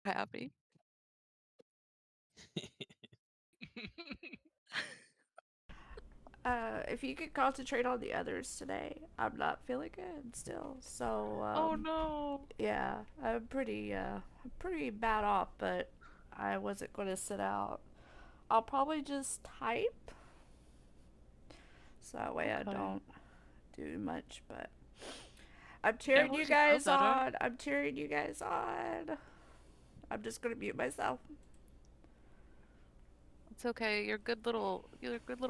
happy. If you could concentrate on the others today, I'm not feeling good still. So, Oh no. yeah, I'm pretty bad off, but I wasn't going to sit out. I'll probably just type, so that way I Okay. don't do much. But I'm As cheering long you as you feel guys better. on. I'm cheering you guys on. I'm just gonna mute myself. It's okay. Your good little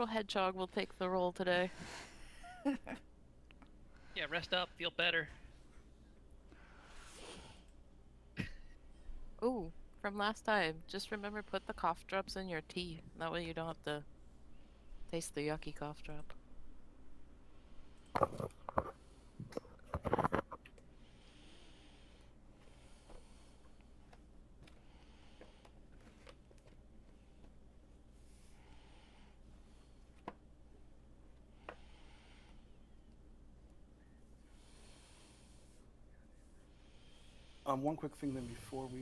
hedgehog will take the role today. Yeah, rest up, feel better. Ooh, from last time, just remember put the cough drops in your tea. That way you don't have to taste the yucky cough drop. One quick thing then before we.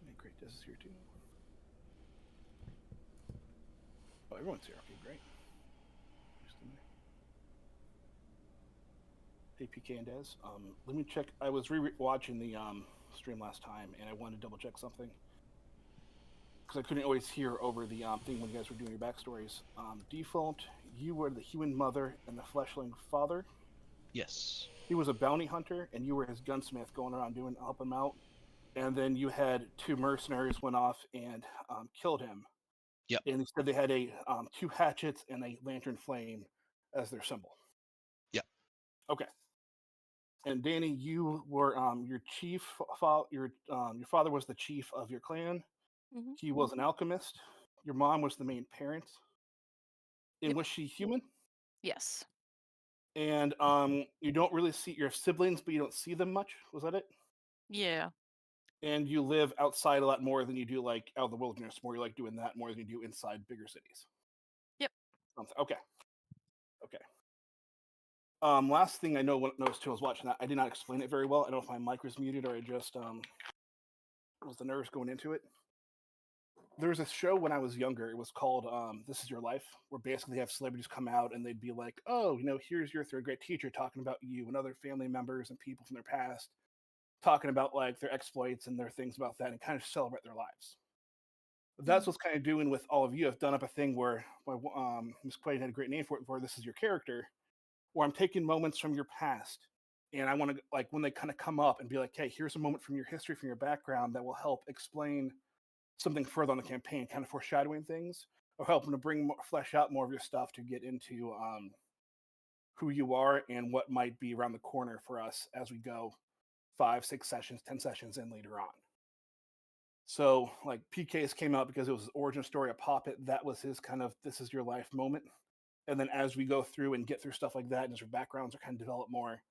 Okay, great. This is here too. Oh, everyone's here. Okay, great. Hey, PK and Des. Let me check. I was watching the stream last time, and I wanted to double check something because I couldn't always hear over the thing when you guys were doing your backstories. Default, you were the human mother and the fleshling father. Yes. He was a bounty hunter, and you were his gunsmith, going around helping him out. And then you had two mercenaries went off and killed him. Yep. And instead they had two hatchets and a lantern flame as their symbol. Yep. Okay. And Danny, you were your chief. Your father was the chief of your clan. Mm-hmm. He was an alchemist. Your mom was the main parent. And Yep. was she human? Yes. And you don't really see your siblings, but you don't see them much. Was that it? Yeah. And you live outside a lot more than you do like out of the wilderness. More you like doing that more than you do inside bigger cities. Yep. Okay. Okay. Last thing I noticed too, I was watching that. I did not explain it very well. I don't know if my mic was muted or I just was the nerves going into it. There was a show when I was younger. It was called "This Is Your Life," where basically they have celebrities come out and they'd be like, "Oh, here's your third grade teacher talking about you and other family members and people from their past, talking about like their exploits and their things about that, and kind of celebrate their lives." That's what's kind of doing with all of you. I've done up a thing where MissKweh had a great name for it before. This is your character, where I'm taking moments from your past, and I want to like when they kind of come up and be like, "Hey, here's a moment from your history, from your background that will help explain something further on the campaign," kind of foreshadowing things, or helping to flesh out more of your stuff to get into who you are and what might be around the corner for us as we go 5, 6 sessions, 10 sessions in later on. So, like PK's came out because it was his origin story, a Poppet. That was his kind of this is your life moment. And then as we go through and get through stuff like that, and as your backgrounds are kind of developed more,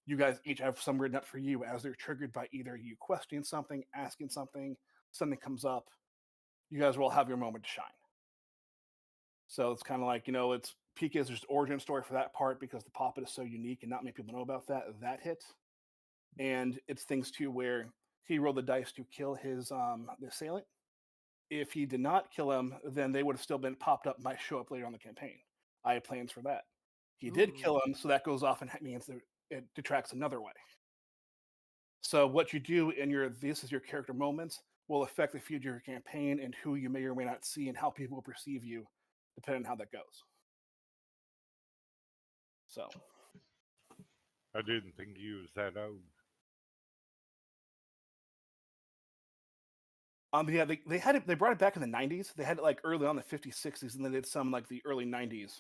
you guys each have some written up for you as they're triggered by either you questioning something, asking something, something comes up. You guys will have your moment to shine. So it's kind of like, it's PK's just origin story for that part because the Poppet is so unique and not many people know about that. That hit. And it's things too where he rolled the dice to kill his the assailant. If he did not kill him, then they would have still been popped up, might show up later on the campaign. I had plans for that. He did kill him, so that goes off and means that it detracts another way. So what you do in this is your character moments will affect the future of your campaign and who you may or may not see and how people perceive you, depending on how that goes. So I didn't think he was that old. yeah, they had it. They brought it back in the 90s. They had it like early on the 50s, 60s, and then they did some like the early 90s.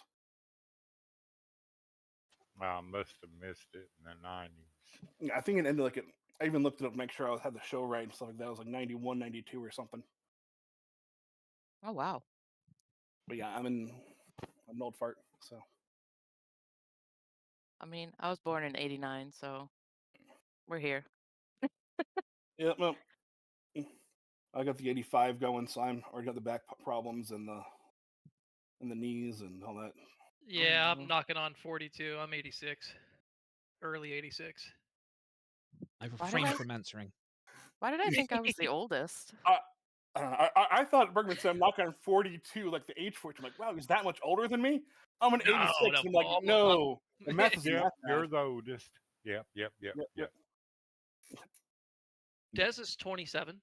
I must have missed it in the 90s. Yeah, I think it ended like I even looked it up to make sure I had the show right and stuff like that. It was like 91, 92 or something. Oh wow. But yeah, I'm an old fart, so. I mean, I was born in '89, so we're here. Yeah, well, I got the 85 going, so I'm already got the back problems and the knees and all that. Yeah, Oh, no. I'm knocking on 42. I'm 86. Early 86. I Why refrained did I- from answering. Why did I think I was the oldest? I thought Bergman said I'm knocking on 42, like the age for it. I'm like, wow, he's that much older than me. I'm an No, 86. no, I'm like, no, the math is Yep, math. you're the oldest. Yep. Des is 27.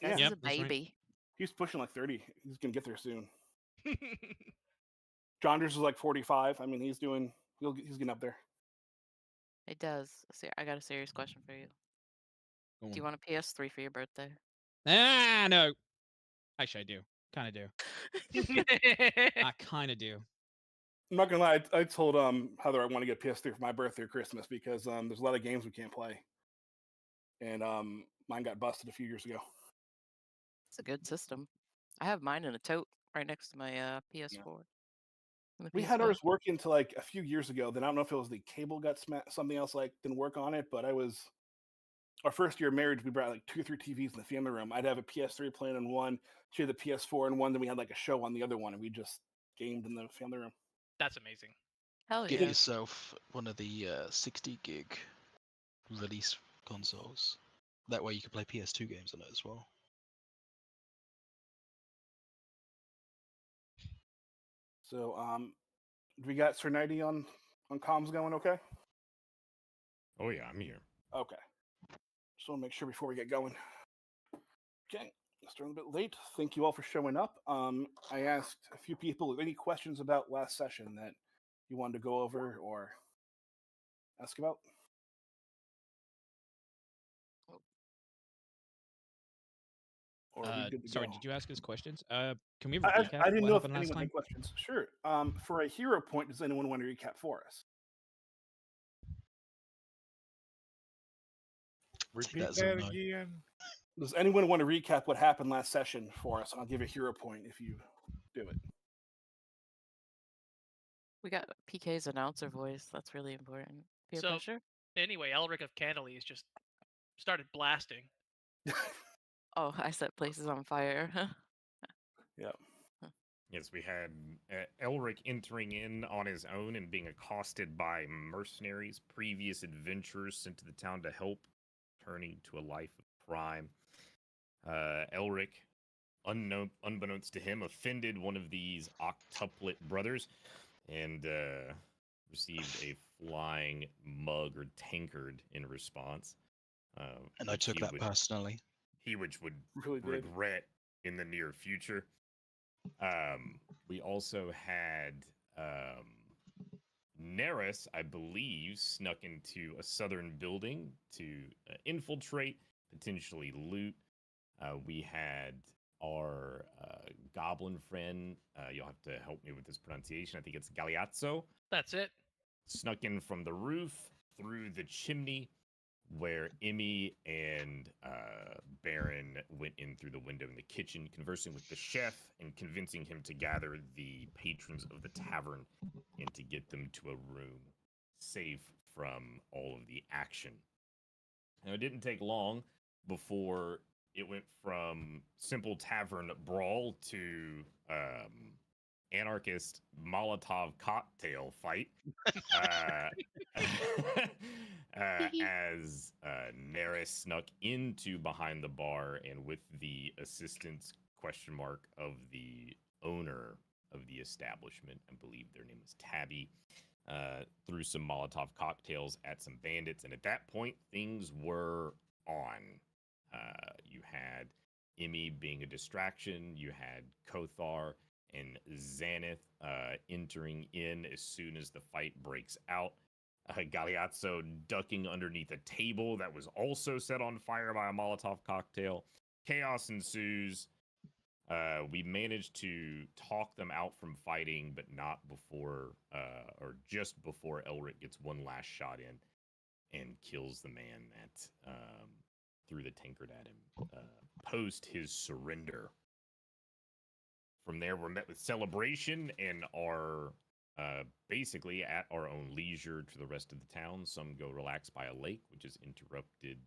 Des Yeah. is Yep, a that's right. baby. He's pushing like 30. He's gonna get there soon. Jonders is like 45. I mean, he's getting up there. It does. I got a serious question for you. Go Do you on. want a PS3 for your birthday? Ah, no. Actually, I do. Kind of do. I kind of do. I'm not gonna lie. I told Heather I want to get PS3 for my birthday or Christmas because there's a lot of games we can't play, and mine got busted a few years ago. It's a good system. I have mine in a tote right next to my PS4. And the We had PS5. ours working until like a few years ago. Then I don't know if it was the cable got something else like didn't work on it. But our first year of marriage. We brought like 2 or 3 TVs in the family room. I'd have a PS3 playing on one, she had the PS4 in one. Then we had like a show on the other one, and we just gamed in the family room. That's amazing. Hell Get yeah. yourself one of the 60 gig release consoles. That way you can play PS2 games on it as well. So do we got Sir Nighty on comms going? Okay. Oh yeah, I'm here. Okay. Just want to make sure before we get going. Okay, starting a bit late. Thank you all for showing up. I asked a few people any questions about last session that you wanted to go over or ask about. Or are we good to Sorry, go? did you ask us questions? Can we I recap didn't what know if happened last anyone time? had questions. Sure. For a hero point, does anyone want to recap for us? Repeat that as a that no. again. Does anyone want to recap what happened last session for us? I'll give a hero point if you do it. We got PK's announcer voice. That's really important. Peer So- pressure? Anyway, Elric of Candlees just started blasting. Oh, I set places on fire. Yeah. Yes, we had Elric entering in on his own and being accosted by mercenaries, previous adventurers sent to the town to help, turning to a life of crime. Elric, unbeknownst to him, offended one of these octuplet brothers and received a flying mug or tankard in response. And I which took he that would- personally. He which would Really did. regret in the near future. We also had Neris, I believe, snuck into a southern building to infiltrate, potentially loot. We had our goblin friend, you'll have to help me with this pronunciation, I think it's Galeazzo, That's it. snuck in from the roof through the chimney, where Emmy and Baron went in through the window in the kitchen, conversing with the chef and convincing him to gather the patrons of the tavern and to get them to a room safe from all of the action. Now, it didn't take long before it went from simple tavern brawl to anarchist Molotov cocktail fight. As Neris snuck into behind the bar and with the assistance of the owner of the establishment, I believe their name was Tabby, threw some Molotov cocktails at some bandits. And at that point, things were on. You had Emmy being a distraction. You had Kothar and Xanath entering in as soon as the fight breaks out. Galeazzo ducking underneath a table that was also set on fire by a Molotov cocktail. Chaos ensues. We managed to talk them out from fighting, but not before, or just before Elric gets one last shot in and kills the man that threw the tankard at him, post his surrender. From there, we're met with celebration and are basically at our own leisure to the rest of the town. Some go relax by a lake, which is interrupted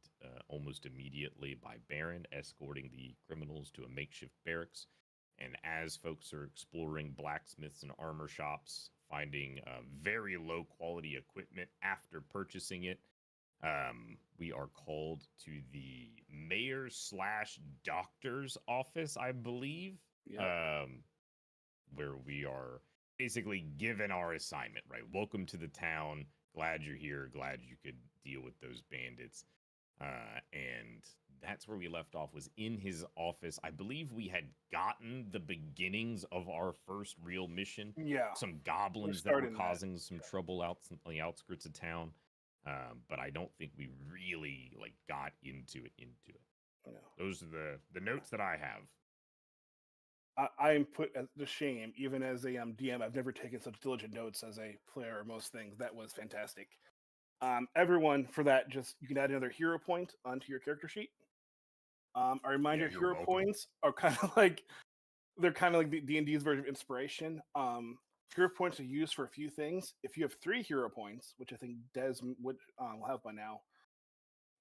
almost immediately by Baron escorting the criminals to a makeshift barracks. And as folks are exploring blacksmiths and armor shops, finding very low quality equipment after purchasing it, We are called to the mayor/doctor's office, I believe. Yep. Where we are basically given our assignment, right? Welcome to the town. Glad you're here. Glad you could deal with those bandits. And that's where we left off, was in his office. I believe we had gotten the beginnings of our first real mission. Yeah. Some goblins that were causing some trouble out on the outskirts of town. But I don't think we really like got into it. Yeah. Those are the notes that I have. I am put to shame, even as a DM. I've never taken such diligent notes as a player or most things. That was fantastic. Everyone, for that, just you can add another hero point onto your character sheet. A reminder, Yeah, you're hero welcome. points are kind of like the D&D's version of inspiration. Hero points are used for a few things. If you have 3 hero points, which I think Des would will have by now,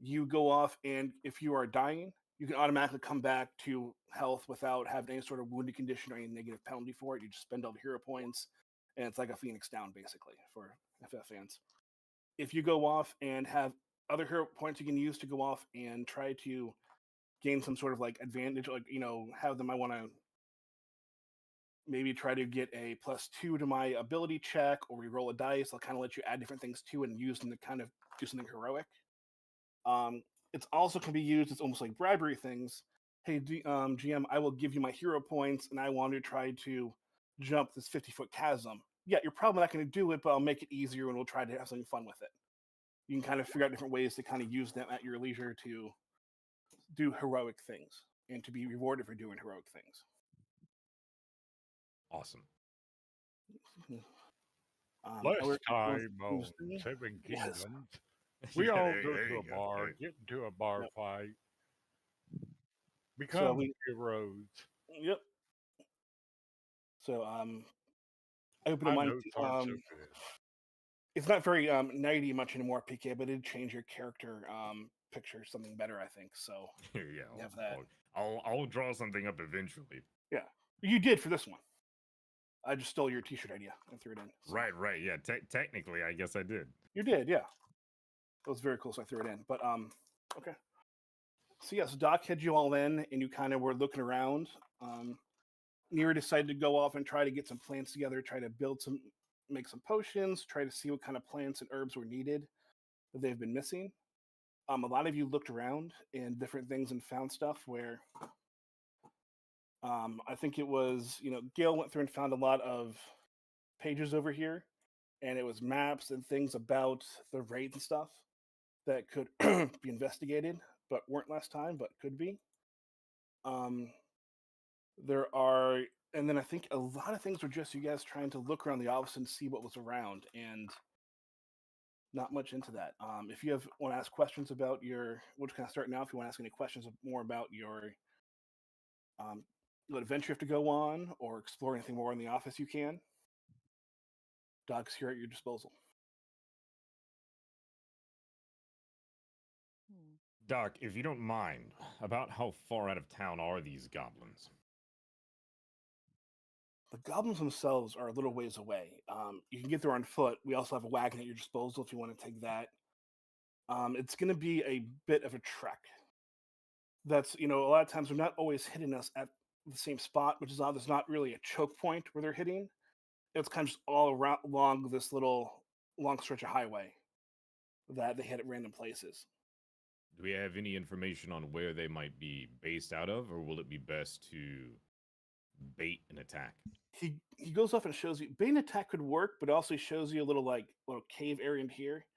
you go off, and if you are dying, you can automatically come back to health without having any sort of wounded condition or any negative penalty for it. You just spend all the hero points, and it's like a Phoenix Down, basically, for FF fans. If you go off and have other hero points you can use to go off and try to gain some sort of like advantage, like, have them, I want to maybe try to get a +2 to my ability check, or re-roll a dice. I'll kind of let you add different things to it and use them to kind of do something heroic. It's also can be used as almost like bribery things. Hey, GM, I will give you my hero points, and I want to try to jump this 50-foot chasm. Yeah, you're probably not going to do it, but I'll make it easier, and we'll try to have something fun with it. You can kind of figure out different ways to kind of use them at your leisure to do heroic things and to be rewarded for doing heroic things. Awesome. Last time on Seven Yes. Kingdoms, we Yeah, all there- go there to you a go. bar, There- get into a bar Yep. fight, become we- heroes. Yep. So I hope you My don't mind. notes aren't so good. It's not very nighty much anymore, PK, but it did change your character picture something better, I think. So yeah, you have that. I'll draw something up eventually. Yeah, you did for this one. I just stole your T-shirt idea and threw it in. So. Right. Yeah, technically, I guess I did. You did, yeah. It was very cool, so I threw it in. But okay. So yes, Doc had you all in, and you kind of were looking around. Nira decided to go off and try to get some plants together, try to make some potions, try to see what kind of plants and herbs were needed that they've been missing. A lot of you looked around in different things and found stuff where I think it was, Gail went through and found a lot of pages over here, and it was maps and things about the raids and stuff that could be investigated, but weren't last time, but could be. And then I think a lot of things were just you guys trying to look around the office and see what was around, and not much into that. If you want to ask questions about we'll just kind of start now. If you want to ask any questions more about your what adventure you have to go on, or explore anything more in the office, you can. Doc's here at your disposal. Doc, if you don't mind, about how far out of town are these goblins? The goblins themselves are a little ways away. You can get there on foot. We also have a wagon at your disposal if you want to take that. It's going to be a bit of a trek. That's, a lot of times they're not always hitting us at the same spot, which is odd. There's not really a choke point where they're hitting. It's kind of just all around along this little long stretch of highway that they hit at random places. Do we have any information on where they might be based out of, or will it be best to bait an attack? He goes off and shows you bait an attack could work, but also shows you a little cave area in here.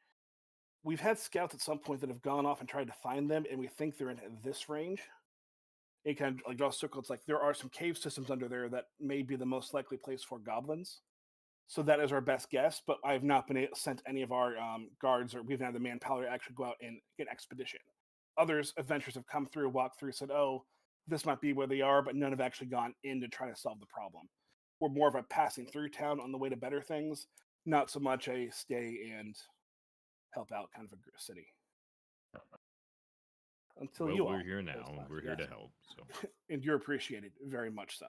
We've had scouts at some point that have gone off and tried to find them, and we think they're in this range. It kind of draws a circle. It's like there are some cave systems under there that may be the most likely place for goblins. So that is our best guess, but I have not been sent any of our guards, or we haven't had the manpower to actually go out and get an expedition. Others, adventurers have come through, walked through, said, oh, this might be where they are, but none have actually gone in to try to solve the problem. We're more of a passing through town on the way to better things, not so much a stay and help out kind of a city. Until well, you we're all, here now, and we're here to help. So, and you're appreciated very much so.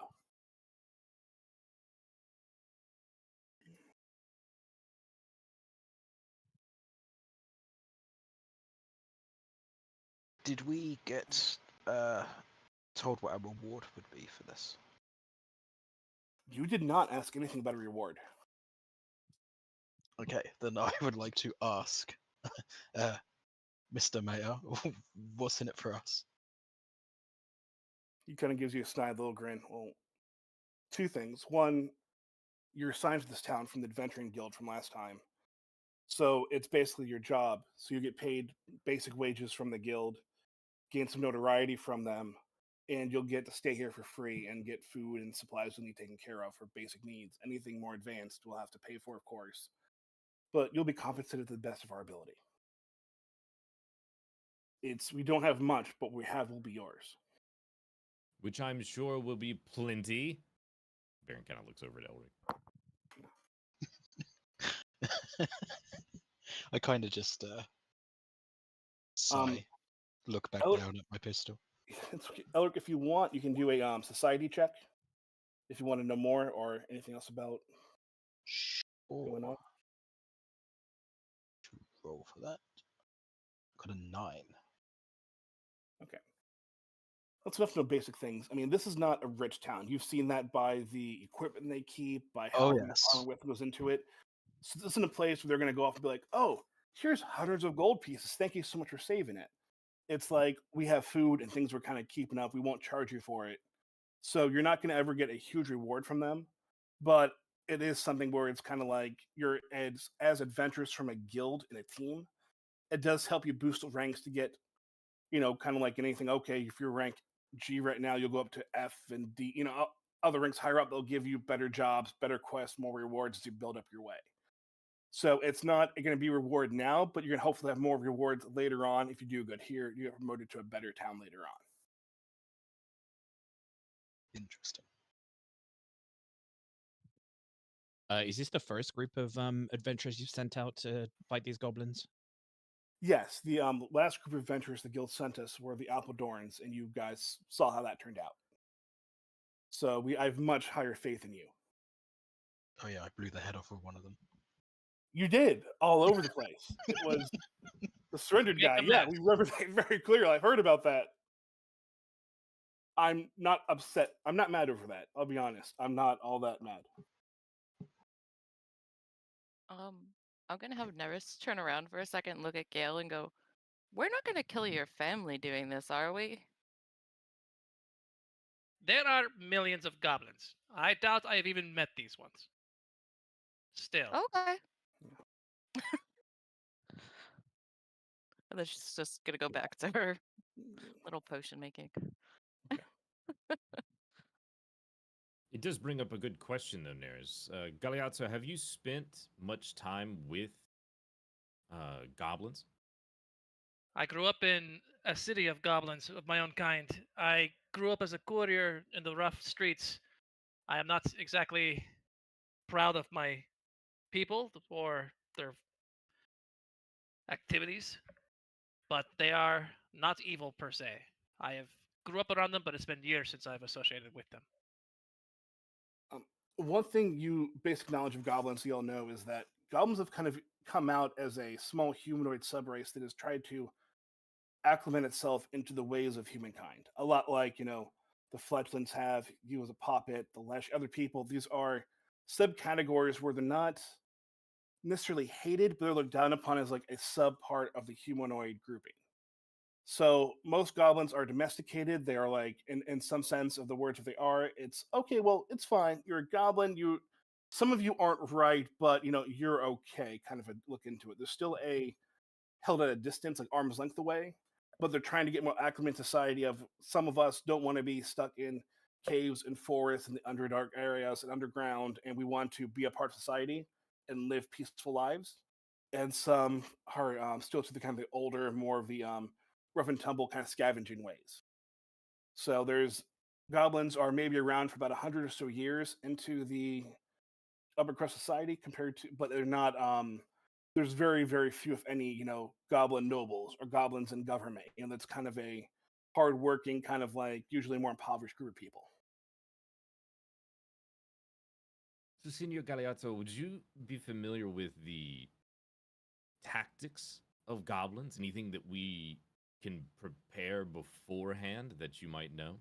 Did we get told what our reward would be for this? You did not ask anything about a reward. Okay, then I would like to ask, Mr. Mayor, what's in it for us? He kind of gives you a snide little grin. Well, two things. One, you're assigned to this town from the Adventuring Guild from last time. So it's basically your job. So you get paid basic wages from the guild, gain some notoriety from them, and you'll get to stay here for free and get food and supplies you'll need taken care of for basic needs. Anything more advanced, we'll have to pay for, of course. But you'll be compensated to the best of our ability. We don't have much, but what we have will be yours. Which I'm sure will be plenty. Baron kind of looks over at Elric. I kind of just sigh, look back Elric- down at my pistol. Elric, if you want, you can do a society check if you want to know more or anything else about going on. To roll for that. Got a 9. Okay. That's enough to know basic things. I mean, this is not a rich town. You've seen that by the equipment they keep, by how much armor width goes into it. So this isn't a place where they're going to go off and be like, oh, here's hundreds of gold pieces. Thank you so much for saving it. It's like, we have food and things we're kind of keeping up. We won't charge you for it. So you're not going to ever get a huge reward from them. But it is something where it's kind of like you're as adventurous from a guild and a team. It does help you boost ranks to get, kind of like anything. Okay, if you're rank G right now, you'll go up to F and D. Other ranks higher up, they'll give you better jobs, better quests, more rewards as you build up your way. So it's not going to be reward now, but you're going to hopefully have more rewards later on. If you do good here, you get promoted to a better town later on. Interesting. Is this the first group of adventurers you've sent out to fight these goblins? Yes, the last group of adventurers the guild sent us were the Appledorns, and you guys saw how that turned out. So I have much higher faith in you. Oh yeah, I blew the head off of one of them. You did, all over the place. It was the surrendered guy. Yeah, we remember that very clearly. I've heard about that. I'm not upset. I'm not mad over that. I'll be honest. I'm not all that mad. I'm gonna have Neris turn around for a second, look at Gale, and go, "We're not gonna kill your family doing this, are we?" There are millions of goblins. I doubt I have even met these ones. Still. Okay. And then she's just gonna go back to her little potion making. It does bring up a good question, though, Neris. Galeazzo, have you spent much time with goblins? I grew up in a city of goblins of my own kind. I grew up as a courier in the rough streets. I am not exactly proud of my people or their activities, but they are not evil per se. I have grew up around them, but it's been years since I've associated with them. One thing basic knowledge of goblins you all know is that goblins have kind of come out as a small humanoid subrace that has tried to acclimate itself into the ways of humankind. A lot like, the fledglings have, you as a poppet, the Lesh, other people. These are subcategories where they're not necessarily hated, but they're looked down upon as like a sub part of the humanoid grouping. So most goblins are domesticated. They are like, in some sense of the words, if they are, it's okay. Well, it's fine. You're a goblin. Some of you aren't right, but you're okay. Kind of a look into it. There's still held at a distance, like arm's length away, but they're trying to get more acclimated society. Of some of us don't want to be stuck in caves and forests and the underdark areas and underground, and we want to be a part of society and live peaceful lives. And some are still to the kind of the older, more of the rough and tumble kind of scavenging ways. So there's goblins are maybe around for about 100 or so years into the upper crust society but they're not. There's very, very few, if any, goblin nobles or goblins in government. That's kind of a hardworking, kind of like usually more impoverished group of people. So, Senor Galeazzo, would you be familiar with the tactics of goblins? Anything that we can prepare beforehand that you might know?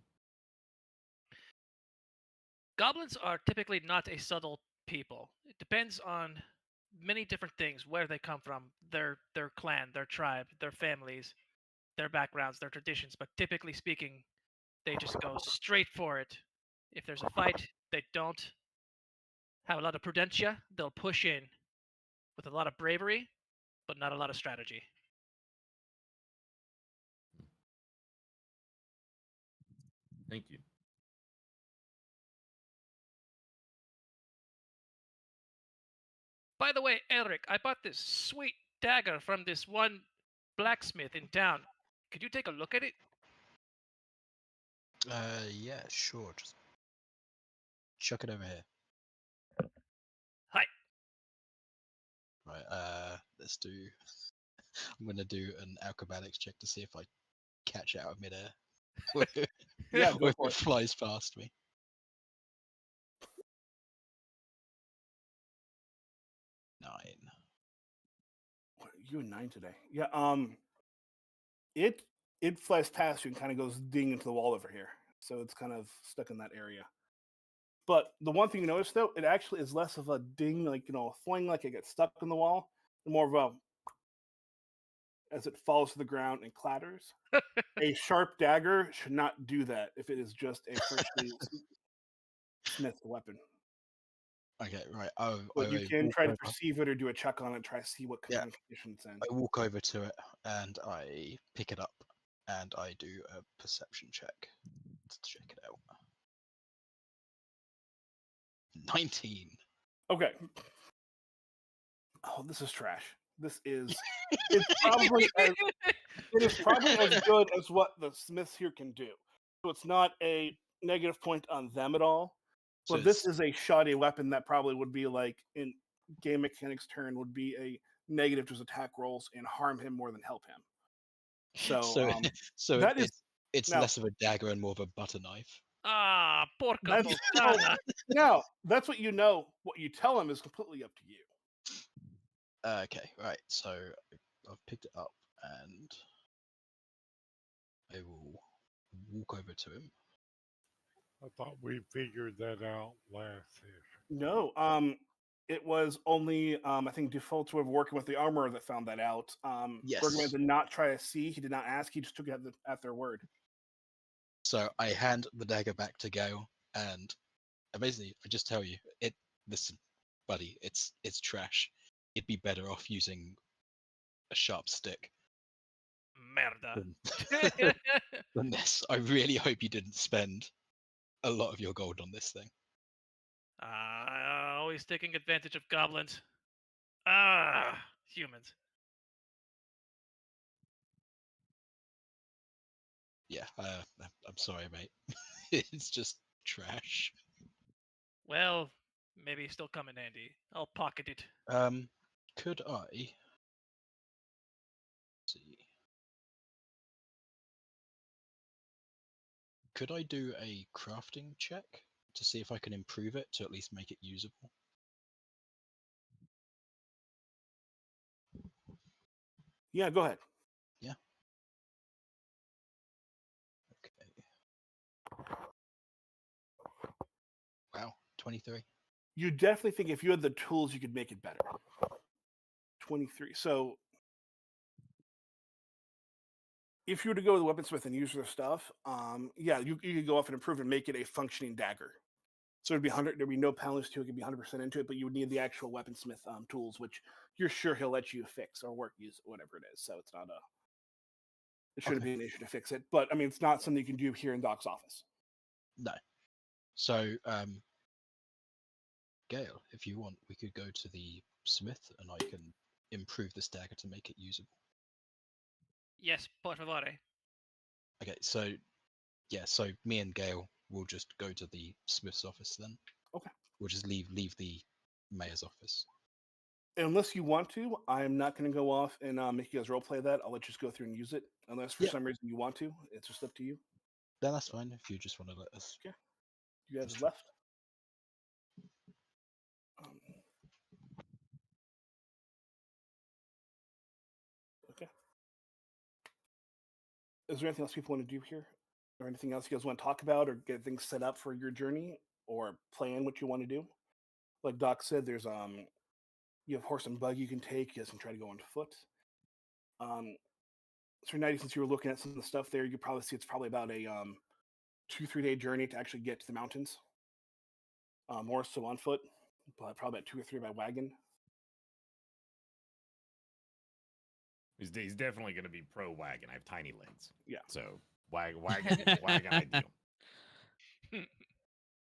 Goblins are typically not a subtle people. It depends on many different things: where they come from, their clan, their tribe, their families, their backgrounds, their traditions. But typically speaking, they just go straight for it. If there's a fight, they don't have a lot of prudentia. They'll push in with a lot of bravery, but not a lot of strategy. Thank you. By the way, Elric, I bought this sweet dagger from this one blacksmith in town. Could you take a look at it? Yeah, sure. Just chuck it over here. Hi. Right. Let's do. I'm gonna do an acrobatics check to see if I catch it out of midair. Yeah, or go if for it it. flies past me. 9. What, you and 9 today. Yeah. It flies past you and kind of goes ding into the wall over here. So it's kind of stuck in that area. But the one thing you notice though, it actually is less of a ding, like a fling, like it gets stuck in the wall, and more of a as it falls to the ground and clatters. A sharp dagger should not do that if it is just a freshly smithed weapon. Okay, right. But you I can walk try to over. perceive it or do a check on it, try to see what Yeah. kind of condition it's in. I walk over to it and I pick it up and I do a perception check to check it out. 19. Okay. Oh, this is trash. This is it's probably as it is probably as good as what the Smiths here can do. So it's not a negative point on them at all. So But this it's- is a shoddy weapon that probably would be like in game mechanics turn would be a negative to his attack rolls and harm him more than help him. So, so that is it's now- less of a dagger and more of a butter knife. Ah, porca That's- puttana. now that's what you know. What you tell him is completely up to you. Okay, right. So I've picked it up and I will walk over to him. I thought we figured that out last session. No, it was only I think default to working with the armorer that found that out. Yes. Bergman did not try to see. He did not ask. He just took it at their word. So I hand the dagger back to Gale and amazingly, I just tell you, listen, buddy, it's trash. It'd be better off using a sharp stick Merda. than this. I really hope you didn't spend a lot of your gold on this thing. Always taking advantage of goblins. Ah, humans. Yeah, I'm sorry, mate. It's just trash. Well, maybe still come in handy. I'll pocket it. Could I see? Could I do a crafting check to see if I can improve it to at least make it usable? Yeah, go ahead. Yeah. Okay. Wow, 23. You definitely think if you had the tools, you could make it better. 23. So if you were to go with the weaponsmith and use their stuff, yeah, you could go off and improve and make it a functioning dagger. So it'd be 100. There'd be no penalties to it. It could be 100% into it, but you would need the actual weaponsmith tools, which you're sure he'll let you fix or use whatever it is. So it's not a. It shouldn't Okay. be an issue to fix it, but I mean, it's not something you can do here in Doc's office. No. So, Gale, if you want, we could go to the smith and I can improve this dagger to make it usable. Yes, por favore. Okay, so yeah, so me and Gale will just go to the smith's office then. Okay. We'll just leave the mayor's office. Unless you want to, I'm not going to go off and make you guys roleplay that. I'll let you just go through and use it. Unless for Yeah. some reason you want to, it's just up to you. Then that's fine if you just want to let us. Okay. You guys Just have left. Okay. is there anything else people want to do here, or anything else you guys want to talk about, or get things set up for your journey, or plan what you want to do? Like Doc said, there's you have horse and buggy you can take. You guys can try to go on foot. So Nighty, since you were looking at some of the stuff there, you probably see it's probably about a 2-3 day journey to actually get to the mountains. More so on foot, but probably about 2 or 3 by wagon. He's definitely going to be pro wagon. I have tiny legs. Yeah. So wagon ideal.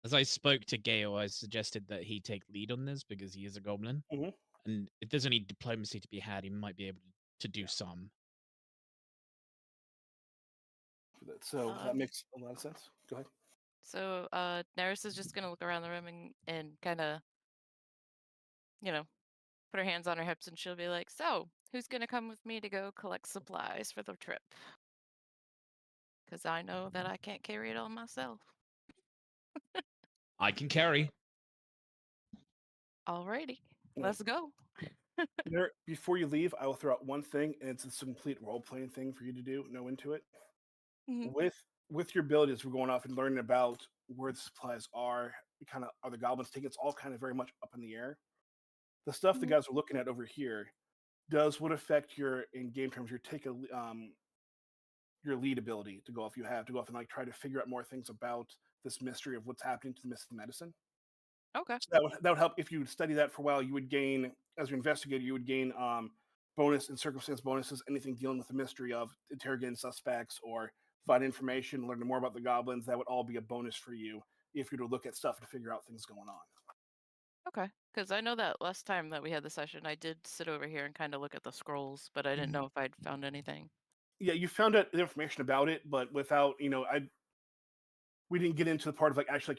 As I spoke to Gale, I suggested that he take lead on this because he is a goblin. Mhm. And if there's any diplomacy to be had, he might be able to do some. So that makes a lot of sense. Go ahead. So Neris is just gonna look around the room and kind of, put her hands on her hips, and she'll be like, "So, who's gonna come with me to go collect supplies for the trip? Because I know that I can't carry it all myself." I can carry. Alrighty, Yeah. let's go. Before you leave, I will throw out one thing, and it's a complete role playing thing for you to do. Know into it. Mhm. With your abilities, we're going off and learning about where the supplies are. Kind of are the goblins taking? It's all kind of very much up in the air. The stuff the Mhm. guys are looking at over here would affect your in game terms. Your lead ability to go off. You have to go off and like try to figure out more things about this mystery of what's happening to the missing medicine. Okay. So that would help if you study that for a while. You would gain, as an investigator, you would gain bonus and circumstance bonuses. Anything dealing with the mystery of interrogating suspects or find information, learning more about the goblins. That would all be a bonus for you if you were to look at stuff to figure out things going on. Okay. Because I know that last time that we had the session, I did sit over here and kind of look at the scrolls, but I didn't know if I'd found anything. Yeah, you found out the information about it, but without we didn't get into the part of like actually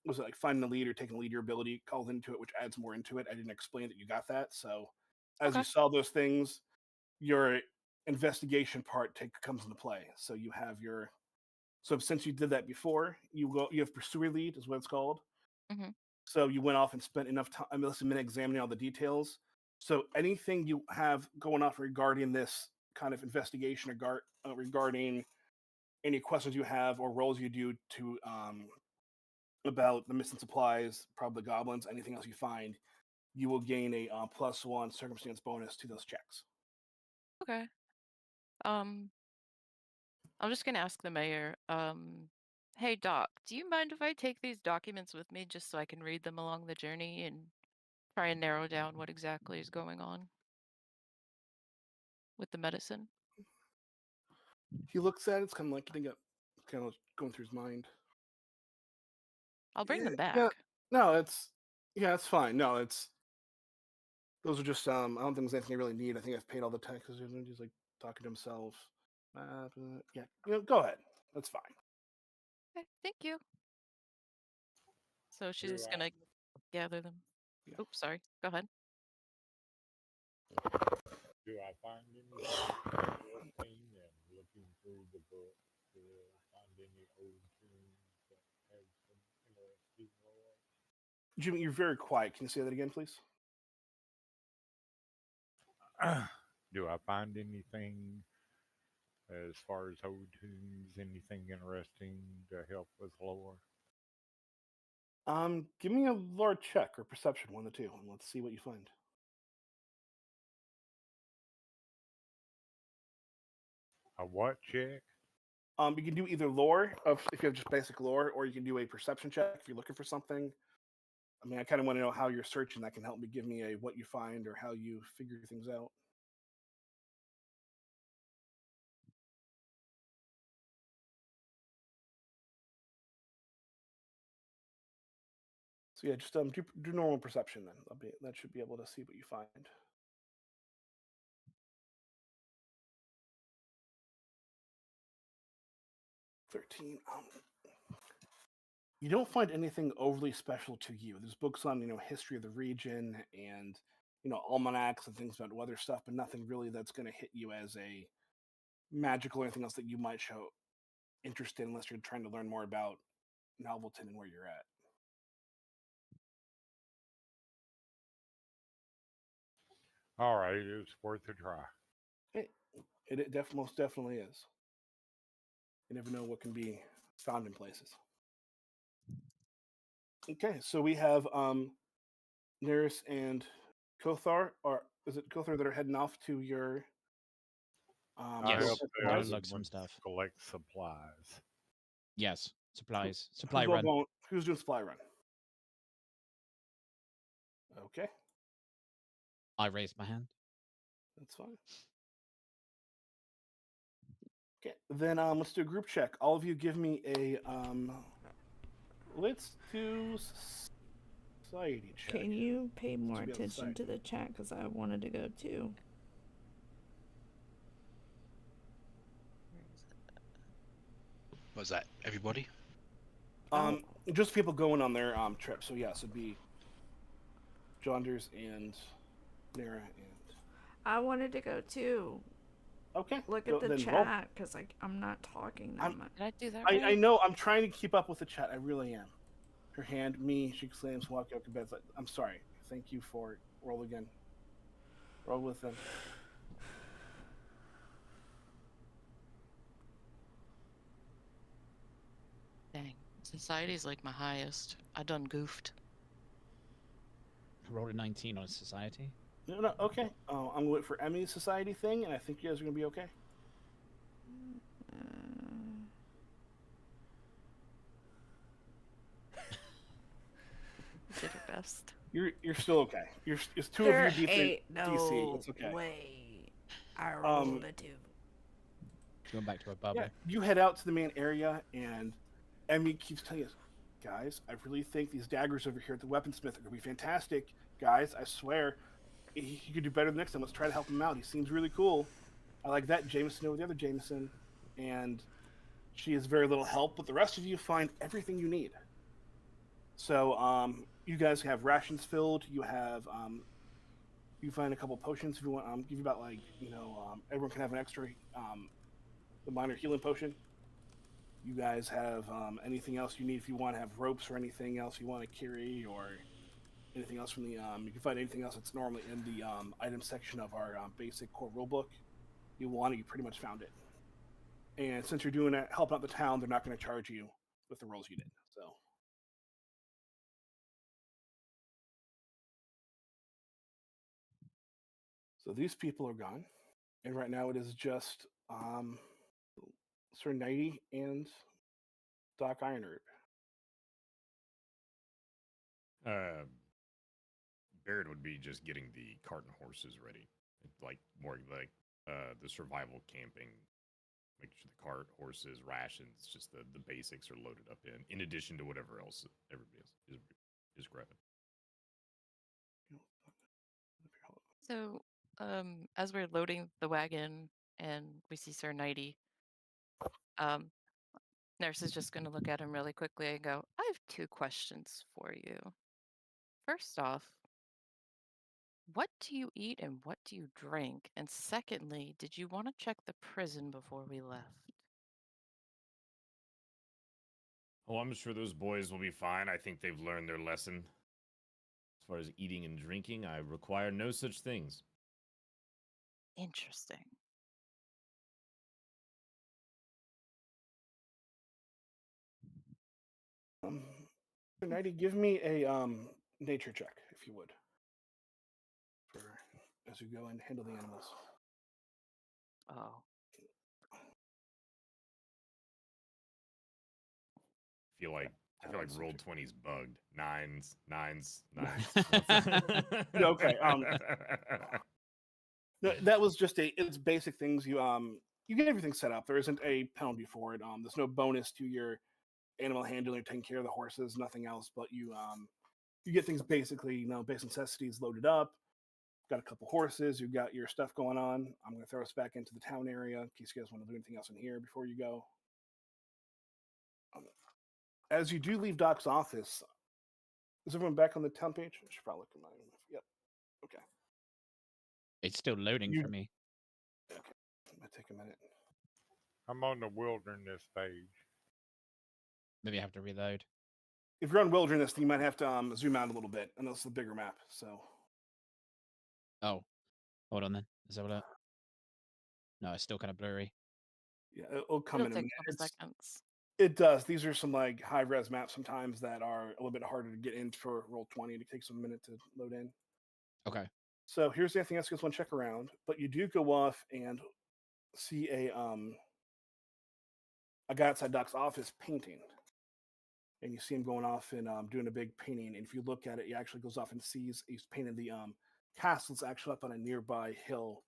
was it like finding the lead or taking the leader ability called into it, which adds more into it. I didn't explain that you got that. So as you Okay. saw those things, your investigation part comes into play. So you have since you did that before, you have pursuer lead is what it's called. Mhm. So you went off and spent enough time examining all the details. So anything you have going on regarding this kind of investigation regarding any questions you have or roles you do to about the missing supplies, probably goblins, anything else you find, you will gain a +1 circumstance bonus to those checks. Okay. I'm just gonna ask the mayor. Hey Doc, do you mind if I take these documents with me just so I can read them along the journey and try and narrow down what exactly is going on with the medicine? He looks at it, it's kind of like kind of going through his mind. I'll bring them Yeah, back. no, it's fine. No, those are just I don't think there's anything I really need. I think I've paid all the taxes. He's like talking to himself. Yeah, go ahead. That's fine. Okay, thank you. So she's Do just I, gonna gather them. Yeah. Oops, sorry. Go ahead. do I find anything interesting and looking through the book? Do I find any old tunes that have some interesting lore? Jimmy, you're very quiet. Can you say that again, please? Do I find anything as far as old tunes, anything interesting to help with lore? Give me a lore check or perception, one of the two, and let's see what you find. A what check? You can do either lore if you have just basic lore, or you can do a perception check if you're looking for something. I mean, I kind of want to know how you're searching. That can help me give me a what you find or how you figure things out. So yeah, just do normal perception then. That should be able to see what you find. 13. You don't find anything overly special to you. There's books on history of the region and almanacs and things about weather stuff, but nothing really that's going to hit you as a magical or anything else that you might show interest in unless you're trying to learn more about Novelton and where you're at. All right, it's worth a try. It most definitely is. You never know what can be found in places. Okay, so we have Neris and Kothar, or is it Kothar that are heading off to your I Yes, help build I'm gonna the supplies? other lug some ones stuff. collect supplies. Yes, supplies. Who's Supply all run. going? Who's doing supply run? Okay, I raised my hand. that's fine. Okay, then let's do a group check. All of you give me a let's do society check. Can you pay more be on the attention side. to the chat? Because I wanted to go too. Where is it? Was that everybody? Just people going on their trip. So yes, it'd be Jonders and Nara and I wanted to go too. okay. Look go- at the then roll. chat because I'm not talking that I'm- much. Did I do that I right? know I'm trying to keep up with the chat. I really am. Her hand, me, she exclaims, walk out to bed. I'm sorry. Thank you for roll again. Roll with them. Dang. Society's like my highest. I done goofed. I rolled a 19 on society. No, okay. I'm gonna wait for Emmy's society thing, and I think you guys are gonna be okay. Did her best. You're still okay. It's two There of you defeat ain't no DC. It's okay. way. I rolled a 2. Going back to a bubble. Yeah, you head out to the main area, and Emmy keeps telling us, guys, I really think these daggers over here at the weaponsmith are gonna be fantastic. Guys, I swear, he could do better next time. Let's try to help him out. He seems really cool. I like that Jameson over the other Jameson, and she is very little help, but the rest of you find everything you need. So, you guys have rations filled. You have, you find a couple potions if you want. Give you about everyone can have an extra, the minor healing potion. You guys have anything else you need if you want to have ropes or anything else you want to carry or anything else from the you can find anything else that's normally in the item section of our basic core rulebook. You want it, you pretty much found it. And since you're doing it, helping out the town, they're not going to charge you with the rolls you did. So these people are gone, and right now it is just Sir Nighty and Doc Ironherb. Barrett would be just getting the cart and horses ready. Like more like the survival camping. Making sure the cart, horses, rations, just the basics are loaded up in addition to whatever else everybody is grabbing. So, as we're loading the wagon and we see Sir Nighty, Nurse is just going to look at him really quickly and go, I have 2 questions for you. First off, what do you eat and what do you drink? And secondly, did you want to check the prison before we left? Oh, I'm sure those boys will be fine. I think they've learned their lesson. As far as eating and drinking, I require no such things. Interesting. Sir Nighty, give me a nature check, if you would, as you go and handle the animals. Oh. I feel like roll 20's bugged. Nines. Okay. No, that was just it's basic things. You get everything set up. There isn't a penalty for it. There's no bonus to your animal handling or taking care of the horses. Nothing else. But you get things basically, basic necessities loaded up. Got a couple horses. You've got your stuff going on. I'm going to throw us back into the town area in case you guys want to do anything else in here before you go. As you do leave Doc's office, is everyone back on the town page? I should probably look at mine. Yep. Okay. It's still loading for me. Okay. Might take a minute. I'm on the wilderness page. Maybe I have to reload. If you're on wilderness, then you might have to zoom out a little bit, and it's a bigger map. So. Oh, hold on then. Is that what? No, it's still kind of blurry. Yeah, it'll come It'll in a take minute. a couple seconds. It does. These are some like high res maps sometimes that are a little bit harder to get in for roll 20. It takes a minute to load in. Okay. So here's anything else you guys want to check around, but you do go off and see a guy outside Doc's office painting, and you see him going off and doing a big painting. And if you look at it, he actually goes off and sees he's painted the castle's actually up on a nearby hill,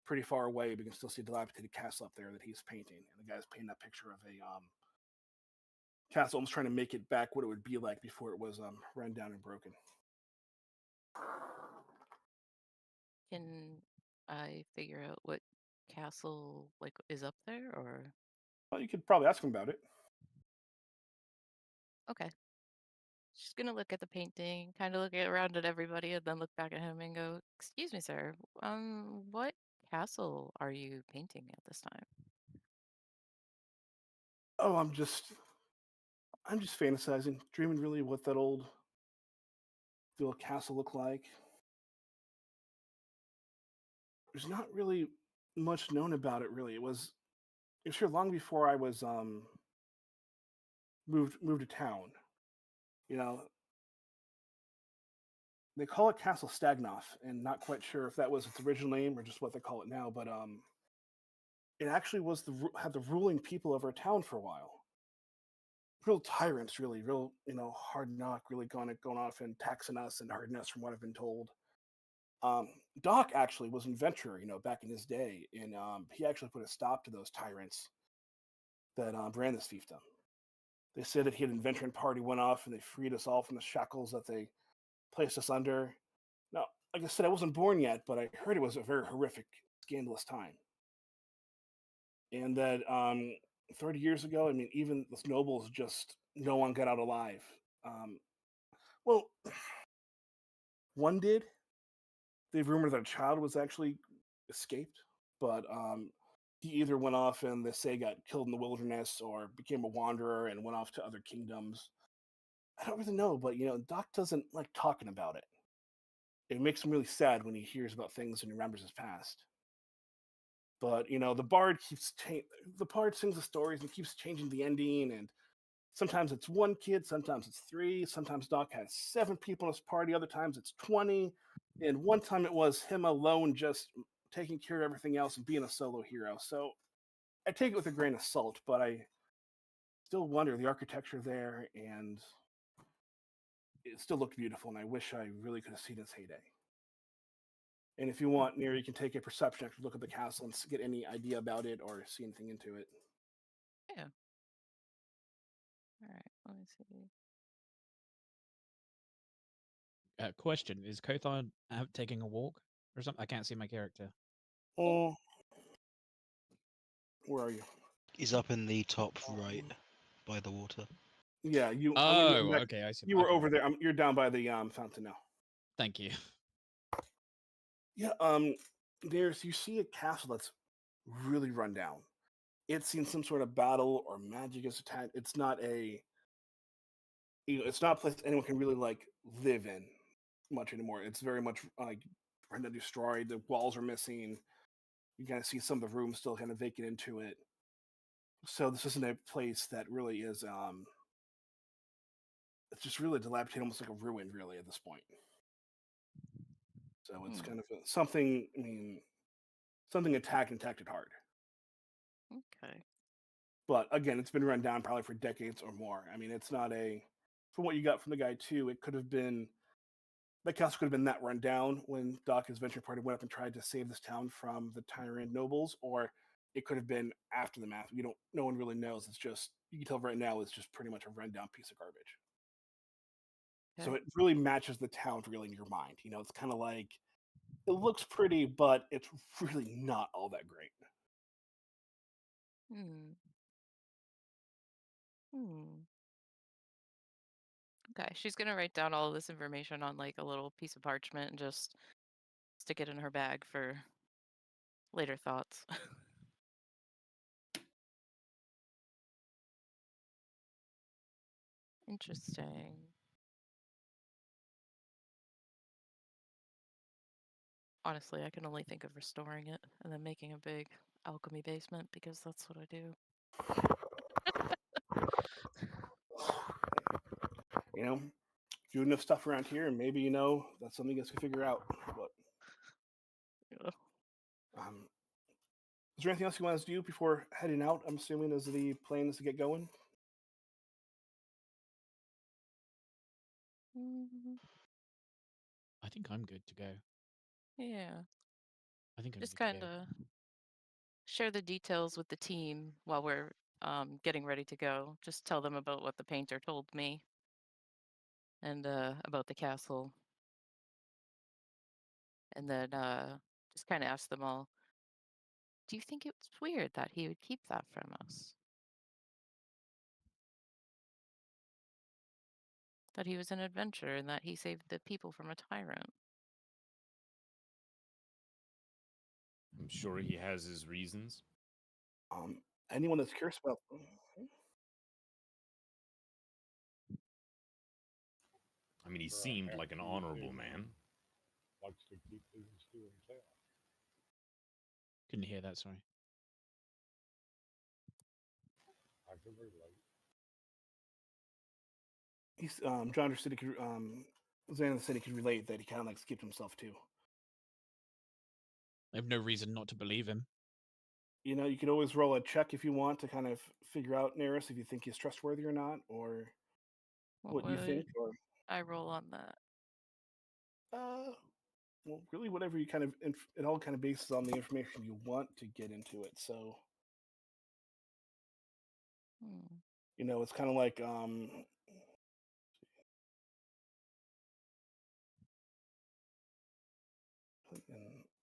pretty far away. But you can still see a dilapidated castle up there that he's painting. And the guy's painting that picture of a castle, almost trying to make it back what it would be like before it was run down and broken. Can I figure out what castle like is up there, or Well, you could probably ask him about it. okay? Just gonna look at the painting, kind of look around at everybody, and then look back at him and go, "Excuse me, sir. What castle are you painting at this time?" Oh, I'm just fantasizing, dreaming really what that the old castle looked like. There's not really much known about it. Really, it was here long before I was moved to town. You know, they call it Castle Stagnoff, and not quite sure if that was its original name or just what they call it now. But it actually was had the ruling people over town for a while. Real tyrants, really, real hard knock, really going off and taxing us and hurting us, from what I've been told. Um, Doc actually was an adventurer, back in his day, and he actually put a stop to those tyrants that ran this fiefdom. They said that he had an adventuring party went off and they freed us all from the shackles that they placed us under. Now, like I said, I wasn't born yet, but I heard it was a very horrific, scandalous time. And that 30 years ago, I mean, even the nobles, just no one got out alive. Um, well, one did. They've rumored that a child was actually escaped, but he either went off and they say got killed in the wilderness or became a wanderer and went off to other kingdoms. I don't really know, but Doc doesn't like talking about it. It makes him really sad when he hears about things and remembers his past. But the bard the bard sings the stories and keeps changing the ending, and sometimes it's one kid, sometimes it's three, sometimes Doc has 7 people in his party, other times it's 20, and one time it was him alone just taking care of everything else and being a solo hero. So I take it with a grain of salt, but I still wonder the architecture there, and it still looked beautiful, and I wish I really could have seen its heyday. And if you want, Neri, you can take a perception check to look at the castle and get any idea about it or see anything into it. Yeah. All right. Let me see. Question: is Kothar out taking a walk or something? I can't see my character. Oh, where are you? He's up in the top right by the water. Yeah, you. Oh, okay. I see. You were Okay. over there. You're down by the fountain now. Thank you. Yeah. You see a castle that's really run down. It's seen some sort of battle or magic is attacked. It's not it's not a place anyone can really like live in much anymore. It's very much like kind of destroyed. The walls are missing. You kind of see some of the rooms still kind of vacant into it. So this isn't a place that really is. It's just really dilapidated, almost like a ruin, really, at this point. So it's kind of something. I mean, something attacked and attacked it hard. Okay. But again, it's been run down probably for decades or more. I mean, it's not a. From what you got from the guy too, it could have been. That castle could have been that run down when Doc and his venture party went up and tried to save this town from the tyrant nobles, or it could have been after the math. We don't. No one really knows. It's just you can tell right now it's just pretty much a rundown piece of garbage. So Okay. it really matches the town really in your mind. It's kind of like it looks pretty, but it's really not all that great. Hmm. Hmm. Okay. She's gonna write down all of this information on like a little piece of parchment and just stick it in her bag for later thoughts. Interesting. Honestly, I can only think of restoring it and then making it big. alchemy basement because that's what I do. You know, do enough stuff around here, and maybe that's something you guys can figure out. But Yeah. is there anything else you want to do before heading out? I'm assuming as the plans to get going. Mm, I think I'm good to go. yeah. I think I'm Just good to kind go. of share the details with the team while we're getting ready to go. Just tell them about what the painter told me and about the castle. And then just kind of ask them all, do you think it's weird that he would keep that from us? That he was an adventurer and that he saved the people from a tyrant? I'm sure he has his reasons. Anyone that's curious about. I mean, he For a seemed half like an decent honorable man man. likes to keep things to himself. Couldn't hear that, sorry. I can relate. He's John City could Xander City could relate that he kind of likes to keep to himself too. I have no reason not to believe him. You could always roll a check if you want to kind of figure out Neris if you think he's trustworthy or not, or What what you think, would or I roll on that? well, really whatever you kind of. It all kind of bases on the information you want to get into it. So Hmm. it's kind of like and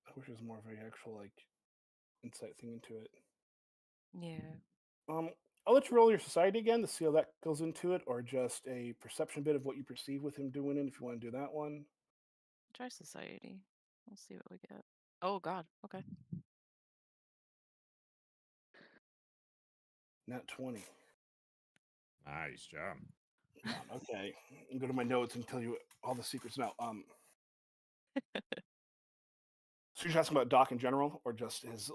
I wish there was more of an actual like insight thing into it. Yeah. Um, I'll let you roll your society again to see how that goes into it, or just a perception bit of what you perceive with him doing it. If you want to do that one, Try society. We'll see what we get. Oh, God. Okay. not 20. Nice job. Okay, I'll go to my notes and tell you all the secrets now. So you're just asking about Doc in general, or just his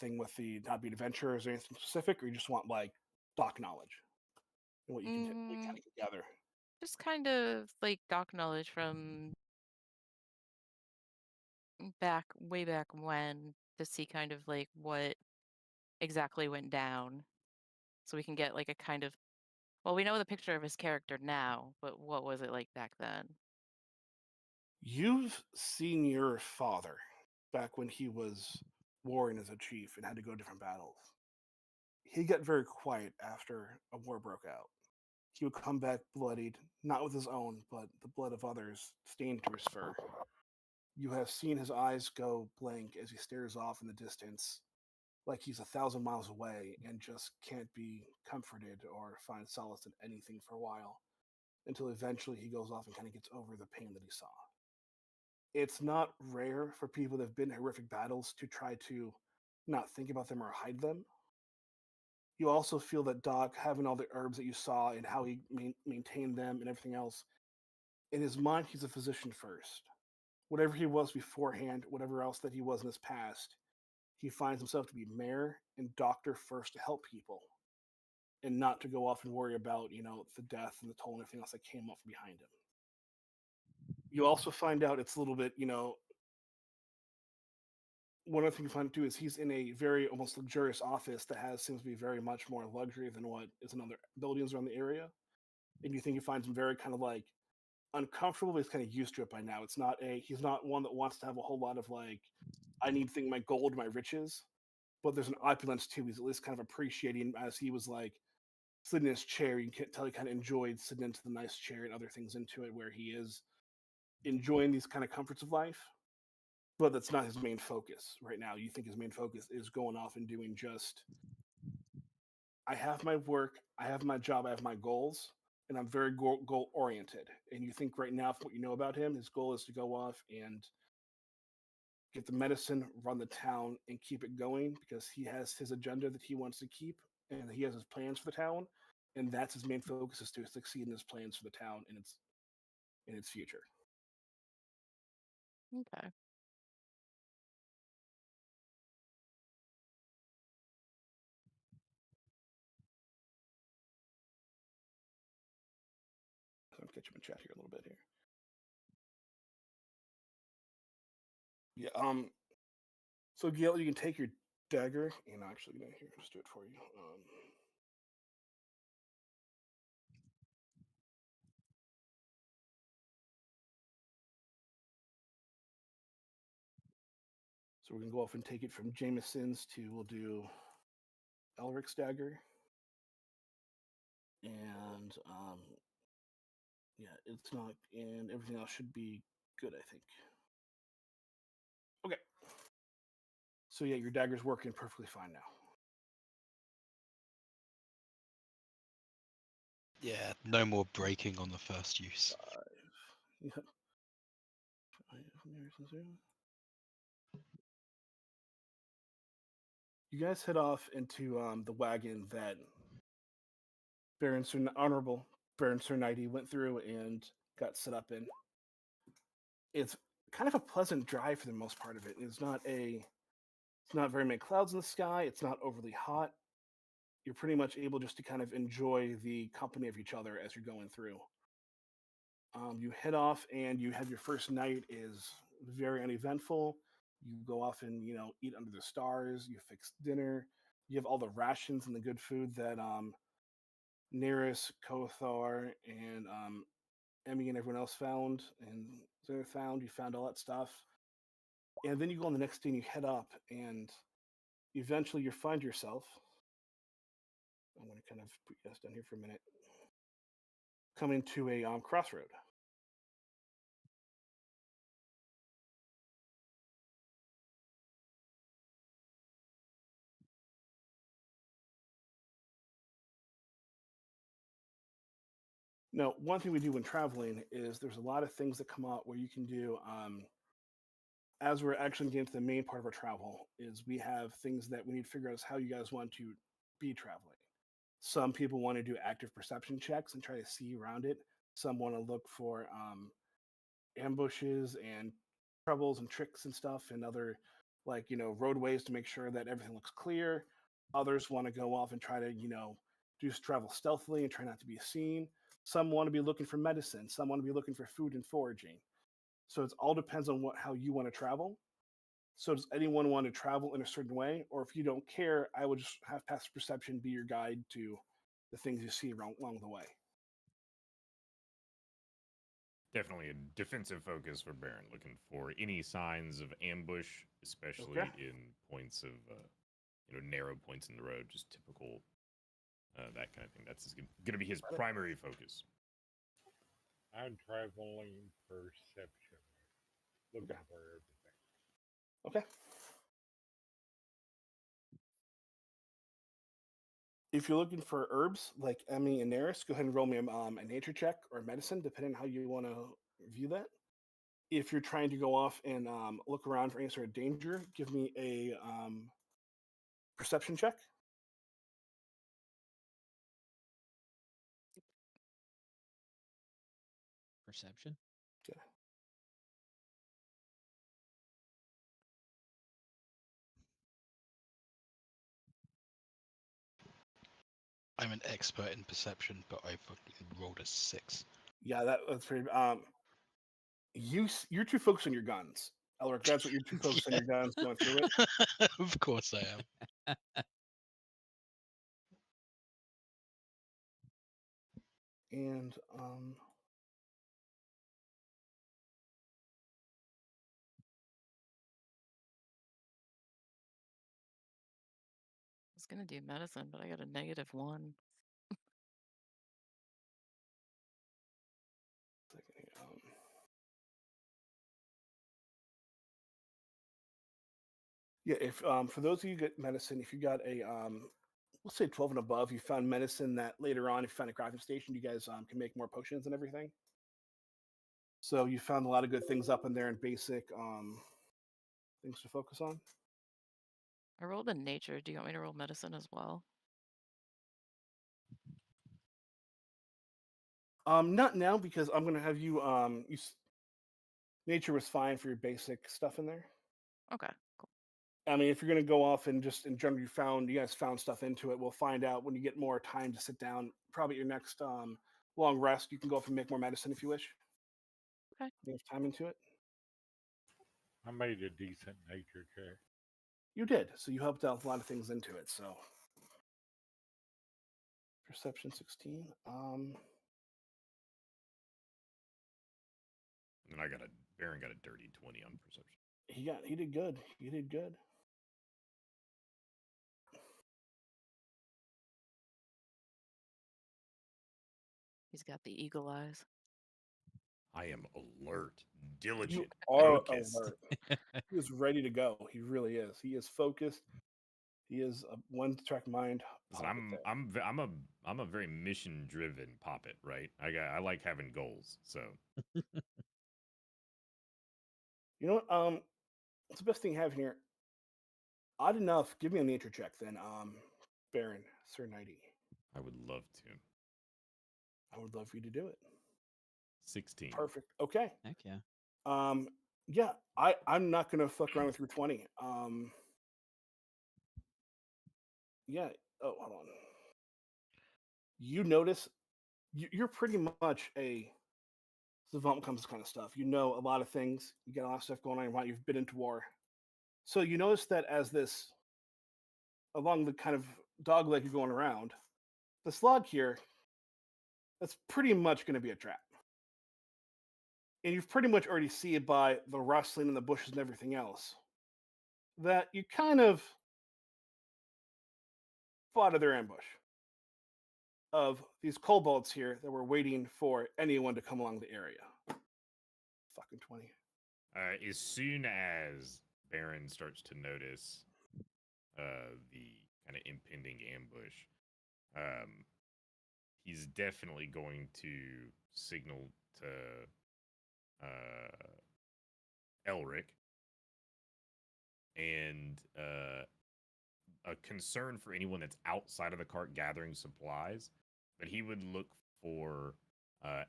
thing with the not being adventurers, or anything specific, or you just want like Doc knowledge and what you can typically Mm, kind of gather? just kind of like doc knowledge from way back when to see kind of like what exactly went down. So we can get like a kind of, well, we know the picture of his character now, but what was it like back then? You've seen your father back when he was warring as a chief and had to go to different battles. He got very quiet after a war broke out. He would come back bloodied, not with his own, but the blood of others stained to his fur. You have seen his eyes go blank as he stares off in the distance, like he's 1,000 miles away and just can't be comforted or find solace in anything for a while, until eventually he goes off and kind of gets over the pain that he saw. It's not rare for people that have been in horrific battles to try to not think about them or hide them. You also feel that Doc, having all the herbs that you saw and how he maintained them and everything else, in his mind, he's a physician first. Whatever he was beforehand, whatever else that he was in his past, he finds himself to be mayor and doctor first to help people and not to go off and worry about, the death and the toll and everything else that came up behind him. You also find out it's a little bit, one other thing you find too is he's in a very almost luxurious office that seems to be very much more luxury than what is in other buildings around the area. And you think he finds him very kind of like uncomfortable, but he's kind of used to it by now. He's not one that wants to have a whole lot of like, I need my gold, my riches. But there's an opulence too. He's at least kind of appreciating as he was like sitting in his chair. You can tell he kind of enjoyed sitting into the nice chair and other things into it, where he is enjoying these kind of comforts of life. But that's not his main focus right now. You think his main focus is going off and doing just, I have my work, I have my job, I have my goals, and I'm very goal oriented. And you think right now, from what you know about him, his goal is to go off and get the medicine, run the town, and keep it going because he has his agenda that he wants to keep, and he has his plans for the town, and that's his main focus is to succeed in his plans for the town and its future. Okay. get you in chat here a little bit here. Yeah. So Gail, you can take your dagger, and I'm actually gonna here just do it for you. So we're gonna go off and take it from Jameson's to we'll do Elric's dagger, and yeah, it's not, and everything else should be good, I think. Okay. So yeah, your dagger's working perfectly fine now. Yeah, no more breaking on the first use. Yeah. You guys head off into the wagon that Honorable Baron Sir Knighty went through and got set up in. It's kind of a pleasant drive for the most part of it. It's not very many clouds in the sky. It's not overly hot. You're pretty much able just to kind of enjoy the company of each other as you're going through. You head off and you have your first night is very uneventful. You go off and eat under the stars. You fix dinner. You have all the rations and the good food that Neris, Kothar, and Emmy and everyone else found, and Zara found. You found all that stuff, and then you go on the next day and you head up, and eventually you find yourself. I'm going to kind of put you guys down here for a minute. Coming to a crossroad. Now, one thing we do when traveling is there's a lot of things that come out where you can do. As we're actually getting to the main part of our travel, is we have things that we need to figure out how you guys want to be traveling. Some people want to do active perception checks and try to see around it. Some want to look for ambushes and troubles and tricks and stuff and other roadways to make sure that everything looks clear. Others want to go off and try to do travel stealthily and try not to be seen. Some want to be looking for medicine. Some want to be looking for food and foraging. So it all depends on how you want to travel. So does anyone want to travel in a certain way? Or if you don't care, I would just have passive perception be your guide to the things you see along the way. Definitely a defensive focus for Baron, looking for any signs of ambush, especially in points of, narrow points in the road, just typical, that kind of thing. That's going to be his primary focus. I'm traveling perception, looking for everything. Okay. If you're looking for herbs like Emmy and Neris, go ahead and roll me a nature check or medicine, depending on how you want to view that. If you're trying to go off and look around for any sort of danger, give me a perception check. Perception? Okay. I'm an expert in perception, but I fucking rolled a 6. Yeah, that's pretty. You're too focused on your guns, Elric. That's what you're too focused on your guns going through it. Of course I am. And I was gonna do medicine, but I got a -1. yeah, if for those of you who get medicine, if you got a let's say 12 and above, you found medicine that later on, if you find a crafting station, you guys can make more potions and everything. So you found a lot of good things up in there and basic things to focus on. I rolled a nature. Do you want me to roll medicine as well? Not now, because I'm gonna have you nature was fine for your basic stuff in there. Okay, cool. I mean, if you're gonna go off and just in general you guys found stuff into it, we'll find out when you get more time to sit down, probably your next long rest. You can go up and make more medicine if you wish. Okay. You have time into it. I made a decent nature check. You did, so you helped out a lot of things into it. So perception 16. And Baron got a dirty 20 on perception. He did good. He did good. He's got the eagle eyes. I am alert, You diligent, are focused. alert. He is ready to go. He really is. He is focused. He is a one-track mind. Listen, I'm a very mission driven poppet, right? I like having goals. So You know what? What's the best thing you have here? Odd enough, give me a nature check then. Baron, Sir Knighty. I would love to. I would love for you to do it. 16. Perfect. Okay. Heck yeah. Yeah, I'm not gonna fuck around with your 20. Yeah. Oh, hold on. You notice you're pretty much a savant when it comes to kind of stuff. You know a lot of things. You got a lot of stuff going on. Right? You've been into war, so you notice that as this along the kind of dog leg you're going around, the slog here, that's pretty much going to be a trap. And you've pretty much already see it by the rustling in the bushes and everything else that you kind of spotted their ambush of these kobolds here that were waiting for anyone to come along the area. Fucking 20. As soon as Baron starts to notice the kind of impending ambush, he's definitely going to signal to Elric and a concern for anyone that's outside of the cart gathering supplies, but he would look for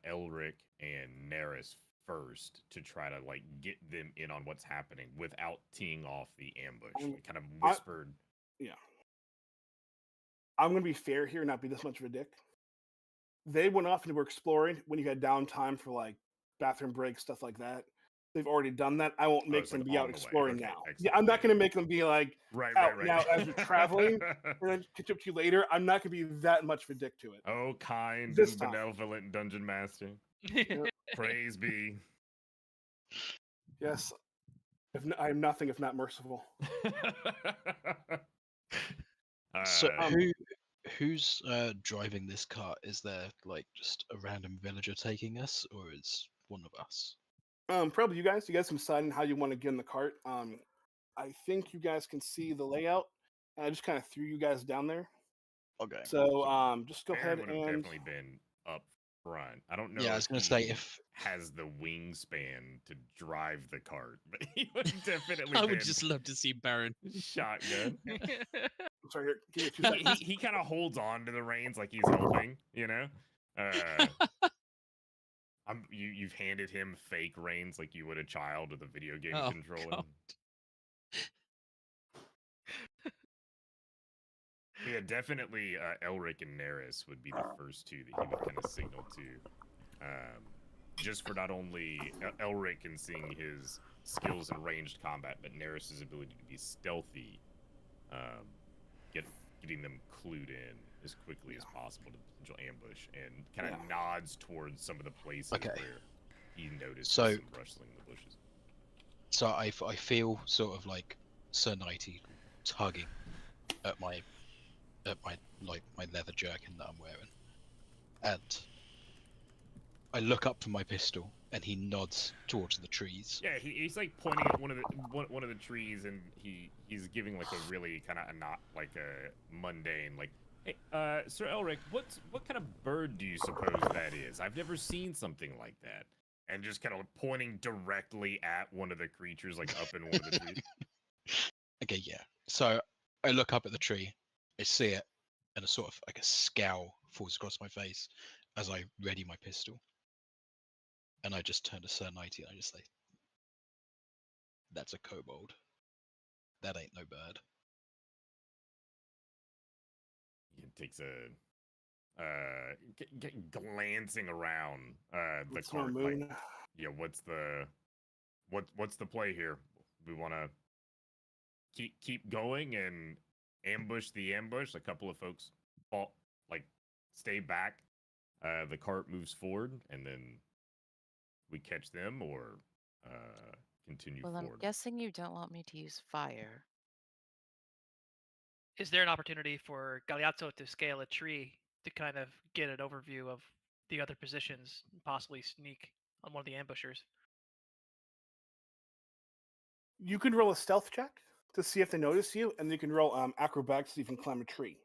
Elric and Neris first to try to like get them in on what's happening without teeing off the ambush. Kind of whispered. Yeah. I'm going to be fair here, not be this much of a dick. They went off and were exploring when you had downtime for like bathroom breaks, stuff like that. They've already done that. I won't make them be out exploring now. Yeah, I'm not going to make them be like out now as you're traveling and then catch up to you later. I'm not going to be that much of a dick to it. Oh, kind This and time. benevolent dungeon master. Yep. Praise be. Yes. I am nothing if not merciful. So who's driving this cart? Is there like just a random villager taking us, or is one of us? Probably you guys. You guys can decide on how you want to get in the cart. I think you guys can see the layout. I just kind of threw you guys down there. Okay. So just go ahead would have and definitely been up front. I don't know. Yeah, I was if gonna he say if has the wingspan to drive the cart, but he would have definitely. I been would just love to see Baron. shotgun. I'm sorry, here, give me 2 seconds. he kind of holds on to the reins like he's helping, you know. You've handed him fake reins like you would a child with a video game Oh, controller. God. Yeah, definitely Elric and Neris would be the first two that he would kind of signal to. Just for not only Elric and seeing his skills in ranged combat, but Neris' ability to be stealthy, getting them clued in as quickly as possible to the potential ambush, and kind of nods towards some of the places where he noticed some rustling in the bushes. So I feel sort of like Sir Knighty tugging at my leather jerkin that I'm wearing, and I look up from my pistol, and he nods towards the trees. Yeah, he's like pointing at one of the trees, and he's giving like a really kind of not like a mundane like, hey, Sir Elric, what kind of bird do you suppose that is? I've never seen something like that. And just kind of pointing directly at one of the creatures, like up in one of the trees. Okay, yeah. So I look up at the tree, I see it, and a sort of like a scowl falls across my face as I ready my pistol. And I just turn to Sir Knighty and I just say, "That's a kobold. That ain't no bird." He takes a glancing around the It's no cart. Like, moon. yeah, what's the play here? We want to keep going and ambush the ambush. A couple of folks fall, like, stay back. The cart moves forward, and then we catch them, or continue Well, I'm forward. guessing you don't want me to use fire. Is there an opportunity for Galeazzo to scale a tree to kind of get an overview of the other positions and possibly sneak on one of the ambushers? You can roll a stealth check to see if they notice you, and you can roll acrobatics to see if you can climb a tree.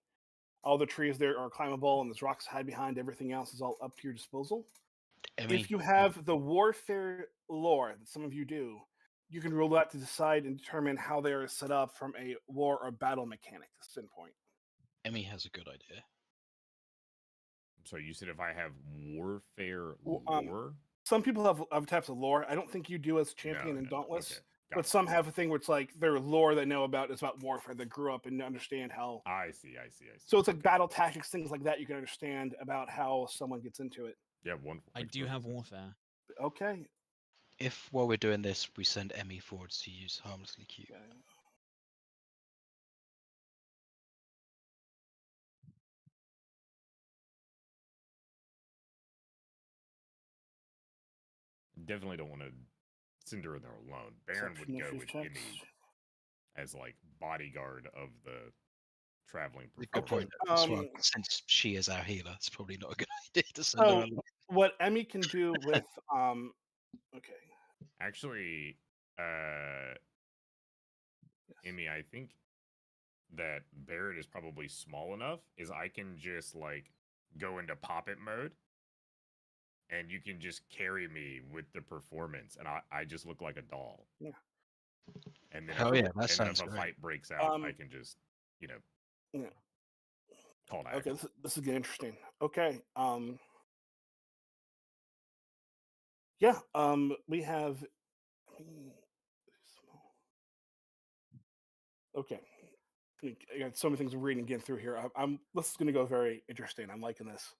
All the trees there are climbable, and there's rocks hide behind. Everything else is all up to your disposal. Emmy, If you have the warfare lore that some of you do, you can roll that to decide and determine how they are set up from a war or battle mechanic standpoint. Emmy has a good idea. So you said if I have warfare Well, lore? Some people have types of lore. I don't think you do as champion and dauntless, Okay, but gotcha. some have a thing where it's like their lore they know about is about warfare. They grew up and understand how. I see. So it's like Okay. battle tactics, things like that. You can understand about how someone gets into it. Yeah, wonderful. I Makes do perfect have sense. warfare. Okay. If while we're doing this, we send Emmy forwards to use harmlessly cute. Okay. Definitely don't want to send her there alone. Baron would go with checks. Emmy as like bodyguard of the traveling Good performer. point as well. Since she is our healer, it's probably not a good idea to send her So alone. what Emmy can do with okay. Actually, Emmy, I think that Barrett is probably small enough is I can just like go into pop-it mode and you can just carry me with the performance and I just look like a doll. Yeah. And then Oh if, yeah, that and then sounds if a great. fight breaks out, I Um, can just, yeah. call to Okay, action. this is getting interesting. Okay. Yeah, we have okay. I got so many things I'm reading again through here. This is gonna go very interesting. I'm liking this.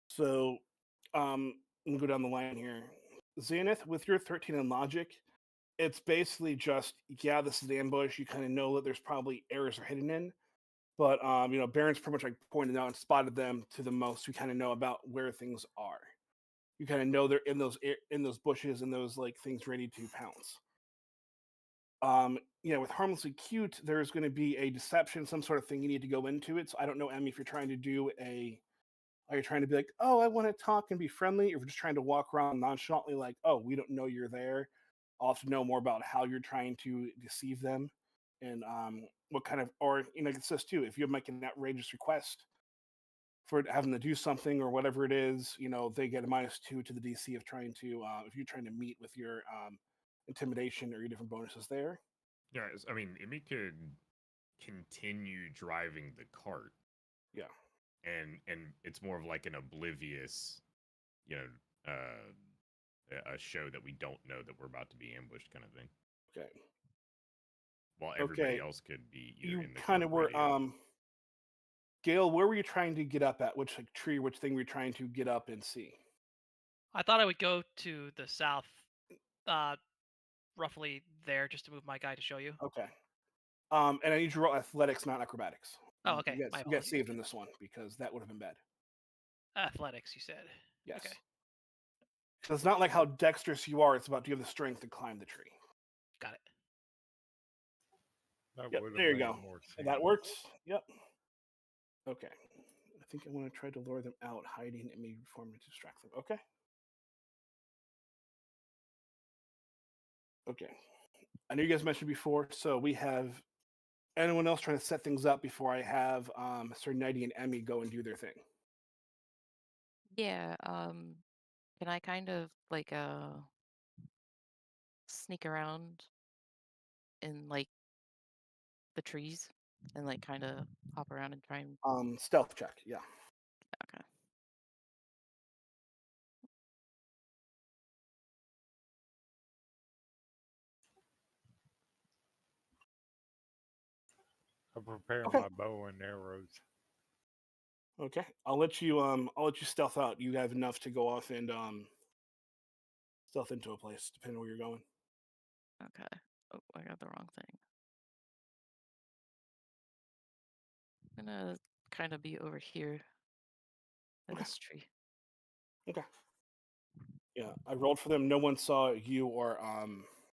So let me go down the line here. Zenith, with your 13 in logic, it's basically just, yeah, this is the ambush. You kind of know that there's probably errors are hidden in. But Baron's pretty much like pointed out and spotted them to the most. We kind of know about where things are. You kind of know they're in those bushes and those like things ready to pounce. With harmlessly cute, there's going to be a deception, some sort of thing you need to go into it. So I don't know, Emmy, if you're trying to do are you trying to be like, oh, I want to talk and be friendly, or if you're just trying to walk around nonchalantly, like, oh, we don't know you're there. I'll have to know more about how you're trying to deceive them, and what kind of, or it says too, if you make an outrageous request for having to do something or whatever it is, they get a -2 to the DC of trying to, if you're trying to meet with your intimidation or your different bonuses there. Yeah, I mean, Emmy could continue driving the cart. Yeah. And it's more of like an oblivious, a show that we don't know that we're about to be ambushed kind of thing. Okay. While everybody Okay. else could be either You in the kind cart of were, ready. Gail, where were you trying to get up at? Which like tree, which thing were you trying to get up and see? I thought I would go to the south, roughly there, just to move my guy to show you. Okay. And I need you to roll athletics, not acrobatics. Oh, okay. My You get apologies. saved in this one because that would have been bad. Athletics, you said. Yes. Okay. So it's not like how dexterous you are, it's about do you have the strength to climb the tree. Got it. That Yep, would have there you made go. more And that sense. works. Yep. Okay. I think I want to try to lure them out, hiding and maybe form to distract them. Okay. Okay. I know you guys mentioned before, so we have anyone else trying to set things up before I have Sir Nighty and Emmy go and do their thing. Yeah, can I kind of like sneak around in like the trees and like kind of hop around and try and Stealth check, yeah. okay. I prepare Okay. my bow and arrows. Okay, I'll let you stealth out. You have enough to go off and stealth into a place, depending on where you're going. Okay. Oh, I got the wrong thing. I'm gonna kind of be over here in Okay. this tree. Okay. Yeah, I rolled for them. No one saw you or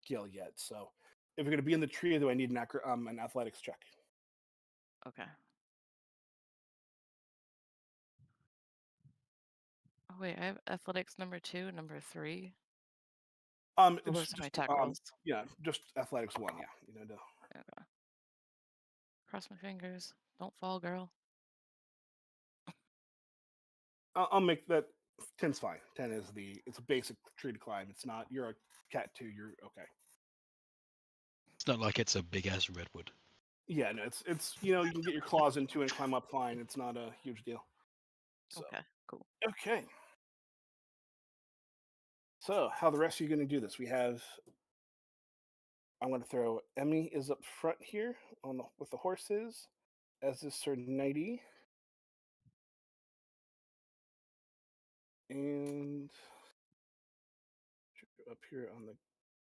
Gil yet. So if you're gonna be in the tree, though, I need an athletics check. Okay. Oh wait, I have athletics number 2, number 3. Well, It's those are my just attack rolls. yeah, just athletics 1. Yeah, you know. Okay. Cross my fingers. Don't fall, girl. I'll make that 10's fine. 10 is it's a basic tree to climb. It's not. You're a cat too. You're okay. It's not like it's a big ass redwood. Yeah, no, it's you can get your claws into and climb up fine. It's not a huge deal. So Okay, cool. okay. So how the rest of you going to do this? I'm going to throw Emmy is up front here with the horses, as is Sir Nighty, and up here on the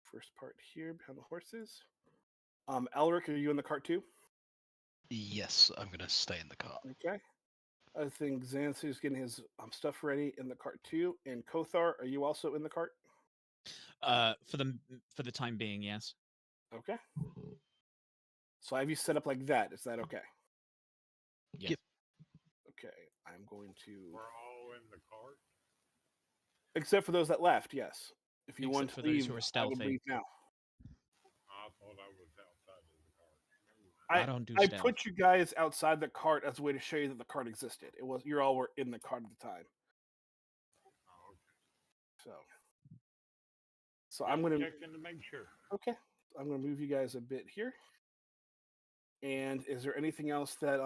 first part here behind the horses. Elric, are you in the cart too? Yes, I'm gonna stay in the car. Okay. I think Xansu's getting his stuff ready in the cart too. And Kothar, are you also in the cart? For the time being, yes. Okay. So I have you set up like that. Is that okay? Yes. Yep. Okay. I'm going to. We're all in the cart. Except for those that left, yes. If you Except want to for those leave, who are I would stealthy. leave now. I thought I was outside of the cart. I don't do I stealth. put you guys outside the cart as a way to show you that the cart existed. It was you all were in the cart at the time. Oh, okay. So I'm gonna checking to make sure. okay. I'm gonna move you guys a bit here. And is there anything else that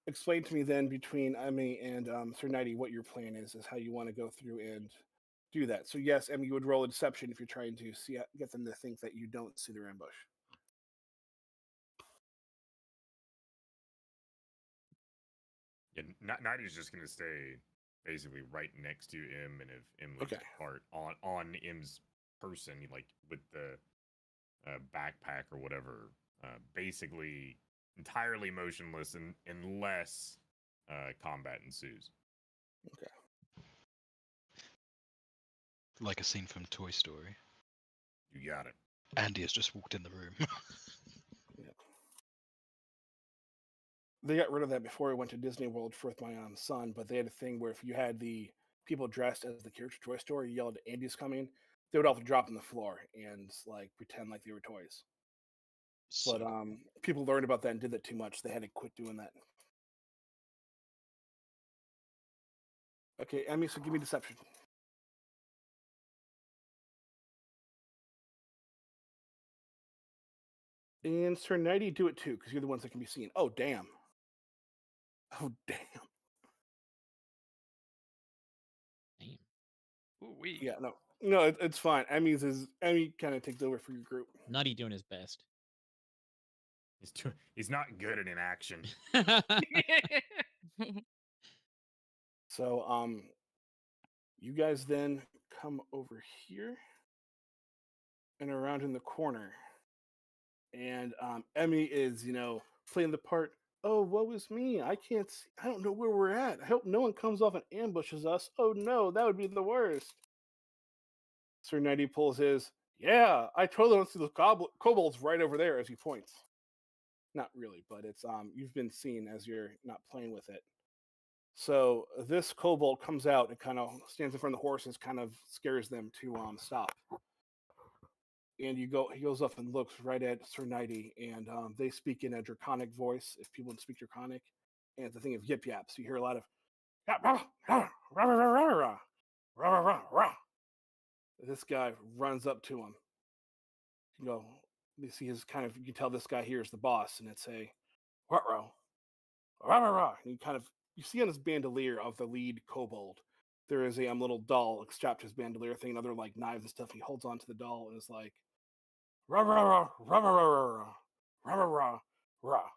explain to me then between Emmy and Sir Nighty what your plan is how you want to go through and do that. So yes, Emmy, you would roll a deception if you're trying to get them to think that you don't see their ambush. Yeah, Nighty's just gonna stay basically right next to M, and if M leaves Okay. the cart on M's person, like with the backpack or whatever, basically entirely motionless unless combat ensues. Okay. Like a scene from Toy Story. You got it. Andy has just walked in the room. Yeah. They got rid of that before we went to Disney World with my son, but they had a thing where if you had the people dressed as the character Toy Story yelled Andy's coming, they would all drop on the floor and like pretend like they were toys. So, But people learned about that and did that too much. They had to quit doing that. Okay, Emmy, so give me deception. And Sir Nighty, do it too, because you're the ones that can be seen. Oh, damn. Oh, damn. Damn. Ooh wee. Yeah, no, it's fine. Emmy kind of takes over for your group. Nutty doing his best. He's not good at inaction. So, you guys then come over here and around in the corner, and Emmy is, playing the part. Oh, woe is me! I can't see. I don't know where we're at. I hope no one comes off and ambushes us. Oh no, that would be the worst. Sir Nighty pulls his. Yeah, I totally don't see those kobolds right over there as he points. Not really, but it's you've been seen as you're not playing with it. So this kobold comes out and kind of stands in front of the horses, kind of scares them to stop. And he goes up and looks right at Sir Nighty, and they speak in a draconic voice. If people can speak draconic, and it's a thing of yip yap, so you hear a lot of this guy runs up to him. You see his you can tell this guy here is the boss, and it's a ruh-roh. And you see on his bandolier of the lead kobold, there is a little doll strapped to his bandolier thing, and other like knives and stuff. He holds onto the doll and is like, rah rah rah rah rah rah rah rah rah rah.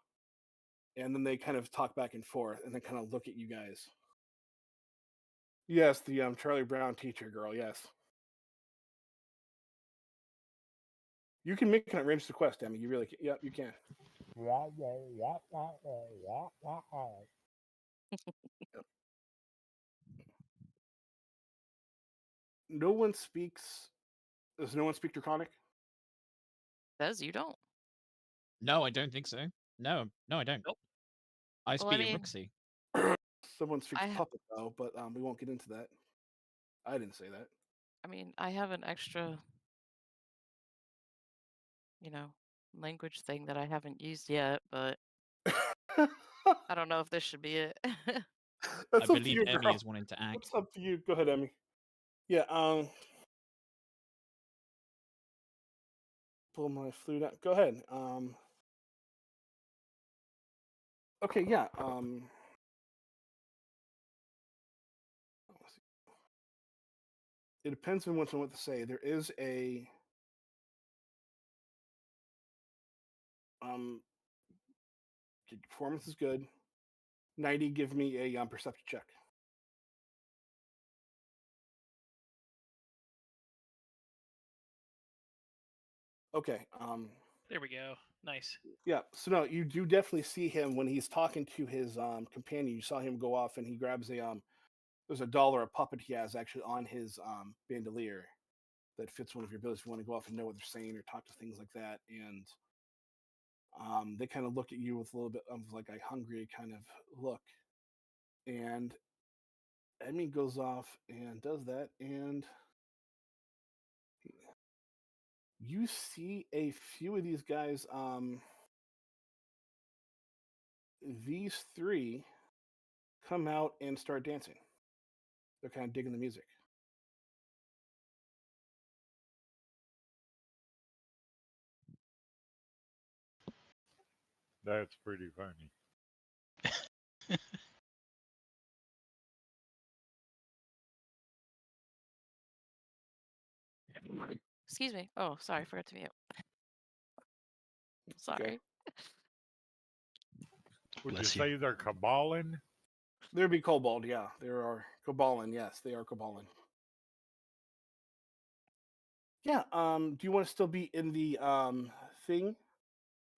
and then they kind of talk back and forth, and then kind of look at you guys. Yes, the Charlie Brown teacher girl. Yes, you can make an range the quest, Emmy. You really can. Yep, you can. No one speaks. Does no one speak Draconic? Says you don't. No, I don't think so. No, I don't. Nope. I Well, I speak mean, Rooksy. Someone speaks I puppet though, but we won't get into that. I didn't say that. I have an extra, language thing that I haven't used yet, but I don't know if this should be it. That's I up to believe you, Emmy girl. is wanting to act. That's up to you. Go ahead, Emmy. Yeah. Pull my flute out. Go ahead. Okay. Yeah. Let's see. It depends on what to say. There is a your performance is good. 90. Give me a perception check. Okay. There we go. Nice. Yeah. So no, you do definitely see him when he's talking to his companion. You saw him go off and he grabs a there's a dollar, a puppet he has actually on his bandolier that fits one of your abilities if you want to go off and know what they're saying or talk to things like that. And they kind of look at you with a little bit of like a hungry kind of look. And Emmy goes off and does that, and you see a few of these guys. These three come out and start dancing. They're kind of digging the music. That's pretty funny. Excuse me. Oh, sorry, I forgot to mute. Okay. Sorry. Would you Bless you. say they're caballing? There'd be kobold, yeah. There are kobolin, yes, they are kobolin. Yeah. Do you want to still be in the thing,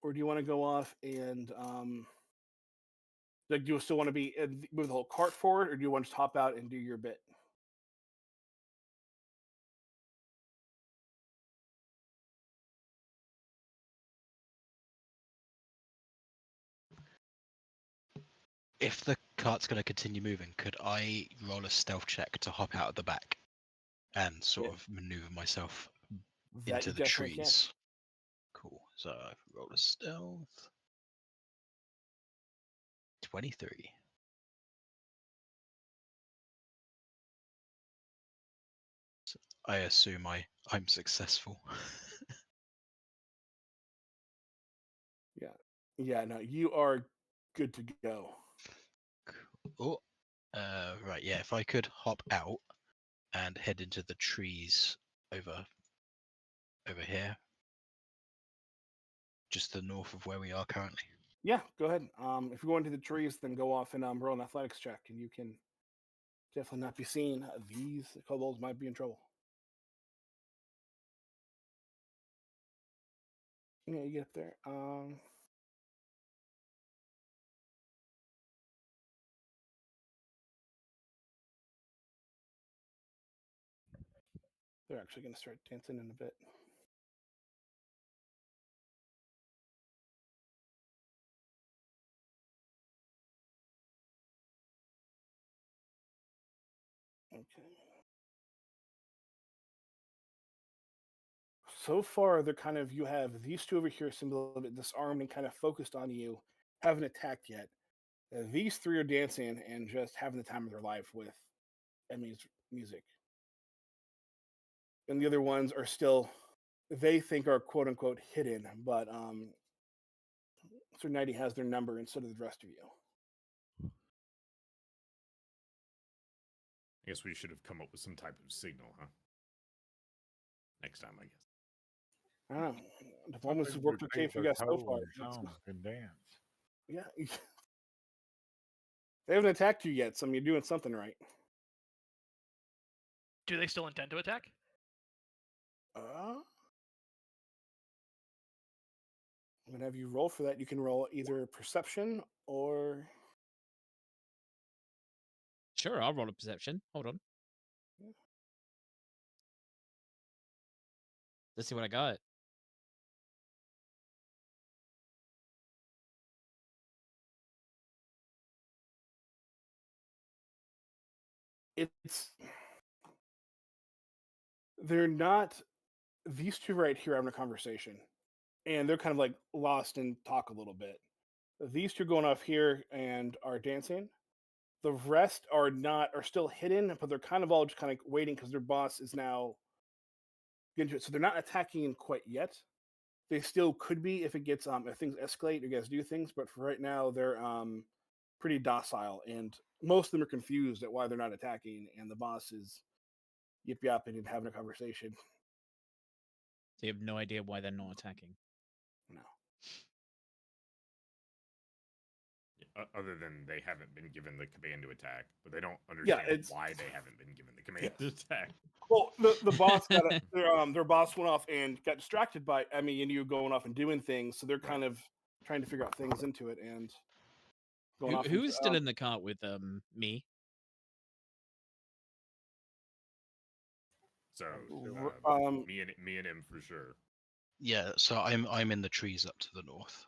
or do you want to go off and like, do you still want to be move the whole cart forward, or do you want to just hop out and do your bit? If the cart's going to continue moving, could I roll a stealth check to hop out of the back and sort Yeah. of maneuver myself That into you the definitely can. trees? Cool. So I roll a stealth. 23. So I assume I'm successful. Yeah. Yeah, no, you are good to go. Oh, right. Yeah, if I could hop out and head into the trees over here, just the north of where we are currently. Yeah, go ahead. If you go into the trees, then go off and roll an athletics check, and you can definitely not be seen. These kobolds might be in trouble. Yeah, you get up there. They're actually going to start dancing in a bit. Okay. So far, they're kind of, you have these two over here, seem a little bit disarmed and kind of focused on you, haven't attacked yet. These three are dancing and just having the time of their life with Emmy's music. And the other ones are still, they think are quote unquote hidden, but Sir Nighty has their number instead of the rest of you. I guess we should have come up with some type of signal, huh? Next time, I guess. I don't know. The performance has Something worked to okay take for you their guys so toe far. and song and dance. Yeah. They haven't attacked you yet, so I mean, you're doing something right. Do they still intend to attack? I'm gonna have you roll for that. You can roll either perception or Sure, I'll roll a perception. Hold on. Let's see what I got. it's. They're not. These two right here having a conversation, and they're kind of like lost in talk a little bit. These two going off here and are dancing. The rest are not, are still hidden, but they're kind of all just kind of waiting because their boss is now getting to it. So they're not attacking quite yet. They still could be if it gets if things escalate, you guys do things. But for right now, they're pretty docile, and most of them are confused at why they're not attacking, and the boss is yip yapping and having a conversation. So you have no idea why they're not attacking. No. Other than they haven't been given the command to attack, but they don't understand why they haven't been given the command to attack. Well, the boss got their boss went off and got distracted by Emmy and you going off and doing things, so they're kind of trying to figure out things into it and going off. Who's still in the cart with me? So me and him for sure. Yeah, so I'm in the trees up to the north.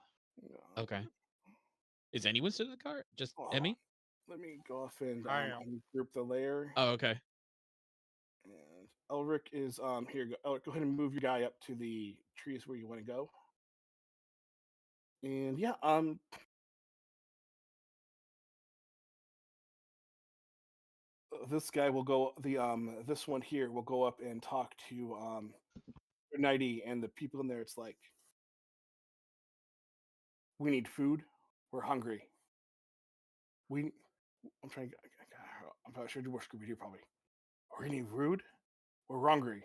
Okay. Is anyone still in the cart? Just Emmy? Let me go off and group the layer. Oh, okay. And Elric is here. Go ahead and move your guy up to the trees where you want to go. And yeah, this guy will go. This one here will go up and talk to Nighty and the people in there. It's like, we need food. We're hungry. I'm trying. I'm not sure what Scooby Doo probably. We need food. We're hungry.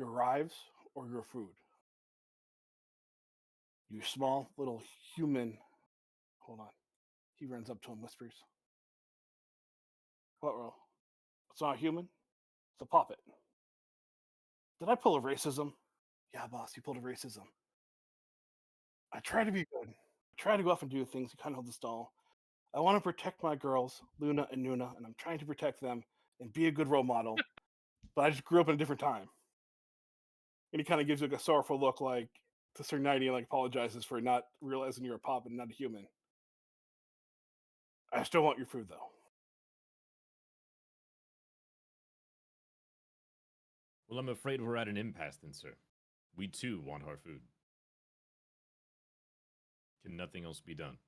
Your lives or your food. You small little human. Hold on. He runs up to him, whispers, "What, Ro? It's not a human. It's a puppet." Did I pull a racism? Yeah, boss, you pulled a racism. I try to be good. I try to go off and do things. You kind of hold the stall. I want to protect my girls, Luna and Nuna, and I'm trying to protect them and be a good role model. But I just grew up in a different time. And he kind of gives you like a sorrowful look, like to Sir Nighty, and like apologizes for not realizing you're a puppet and not a human. I still want your food, though. Well, I'm afraid we're at an impasse then, sir. We too want our food. Can nothing else be done?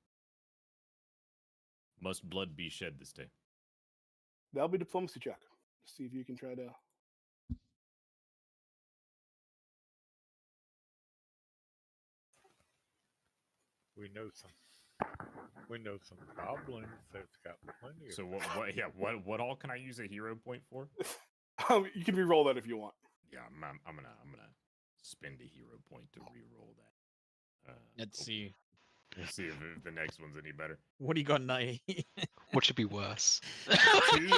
Must blood be shed this day? That'll be diplomacy check. See if you can try to. We know some goblins that's got plenty of. So what all can I use a hero point for? You can re-roll that if you want. Yeah, I'm gonna spend a hero point to re-roll that. Let's see. Let's see if the next one's any better. What do you got, Night? What should be worse? 2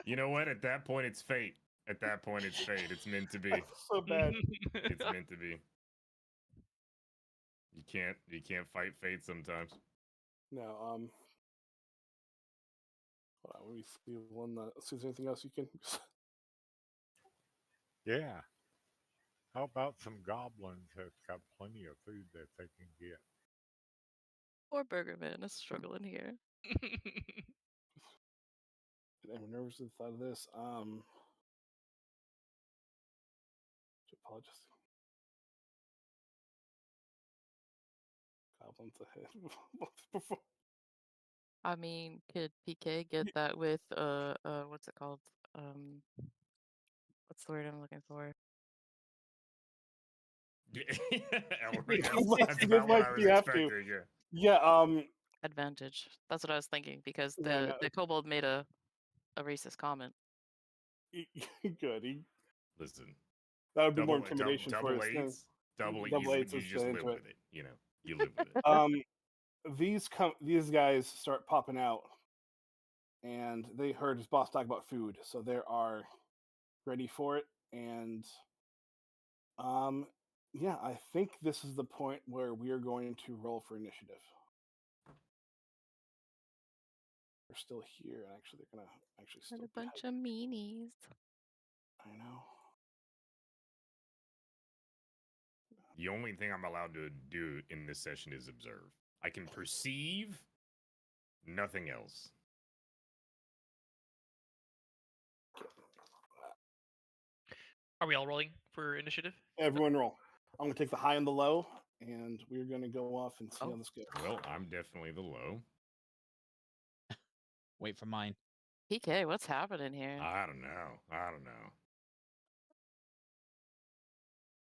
You know what? At that point, it's fate. At that point, it's fate. It's meant to be. That's so bad. It's meant to be. You can't fight fate sometimes. No. Hold on, let me see one. See if there's anything else you can. Yeah. How about some goblins that's got plenty of food that they can get? Poor Burger Man is struggling here. I'm nervous at the thought of this. Apologize. Goblins ahead. I mean, could PK get that with what's it called? What's the word I'm looking for? That's about what I was expecting. Yeah. Advantage. That's what I was thinking because Yeah, the kobold made a racist comment. Good. Listen. That would be more intimidation for double his thing. eights. Double, Double you, eights you is just live into with it. it. You live with it. These guys start popping out, and they heard his boss talk about food, so they are ready for it. And yeah, I think this is the point where we are going to roll for initiative. They're still here, and actually, they're gonna still What a be bunch of meanies. I know. The only thing I'm allowed to do in this session is observe. I can perceive, nothing else. Are we all rolling for initiative? Everyone roll. I'm gonna take the high and the low, and we're gonna go off and see how this goes. Well, I'm definitely the low. Wait for mine. PK, what's happening here? I don't know.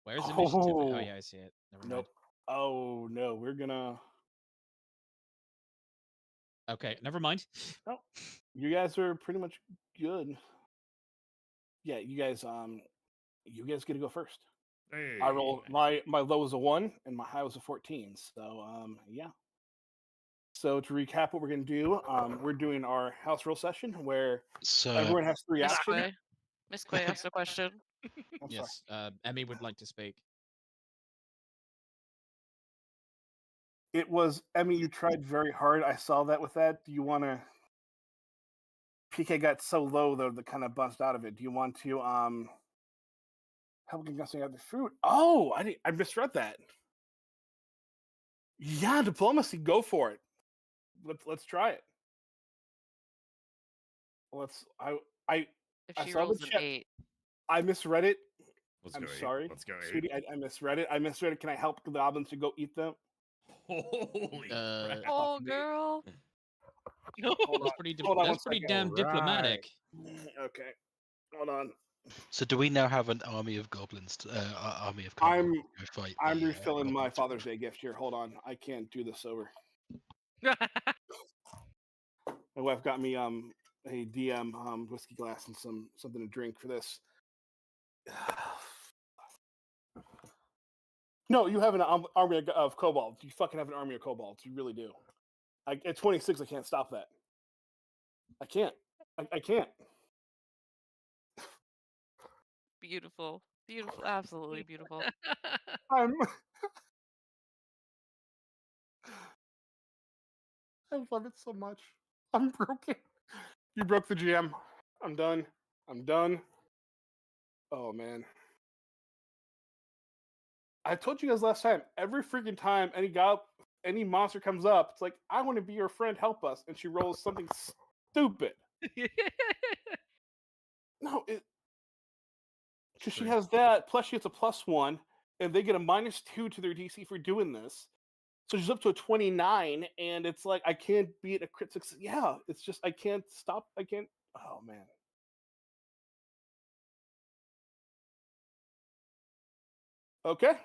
Where's initiative? Oh Oh. yeah, I see it. Never mind. Nope. Oh no, we're gonna. Okay, never mind. Oh, you guys are pretty much good. Yeah, you guys get to go first. Hey, I rolled my low was a 1 and my high was a 14. So yeah. So to recap what we're gonna do, we're doing our house rule session where So everyone has 3 Miss actions. Quay. Miss Quay asked a question. I'm sorry. Yes, Emmy would like to speak. It was Emmy, you tried very hard. I saw that with that. Do you wanna PK got so low though that kind of bunched out of it. Do you want to help guessing other food? Oh, I misread that. Yeah, diplomacy, go for it. Let's try it. I If I she saw the rolls an chat. 8, I misread it. let's I'm go. sorry. Let's go. Sweetie, I misread it. I misread it. Can I help the goblins to go eat them? Holy crap. oh girl, No. Hold That's on. pretty. Hold on That's one pretty second. damn diplomatic. Okay. Hold on. So do we now have an army of goblins, army of kobolds I'm to go fight I'm the, refilling my goblins Father's with? Day gift here. Hold on. I can't do this over. My wife got me a DM whiskey glass and something to drink for this. No, you have an army of kobolds. You fucking have an army of kobolds. You really do. At 26, I can't stop that. I can't. I can't. beautiful, beautiful, absolutely beautiful. I love it so much. I'm broken. You broke the GM. I'm done. I'm done. Oh man. I told you guys last time. Every freaking time any monster comes up, it's like, I want to be your friend. Help us, and she rolls something stupid. No, because she has that. Plus, she gets a +1, and they get a -2 to their DC for doing this. So she's up to a 29, and it's like I can't beat a crit success. Yeah, it's just I can't stop. I can't. Oh man. Okay.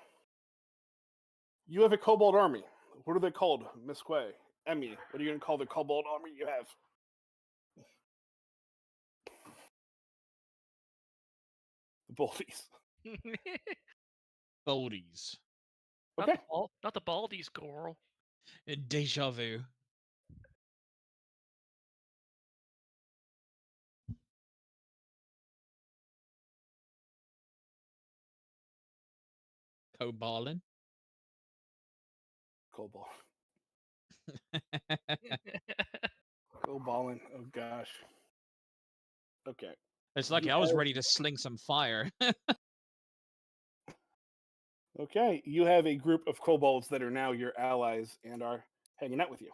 You have a kobold army. What are they called, MissKweh? Emmy, what are you going to call the kobold army you have? The Boldies. Boldies. Okay. Not the Baldies, girl. Deja vu. Kobalin. Kobold. Kobolin. Oh gosh. Okay. It's lucky I was ready to sling some fire. Okay. You have a group of kobolds that are now your allies and are hanging out with you.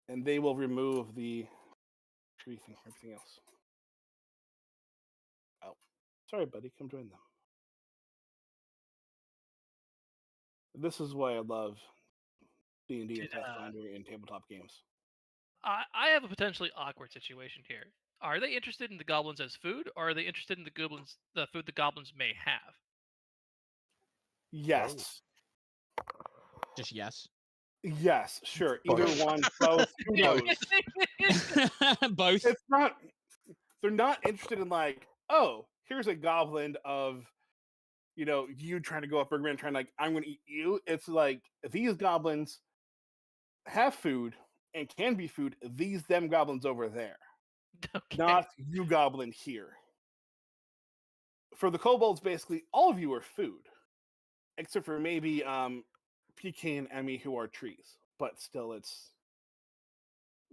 And they will remove the tree thing from everything else. Oh. Sorry, buddy. Come join them. This is why I love D&D and Pathfinder and tabletop games. I have a potentially awkward situation here. Are they interested in the goblins as food, or are they interested in the food the goblins may have? Yes. Just yes. Yes, sure. Either Both. one, both. Who knows? Both. It's not. They're not interested in like, oh, here's a goblin of you trying to go up Bergman and trying like, I'm going to eat you. It's like these goblins have food and can be food. Them goblins over there, Okay. not you goblin here. For the kobolds, basically all of you are food, except for maybe PK and Emmy, who are trees. But still,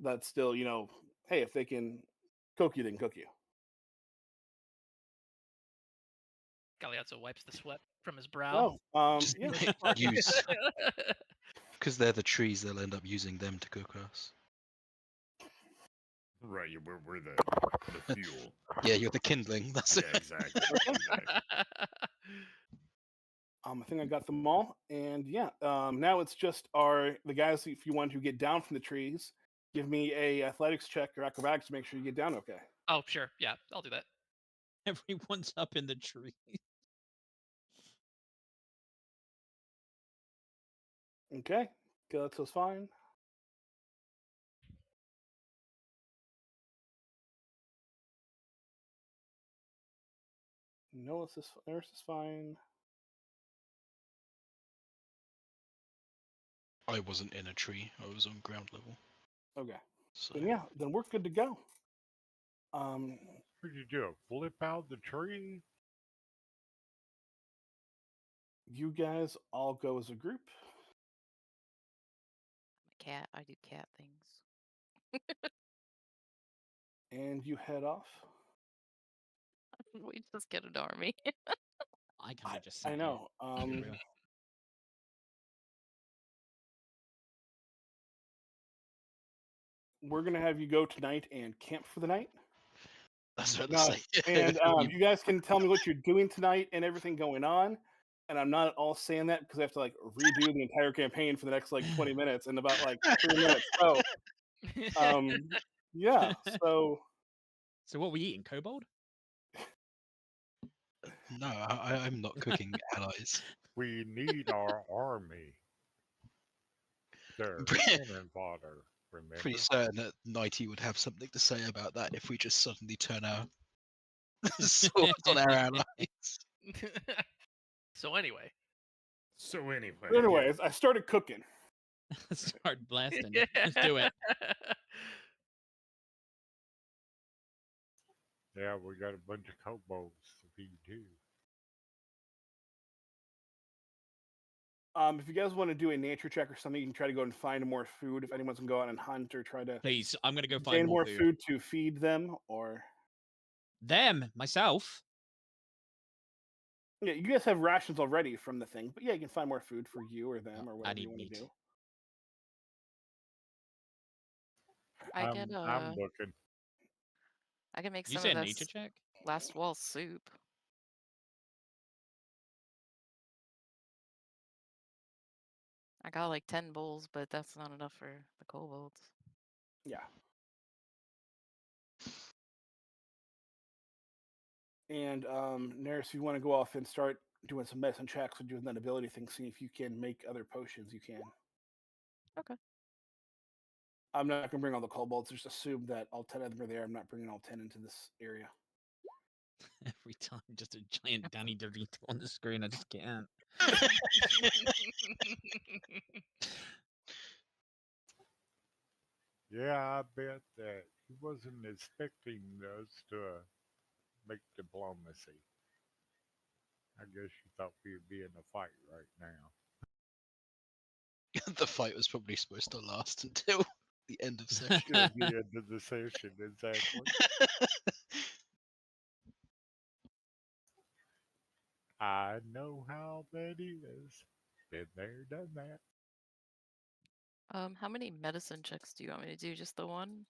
that's still, hey, if they can cook you, they can cook you. Galeazzo wipes the sweat from his brow. Just Yeah. use because they're the trees. They'll end up using them to cook us. Right, we're the fuel. Yeah, you're the kindling. That's Yeah, it. exactly. exactly. I think I got them all, and yeah. Now it's just the guys. If you want to get down from the trees, give me a athletics check or acrobatics to make sure you get down okay. Oh, sure. Yeah, I'll do that. Everyone's up in the tree. Okay, Galaxo's fine. Nurse is fine. I wasn't in a tree. I was on ground level. Okay. So Then yeah, then we're good to go. What did you do? Flip out the tree? You guys all go as a group, Cat. I do cat things. and you head off. We just get an army. I kind of just I sit know. here. Keep it real. We're gonna have you go tonight and camp for the night. that's what No, I say. and you guys can tell me what you're doing tonight and everything going on. And I'm not at all saying that because I have to like redo the entire campaign for the next like 20 minutes in about like 3 minutes. So, yeah. So what we eating? Kobold? No, I'm not cooking allies. We need our army. They're Pretty- cannon fodder, remember? Pretty certain that Nighty would have something to say about that if we just suddenly turn our swords on our allies. So anyway. anyways, I started cooking. Start blasting. Let's do it. Yeah, we got a bunch of kobolds to feed too. If you guys want to do a nature check or something, you can try to go and find more food. If anyone's gonna go out and hunt or try to Please, I'm gonna go gain find more food. food to feed them, or Them, myself. yeah, you guys have rations already from the thing, but yeah, you can find more food for you or them or I whatever need you want meat. to do. I'm looking. I can make Did you some say of a this nature check? last wall soup. I got like 10 bowls, but that's not enough for the kobolds. Yeah. And Neris, if you want to go off and start doing some medicine checks or doing that ability thing, see if you can make other potions, you can. Okay. I'm not going to bring all the kobolds. Just assume that all 10 of them are there. I'm not bringing all 10 into this area. Every time, just a giant Danny DeVito on the screen. I just can't. Yeah, I bet that he wasn't expecting us to make diplomacy. I guess you thought we'd be in a fight right now. The fight was probably supposed to last until the end of session. Yeah, the end of the session, exactly. I know how that is. Been there, done that. How many medicine checks do you want me to do? Just the one?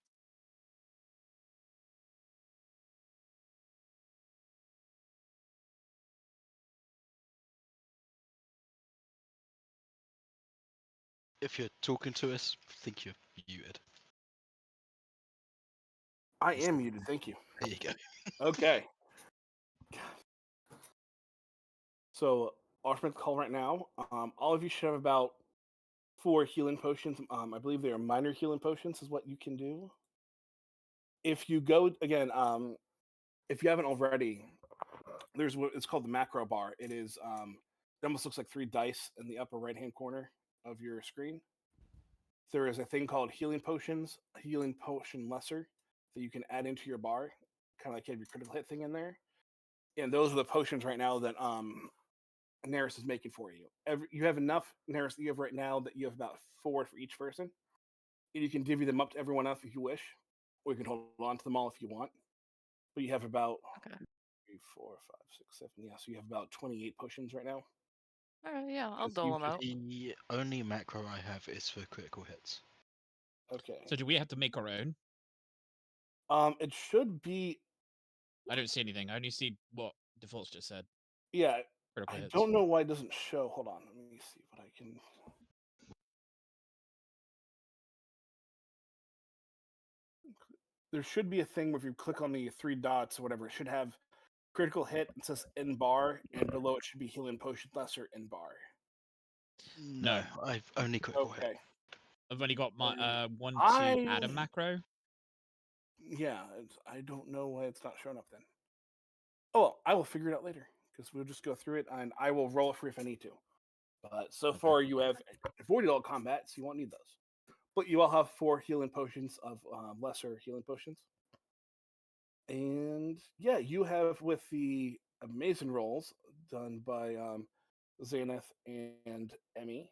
If you're talking to us, think you're muted. I am muted. Thank you. There you go. Okay. So, Archman's call right now. All of you should have about 4 healing potions. I believe they are minor healing potions, is what you can do. If you go again, if you haven't already, there's what it's called the macro bar. It is it almost looks like 3 dice in the upper right hand corner of your screen. There is a thing called healing potions, a healing potion lesser that you can add into your bar, kind of like you have your critical hit thing in there. And those are the potions right now that Neris is making for you. You have enough Neris that you have right now that you have about 4 for each person. And you can divvy them up to everyone else if you wish, or you can hold on to them all if you want. But you have about Okay. 3, 4, 5, 6, 7. Yeah, so you have about 28 potions right now. All right. Yeah, I'll 'Cause dole them out. The only macro I have is for critical hits. Okay. So do we have to make our own? It should be. I don't see anything. I only see what defaults just said. Yeah, Critical I hits. don't know why it doesn't show. Hold on, let me see what I can. There should be a thing where if you click on the 3 dots or whatever, it should have critical hit. It says in bar, and below it should be healing potion lesser in bar. No, I've only critical hit. Okay. I've only got my one to add a I macro. yeah, I don't know why it's not showing up then. Oh, well, I will figure it out later because we'll just go through it and I will roll it for you if I need to. But so far, you have avoided all combat, so you won't need those. But you all have 4 healing potions of lesser healing potions. And yeah, you have with the amazing rolls done by Xanath and Emmy.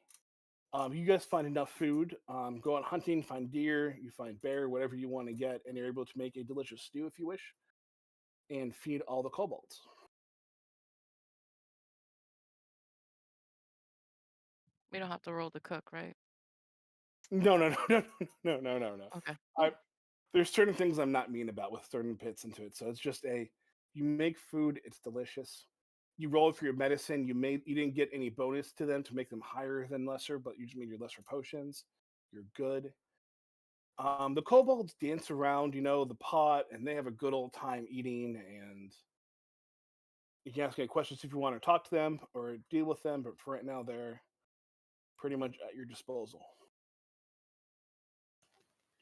You guys find enough food, go out hunting, find deer, you find bear, whatever you want to get, and you're able to make a delicious stew if you wish, and feed all the kobolds. We don't have to roll the cook, right? No, no, no, no, no, no, no. Okay. I there's certain things I'm not mean about with certain bits into it. So it's just you make food, it's delicious. You roll for your medicine. You didn't get any bonus to them to make them higher than lesser, but you just made your lesser potions. You're good. The kobolds dance around, the pot, and they have a good old time eating. And you can ask any questions if you want to talk to them or deal with them. But for right now, they're pretty much at your disposal.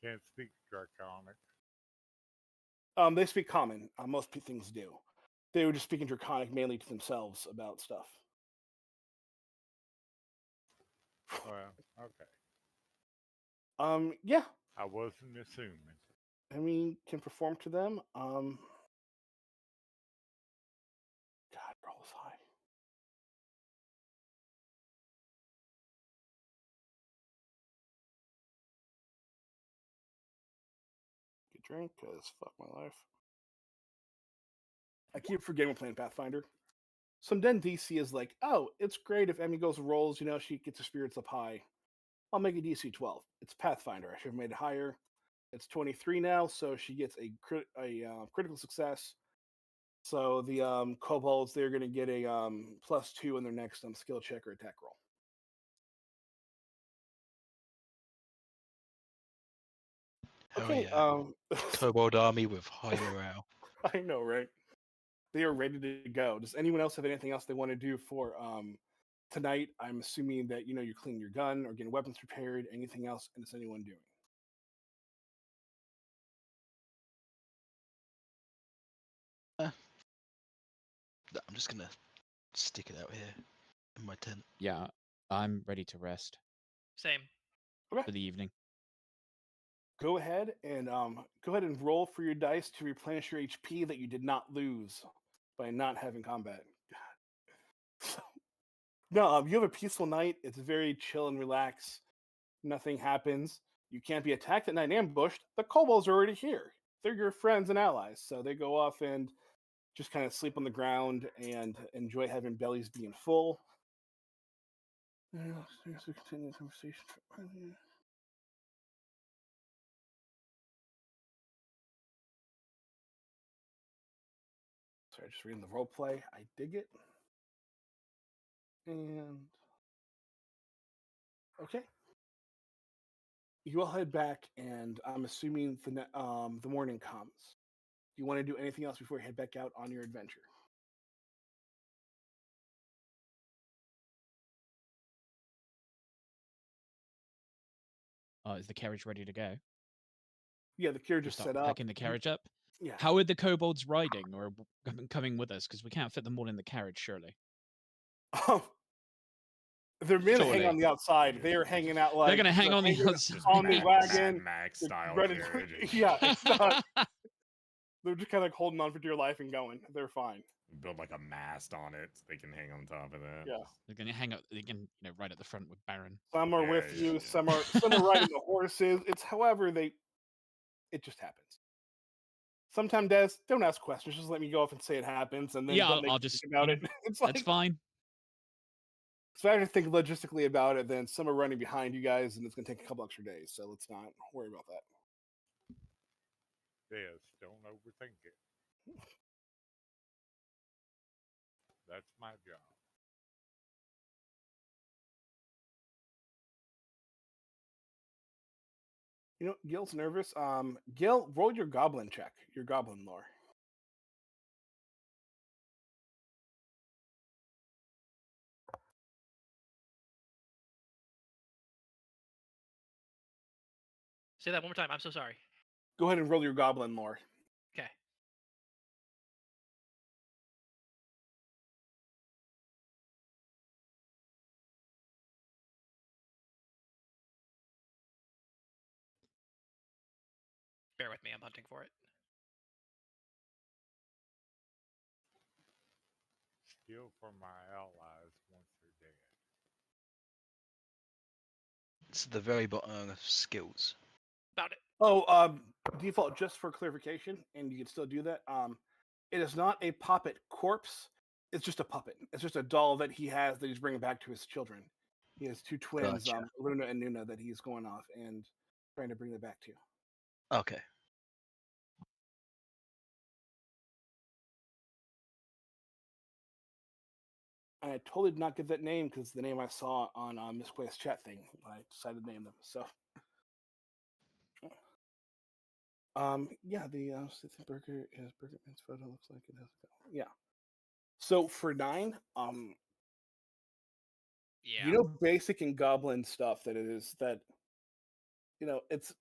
Can't speak Draconic. They speak common. Most things do. They were just speaking Draconic mainly to themselves about stuff. Well, okay. Yeah. I wasn't assuming. I mean, can perform to them. God, rolls high. Get drink, cause fuck my life. I keep forgetting we're playing Pathfinder. Some den DC is like, oh, it's great if Emmy goes rolls, she gets her spirits up high. I'll make a DC 12. It's Pathfinder. I should have made it higher. It's 23 now, so she gets a critical success. So the kobolds, they're going to get a +2 in their next skill check or attack roll. Hell Okay. yeah. Kobold army with high morale. I know, right? They are ready to go. Does anyone else have anything else they want to do for tonight? I'm assuming that you clean your gun or getting weapons prepared. Anything else? And is anyone doing? I'm just gonna stick it out here in my tent. Yeah, I'm ready to rest Same. for the evening. Go ahead and roll for your dice to replenish your HP that you did not lose by not having combat. So, no, you have a peaceful night. It's very chill and relaxed. Nothing happens. You can't be attacked at night, ambushed. The kobolds are already here. They're your friends and allies, so they go off and just kind of sleep on the ground and enjoy having bellies being full. Seriously, continue the conversation. Sorry, just reading the role play. I dig it. And okay, you all head back, and I'm assuming the morning comes. Do you want to do anything else before you head back out on your adventure? Is the carriage ready to go? Yeah, the carriage is Just start set up. packing the carriage up. Yeah. How are the kobolds riding or coming with us? Because we can't fit them all in the carriage, surely. They're meant to hang Surely. on the outside. Just- They are hanging out They're like gonna hang they're on the hanging outside. Just on the Mad wagon. Max They're style ready to- carriage. yeah, it's not. They're just kind of like holding on for dear life and going. They're fine. Build like a mast on it so they can hang on top of that. Yeah. They're gonna hang up. They can, right at the front with Baron. Some are Yeah, with yeah, you. yeah. Some are riding the horses. It's however it just happens. Sometimes, Des, don't ask questions. Just let me go off and say it happens, and then Yeah, don't make I'll me just, think about it. It's like, That's fine. so I have to think logistically about it. Then some are running behind you guys, and it's going to take a couple extra days. So let's not worry about that. Yes, don't overthink it. That's my job. You know, Gil's nervous. Gil, roll your goblin check. Your goblin lore. Say that one more time. I'm so sorry. Go ahead and roll your goblin lore. Okay. Bear with me. I'm hunting for it. Steal from my allies once they're dead. It's at the very bottom of skills. Found it. Oh, default just for clarification, and you can still do that. It is not a puppet corpse. It's just a puppet. It's just a doll that he has that he's bringing back to his children. He has two twins, Gotcha. Luna and Nuna, that he's going off and trying to bring them back to. Okay. I totally did not get that name because the name I saw on MissKweh's chat thing. I decided to name them. So, yeah, the Sith burger is Burger Man's photo looks like it has a go. Yeah. So for 9, Yeah. you know, basic and goblin stuff that it is that, it's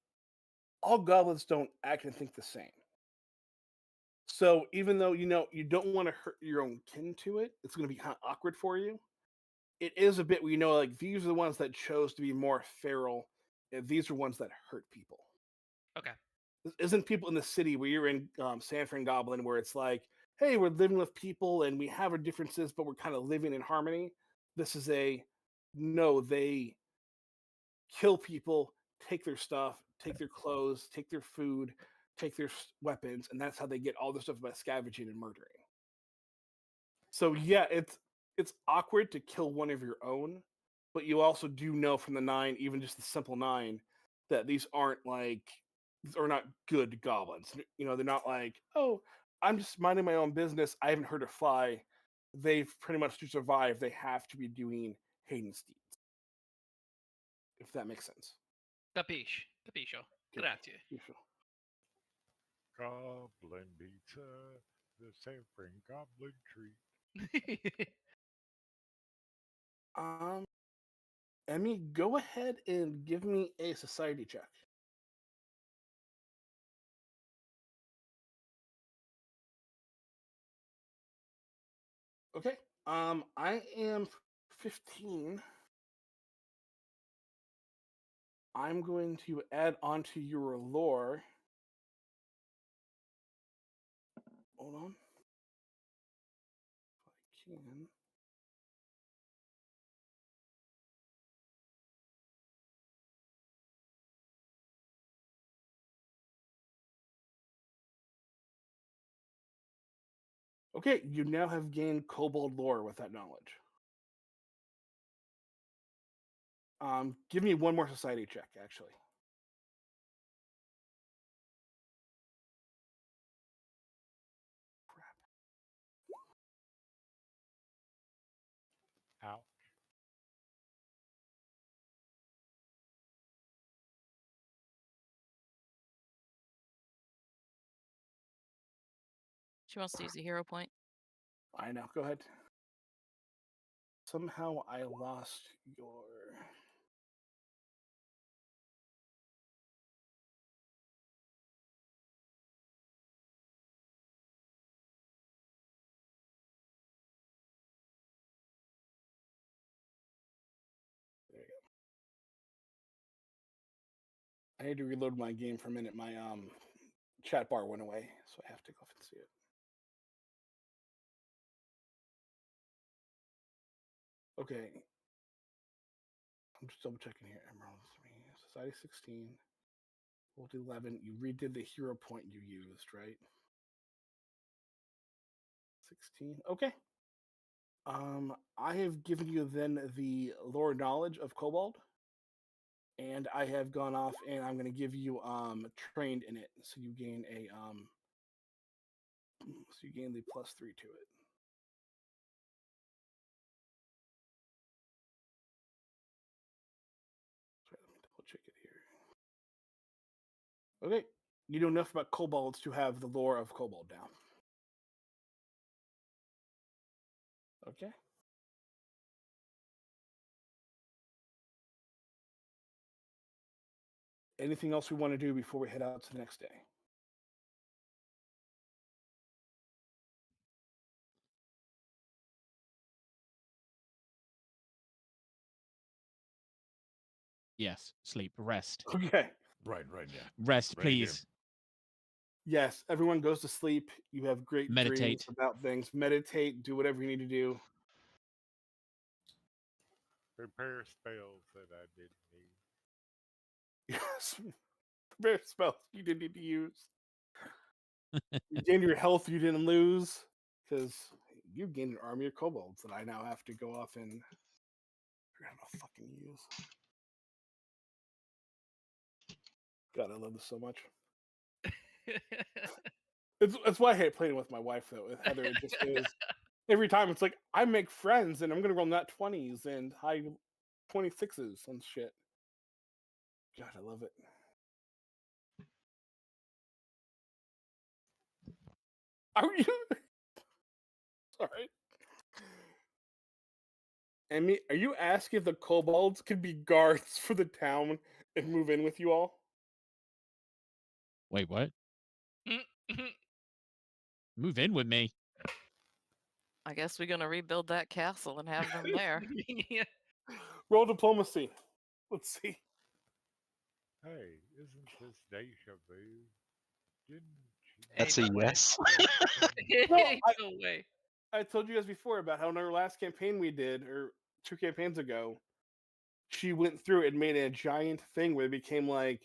all goblins don't act and think the same. So even though you don't want to hurt your own kin to it, it's going to be kind of awkward for you. It is a bit where like these are the ones that chose to be more feral. And these are ones that hurt people. Okay. This isn't people in the city where you're in San Fran Goblin, where it's like, hey, we're living with people and we have our differences, but we're kind of living in harmony. This is no, they kill people, take their stuff, take their clothes, take their food, take their weapons, and that's how they get all this stuff by scavenging and murdering. So yeah, it's awkward to kill one of your own, but you also do know from the 9, even just the simple 9, that these are not good goblins. They're not like, oh, I'm just minding my own business. I haven't hurt a fly. They've pretty much to survive. They have to be doing heinous deeds. If that makes sense. Capisce. Capisco. Grazie. Goblin pizza, the San Fran Goblin treat. Emmy, go ahead and give me a society check. Okay. I am 15. I'm going to add onto your lore. Hold on. If I can. Okay, you now have gained kobold lore with that knowledge. Give me one more society check, actually. Ouch. She wants to use a hero point. I know. Go ahead. Somehow I lost your. I need to reload my game for a minute. My chat bar went away, so I have to go off and see it. Okay. I'm just double checking here. Emerald 3, Society 16, World 11. You redid the hero point you used, right? 16. Okay. I have given you then the lore knowledge of Kobold, and I have gone off and I'm going to give you trained in it, so you gain a so you gain the +3 to it. Sorry, let me double check it here. Okay, you know enough about kobolds to have the lore of Kobold down. Okay. Anything else we want to do before we head out to the next day? Yes, sleep, rest. Okay. Right, yeah. Rest, Right here. please. Yes, everyone goes to sleep. You have great dreams Meditate. about things. Meditate, do whatever you need to do. Prepare spells that I didn't need. Yes. Prepare spells you didn't need to use. You gained your health you didn't lose, because you gained an army of kobolds that I now have to go off and figure out how to fucking use. God, I love this so much. It's why I hate playing with my wife though. With Heather, it just is. Every time it's like I make friends and I'm gonna roll nat 20s and high 26s and shit. God, I love it. Are you sorry? Emmy, are you asking if the kobolds could be guards for the town and move in with you all? Wait, what? Move in with me. I guess we're gonna rebuild that castle and have them there. Yeah. Roll diplomacy. Let's see. Hey, isn't this deja vu? Didn't she That's Hey, a no way. yes. No way. I told you guys before about how in our last campaign we did, or 2 campaigns ago, she went through and made a giant thing where it became like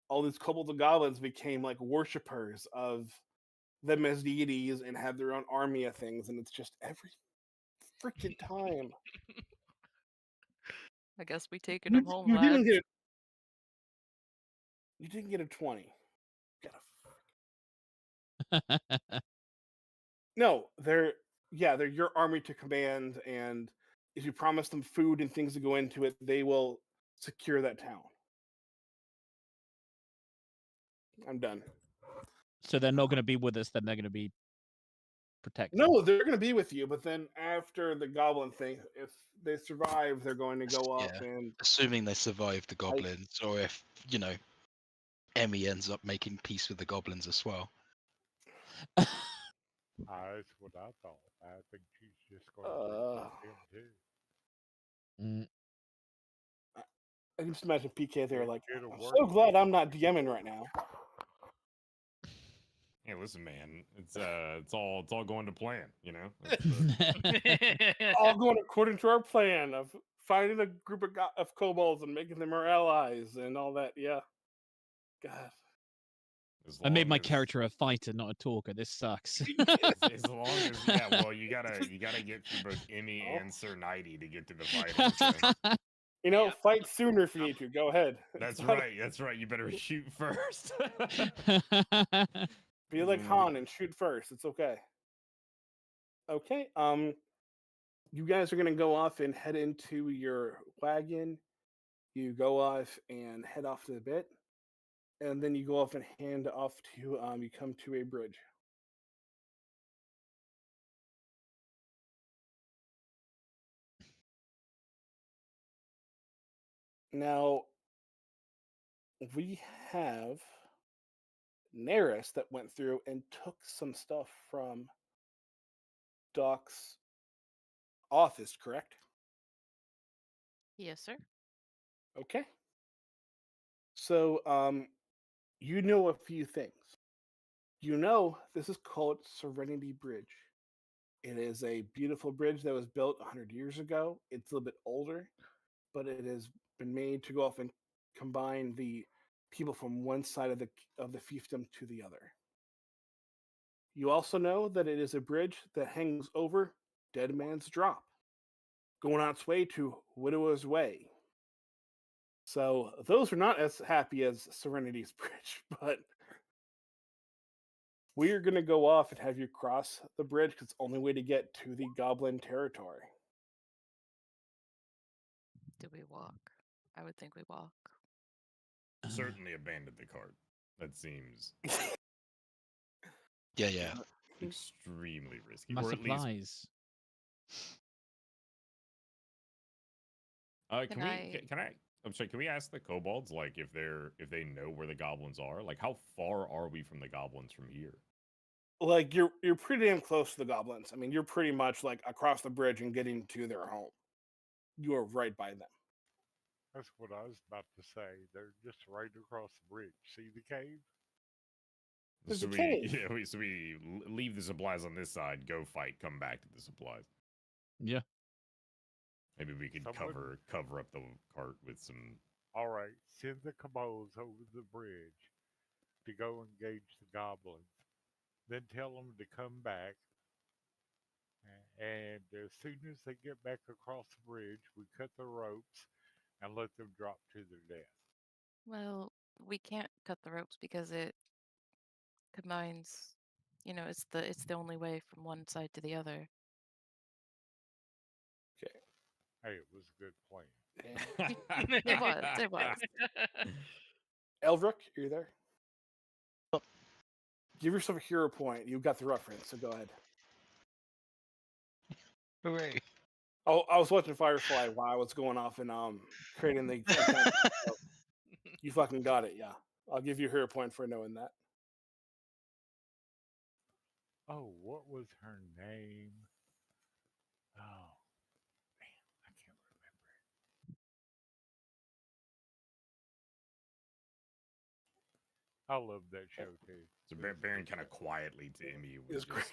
all these kobolds and goblins became like worshippers of them as deities and had their own army of things, and it's just every freaking time. I guess we taking them home, You didn't lads. get you didn't get a 20. No, they're your army to command, and if you promise them food and things to go into it, they will secure that town. I'm done. So they're not going to be with us, then they're going to be protected. No, they're going to be with you, but then after the goblin thing, if they survive, they're going to go up Yeah. and Assuming they survive the goblins, or if, Emmy ends up making peace with the goblins as well. That's what I thought. I think she's just going to recruit him too. Mm. I can just imagine PK there like, It'll I'm work. so glad I'm not DMing right now. Hey, listen, man. It's all going to plan, you know. All going according to our plan of finding a group of kobolds and making them our allies and all that. Yeah. God. I made my character a fighter, not a talker. This sucks. As long as well, you gotta get through both Emmy and Sir Nighty to get to the fighting. So. Fight sooner if you need to. Go ahead. That's right. You better shoot first. Be like Han and shoot first. It's okay. Okay. You guys are gonna go off and head into your wagon. You go off and head off to the bit, and then you go off and hand off to you come to a bridge. Now we have Neris that went through and took some stuff from Doc's office, correct? Yes, sir. Okay. So, you know a few things. You know this is called Serenity Bridge. It is a beautiful bridge that was built 100 years ago. It's a little bit older, but it has been made to go off and combine the people from one side of the fiefdom to the other. You also know that it is a bridge that hangs over Dead Man's Drop, going on its way to Widower's Way. So those are not as happy as Serenity's Bridge, but we are going to go off and have you cross the bridge because it's the only way to get to the Goblin territory. Do we walk? I would think we walk. Certainly abandon the cart. That seems Yeah. extremely risky. My Or at least supplies. can I I'm sorry, can we ask the kobolds like if they know where the goblins are? Like how far are we from the goblins from here? Like you're pretty damn close to the goblins. I mean, you're pretty much like across the bridge and getting to their home. You are right by them. That's what I was about to say. They're just right across the bridge. See the cave? There's So a we cave. yeah, we leave the supplies on this side, go fight, come back to the supplies. Yeah. Maybe we could Someone- cover up the cart with some. All right, send the kobolds over the bridge to go engage the goblins. Then tell them to come back. And as soon as they get back across the bridge, we cut the ropes and let them drop to their death. Well, we can't cut the ropes because it combines, it's the only way from one side to the other. Okay. Hey, it was a good plan. It was. Elric, are you there? Oh. Give yourself a hero point. You got the reference, so go ahead. Hooray. Oh, I was watching Firefly while I was going off and creating the account. So you fucking got it, yeah. I'll give you a hero point for knowing that. Oh, what was her name? Oh, man, I can't remember. I love that show too. So Baron kind of quietly to Emmy It would was great. just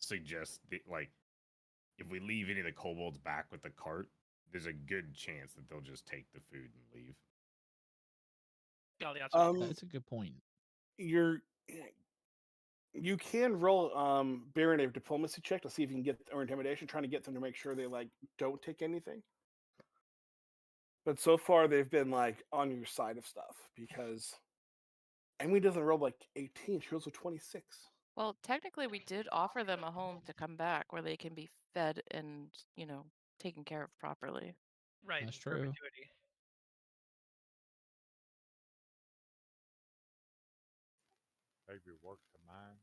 suggest that, like, if we leave any of the kobolds back with the cart, there's a good chance that they'll just take the food and leave. That's a good point. You can roll Baron a diplomacy check to see if you can get, or intimidation, trying to get them to make sure they like don't take anything. But so far they've been like on your side of stuff because Emily doesn't roll like 18, she rolls a 26. Well, technically, we did offer them a home to come back where they can be fed and, taken care of properly. Right, That's in true. perpetuity. Maybe work the mines.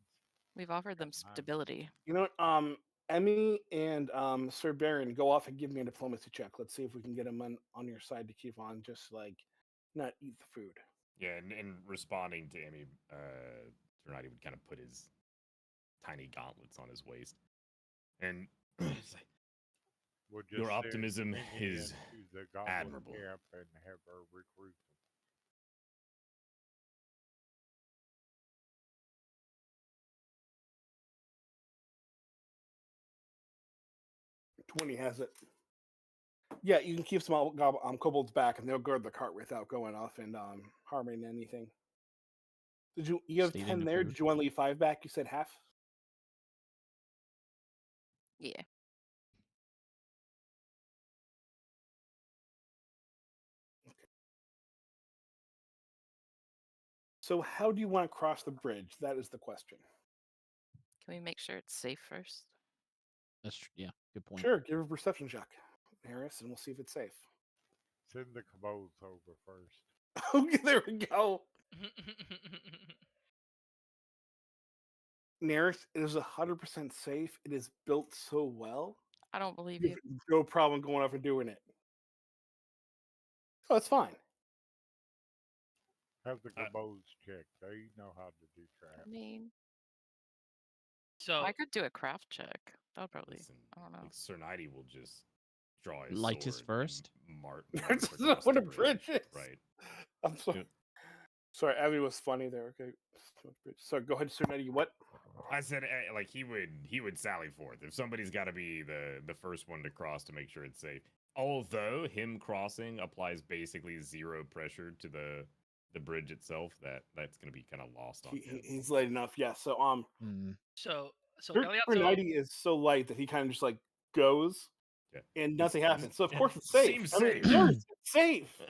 We've offered them Got mines. stability. You know what? Emmy and Sir Baron, go off and give me a diplomacy check. Let's see if we can get them on your side to keep on just like not eat the food. Yeah, and responding to Emmy, Ternati would kind of put his tiny gauntlets on his waist. And he's like, We'll just your send optimism Minnie is into the goblin admirable. camp and have her recruit them. 20 has it. Yeah, you can keep some kobolds back, and they'll guard the cart without going off and harming anything. Did you have Stealing 10 the there? food. Did you want to leave 5 back? You said half. Yeah. So how do you want to cross the bridge? That is the question. Can we make sure it's safe first? Yeah, good point. Sure, give a perception check, Harris, and we'll see if it's safe. Send the kobolds over first. Okay, there we go. Neris, it is 100% safe. It is built so well. I don't believe You you. have no problem going off and doing it. Oh, it's fine. Have the kobolds check. They know how to do I traps. mean, So I could do a craft check. That would probably. Listen, I don't know. like Sir Nighty will just draw his Light his sword first? and march That's across not what the a bridge is. Right. I'm sorry. Sorry, Abby was funny there. Okay. So go ahead, Sir Nettie. What? I said like he would sally forth if somebody's got to be the first one to cross to make sure it's safe. Although him crossing applies basically zero pressure to the bridge itself, that's going to be kind of lost on him. He's light enough. Yeah. So So Sir Galeazzo, Nettie is so light that he kind of just like goes. Yeah. And nothing happens. So of course it's It safe. seems I mean, safe. it's safe.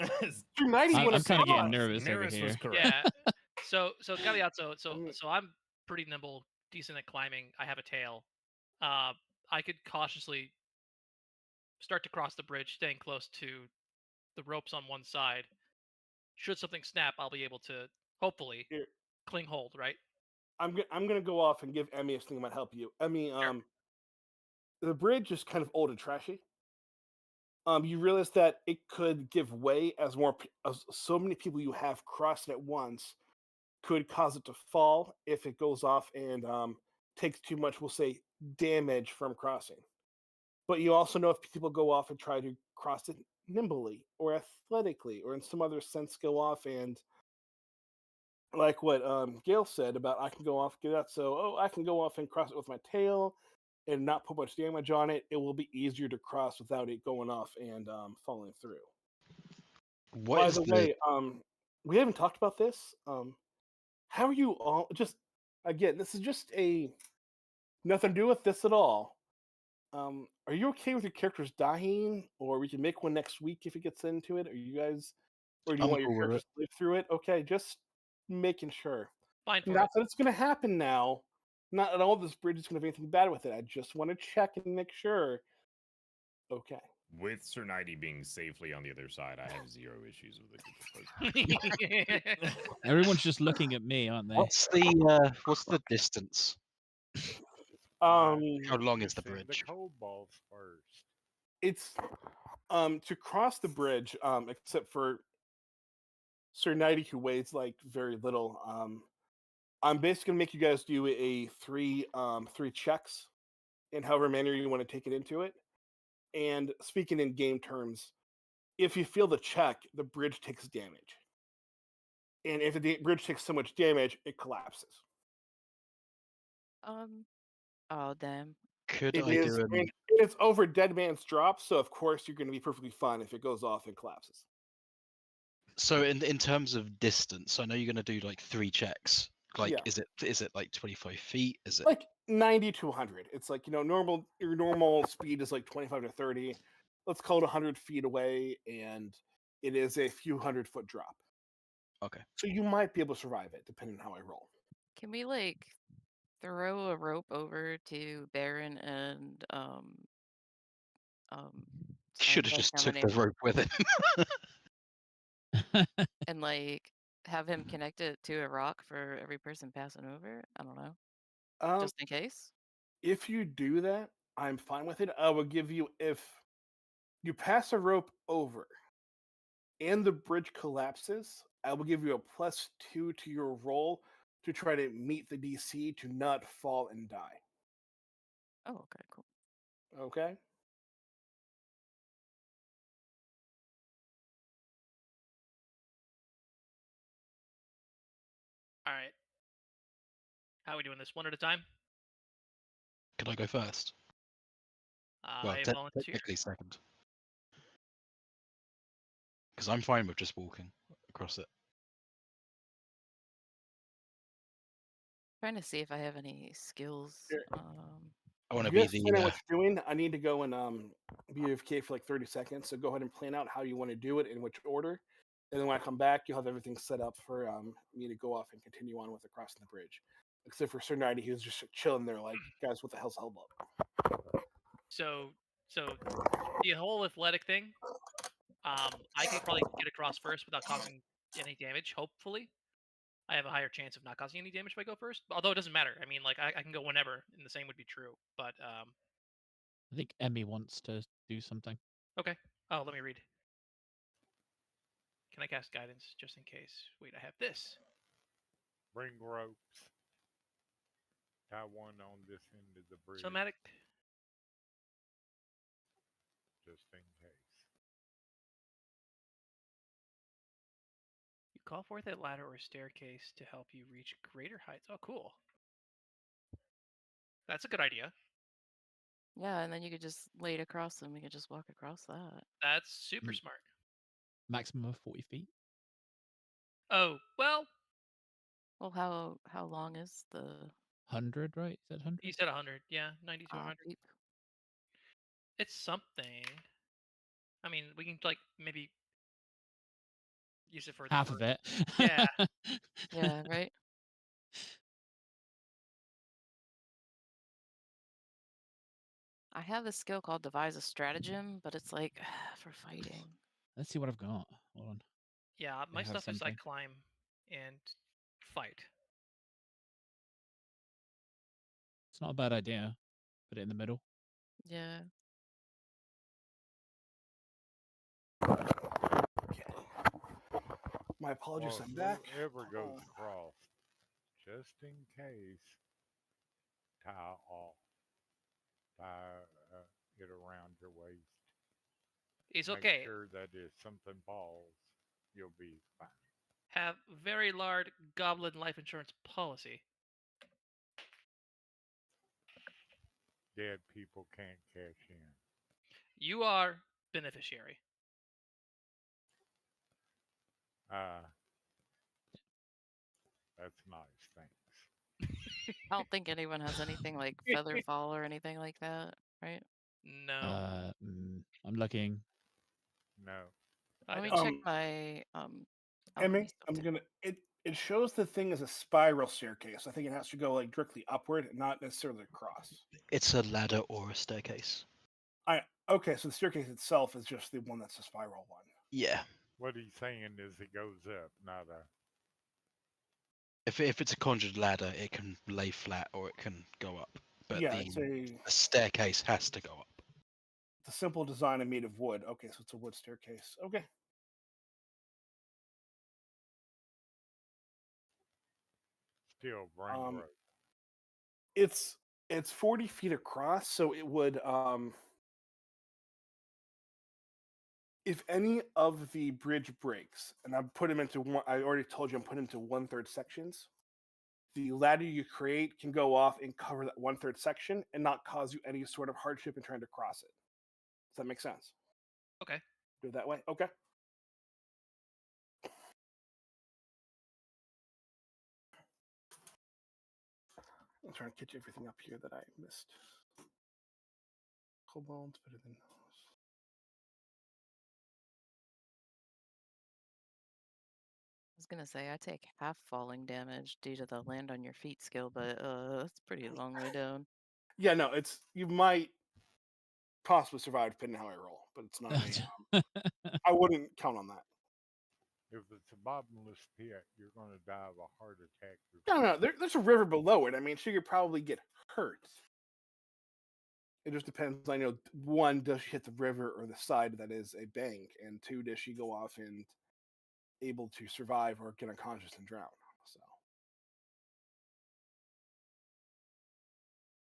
Sir Nettie I'm would kind of getting have nervous over Nervous here. was correct. yeah. So Galeazzo, I mean- so I'm pretty nimble, decent at climbing. I have a tail. I could cautiously start to cross the bridge, staying close to the ropes on one side. Should something snap, I'll be able to hopefully Here, cling hold, right? I'm gonna go off and give Emmy a thing that might help you. Emmy, Sure. the bridge is kind of old and trashy. You realize that it could give way as as so many people you have crossing at once could cause it to fall if it goes off and takes too much, we'll say, damage from crossing. But you also know if people go off and try to cross it nimbly or athletically or in some other sense go off and like what Gail said about I can go off, get that. So, I can go off and cross it with my tail and not put much damage on it. It will be easier to cross without it going off and falling through. What By is the way, we haven't talked about this. How are you all? Just again, this is just a nothing to do with this at all. Are you okay with your characters dying, or we can make one next week if it gets into it? Are you guys, or do you I'm want your cool with characters it. to live through it? Okay, just making sure. Fine for Not it. that it's going to happen now. Not at all. This bridge is going to have anything bad with it. I just want to check and make sure. Okay. With Sir Nighty being safely on the other side, I have zero issues with it. Everyone's just looking at me, aren't they? What's the distance? Um, How long is the Send bridge? The kobolds first. it's to cross the bridge. Except for Sir Nighty, who weighs like very little. I'm basically gonna make you guys do a three checks in however manner you want to take it into it. And speaking in game terms, if you fail the check, the bridge takes damage. And if the bridge takes so much damage, it collapses. Oh damn. Could It I is, do and it's over Dead Man's Drop, so of course you're going to be perfectly fine if it goes off and collapses. So in terms of distance, I know you're gonna do like 3 checks. Like, Yeah. is it like 25 feet? Is it Like 90 to 100. It's like, your normal speed is like 25 to 30. Let's call it 100 feet away, and it is a few 100-foot drop. okay? So you might be able to survive it, depending on how I roll. Can we like throw a rope over to Baron and Should have blanking just on the took the name, rope with it. and like have him connect it to a rock for every person passing over? I don't know. Um, Just in case. if you do that, I'm fine with it. I will give you, if you pass a rope over and the bridge collapses, I will give you a +2 to your roll to try to meet the DC to not fall and die. Oh, okay, cool. Okay? All right. How are we doing this? One at a time? Could I go first? Well, I volunteer. technically second. Because I'm fine with just walking across it. Trying to see if I have any skills. Here. I want to You be guys plan out the what you're doing. I need to go and be AFK for like 30 seconds. So go ahead and plan out how you want to do it in which order. And then when I come back, you'll have everything set up for me to go off and continue on with the crossing the bridge. Except for Sir Nighty, he was just chilling there, like, guys, what the hell's hell up? So the whole athletic thing, I could probably get across first without causing any damage. Hopefully, I have a higher chance of not causing any damage if I go first. Although it doesn't matter. I mean, like I can go whenever, and the same would be true. But I think Emmy wants to do something. okay. Oh, let me read. Can I cast guidance just in case? Wait, I have this. Bring ropes. Tie one on this end of the bridge, Somatic. just in case. You Call forth a ladder or staircase to help you reach greater heights. Oh, cool. That's a good idea. Yeah, and then you could just lay it across them. We could just walk across that. That's super Mm. smart. Maximum of 40 feet. Oh, well, Well, how long is the 100, right? Is that 100? you said 100. Yeah, 90 to 100. beep? It's something. I mean, we can, like, maybe use it for the Half of first. it. Yeah. Yeah, right? I have this skill called Devise a Stratagem, but it's like for fighting. Let's see what I've got. Hold on. Yeah, They my have stuff is like something. climb and fight. It's not a bad idea. Put it in the middle. Yeah. Okay. My apologies, Well, I'm if back. whoever goes Oh. across, just in case, tie off, tie it around your waist. It's Make okay. sure that if something falls, you'll be fine. Have very large goblin life insurance policy. Dead people can't cash in. You are beneficiary. That's nice, thanks. I don't think anyone has anything like feather fall or anything like that, right? No, I'm looking. No. I Let me don't. check my Emmy, alchemy stuff I'm too. gonna it shows the thing as a spiral staircase. I think it has to go like directly upward, not necessarily across. It's a ladder or a staircase. Okay, so the staircase itself is just the one that's a spiral one. Yeah. What he's saying is it goes up, not a. If it's a conjured ladder, it can lay flat or it can go up. But Yeah, the it's staircase has to go up. a simple design and made of wood. Okay, so it's a wood staircase. Okay. Still bring rope. It's 40 feet across, so it would if any of the bridge breaks, and I put them into one, I already told you I'm putting into 1/3 sections. The ladder you create can go off and cover that 1/3 section and not cause you any sort of hardship in trying to cross it. Does that make sense? Okay. Do it that way? Okay. I'm trying to catch everything up here that I missed. Kobolds better than those. I was gonna say I take half falling damage due to the land on your feet skill, but that's pretty long way down. Yeah, no, it's you might possibly survive depending on how I roll, but it's not a. I wouldn't count on that. If it's a bottomless pit, you're going to die of a heart attack. No, there's a river below it. I mean, she could probably get hurt. It just depends on, one, does she hit the river or the side that is a bank, and two, does she go off and able to survive or get unconscious and drown? So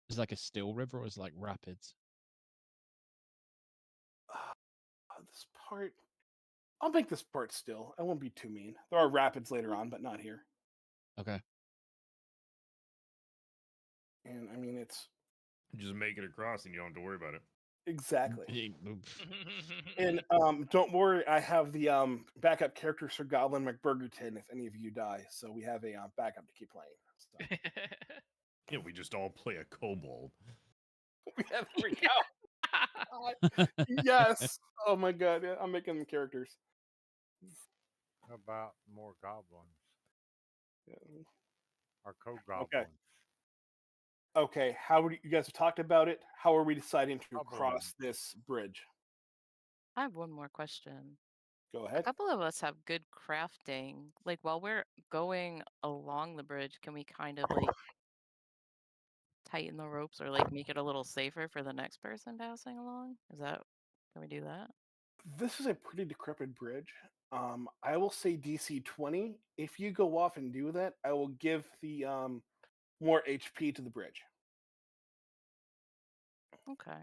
Is it like a still river or is it like rapids? this part, I'll make this part still. I won't be too mean. There are rapids later on, but not here. Okay. And I mean, it's Just make it across and you don't have to worry about it. exactly. Oof. And don't worry, I have the backup characters for Goblin McBurgerton if any of you die, so we have a backup to keep playing. So. Yeah, we just all play a kobold. Yeah, there we go. Yes. Oh my god, yeah, I'm making them characters. How about more goblins? Yeah. Or co-goblins? Okay, you guys have talked about it? How are we deciding to Goblin. cross this bridge? I have one more question. Go A ahead. couple of us have good crafting. Like while we're going along the bridge, can we kind of like tighten the ropes or like make it a little safer for the next person passing along? Can we do that? This is a pretty decrepit bridge. I will say DC 20. If you go off and do that, I will give the more HP to the bridge. Okay.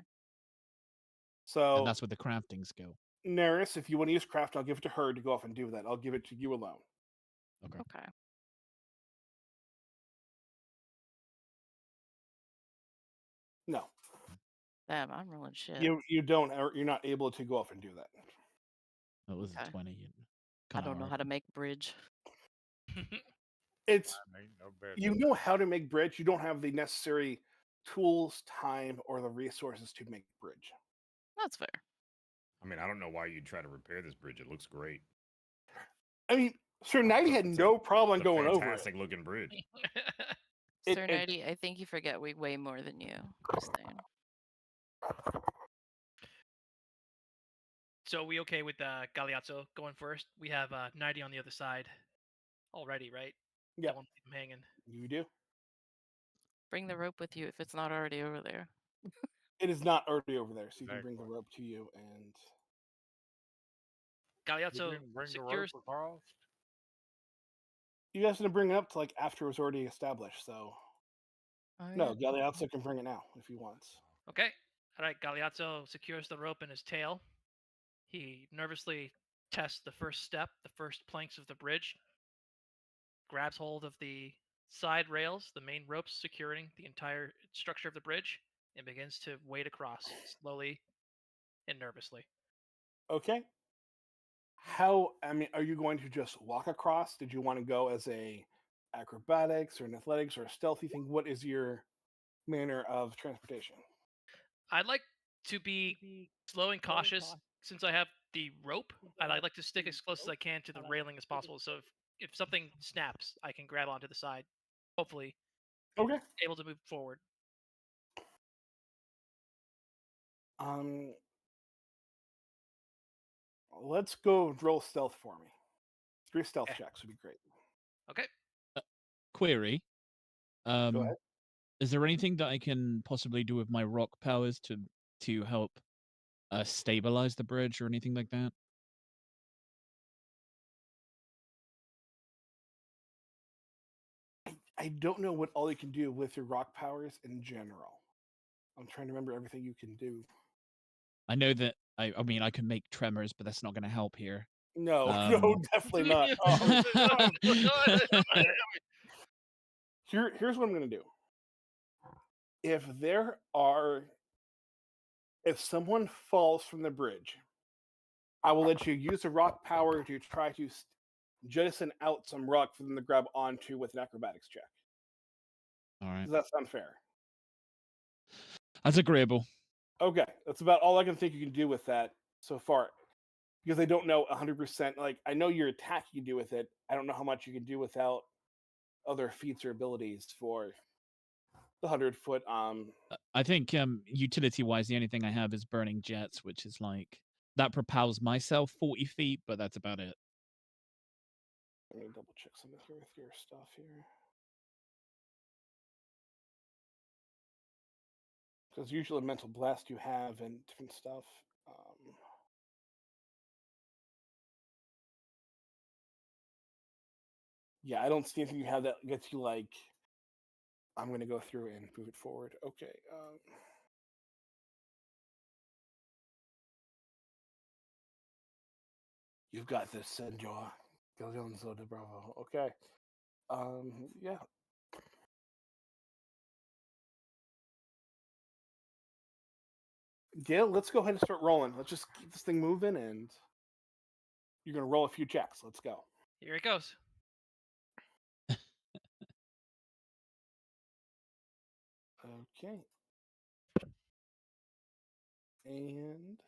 So And that's with the crafting skill. Neris, if you want to use craft, I'll give it to her to go off and do that. I'll give it to you alone. Okay. Okay. No, Damn, I'm rolling shit. you don't. You're not able to go off and do that. That was Okay. a 20. I don't know how to make bridge. It's Mine ain't no better. you know how to make bridge. You don't have the necessary tools, time, or the resources to make bridge. That's fair. I mean, I don't know why you'd try to repair this bridge. It looks great. I mean, Sir Knighty had It's no problem It's a going over it. fantastic looking bridge. It- Sir it- Nighty, I think you forget we weigh more than you. Just saying. So we okay with Galeazzo going first? We have 90 on the other side already, right? Yeah, Don't want to leave him hanging. you do. Bring the rope with you if it's not already over there. It is not already over there, so you can bring the Exactly. rope to you. And You Galeazzo didn't bring the secures. rope across? you guys didn't bring it up to like after it was already established. So Oh, no, yeah. Galeazzo can bring it now if he wants. Okay. All right. Galeazzo secures the rope in his tail. He nervously tests the first step, the first planks of the bridge, grabs hold of the side rails, the main ropes securing the entire structure of the bridge, and begins to wade across slowly and nervously. Okay. How? I mean, are you going to just walk across? Did you want to go as a acrobatics or an athletics or a stealthy thing? What is your manner of transportation? I'd like to be slow and cautious since I have the rope, and I'd like to stick as close as I can to the railing as possible. So if something snaps, I can grab onto the side, hopefully Okay. able to move forward. Um, let's go roll stealth for me. 3 stealth Okay. checks would be great. Okay. Query. Go ahead. Is there anything that I can possibly do with my rock powers to help stabilize the bridge or anything like that? I don't know what all you can do with your rock powers in general. I'm trying to remember everything you can do. I know that I mean I can make tremors, but that's not going to help here. No, no, definitely not. Here's what I'm going to do. If someone falls from the bridge, I will let you use the rock power to try to jettison out some rock for them to grab onto with an acrobatics check. All right, Does that sound fair? that's agreeable. Okay, that's about all I can think you can do with that so far. Because I don't know 100%. Like, I know your attack you can do with it. I don't know how much you can do without other feats or abilities for the 100-foot. I think utility-wise, the only thing I have is burning jets, which is like that propels myself 40 feet, but that's about it. Let me double check something here with your stuff here. Because usually mental blast you have and different stuff. Yeah, I don't see anything you have that gets you like. I'm going to go through and move it forward. Okay. You've got this, Senor Galionzo de Bravo. Okay. Yeah. Gail, let's go ahead and start rolling. Let's just keep this thing moving, and you're going to roll a few checks. Let's go. Here it goes. Okay. And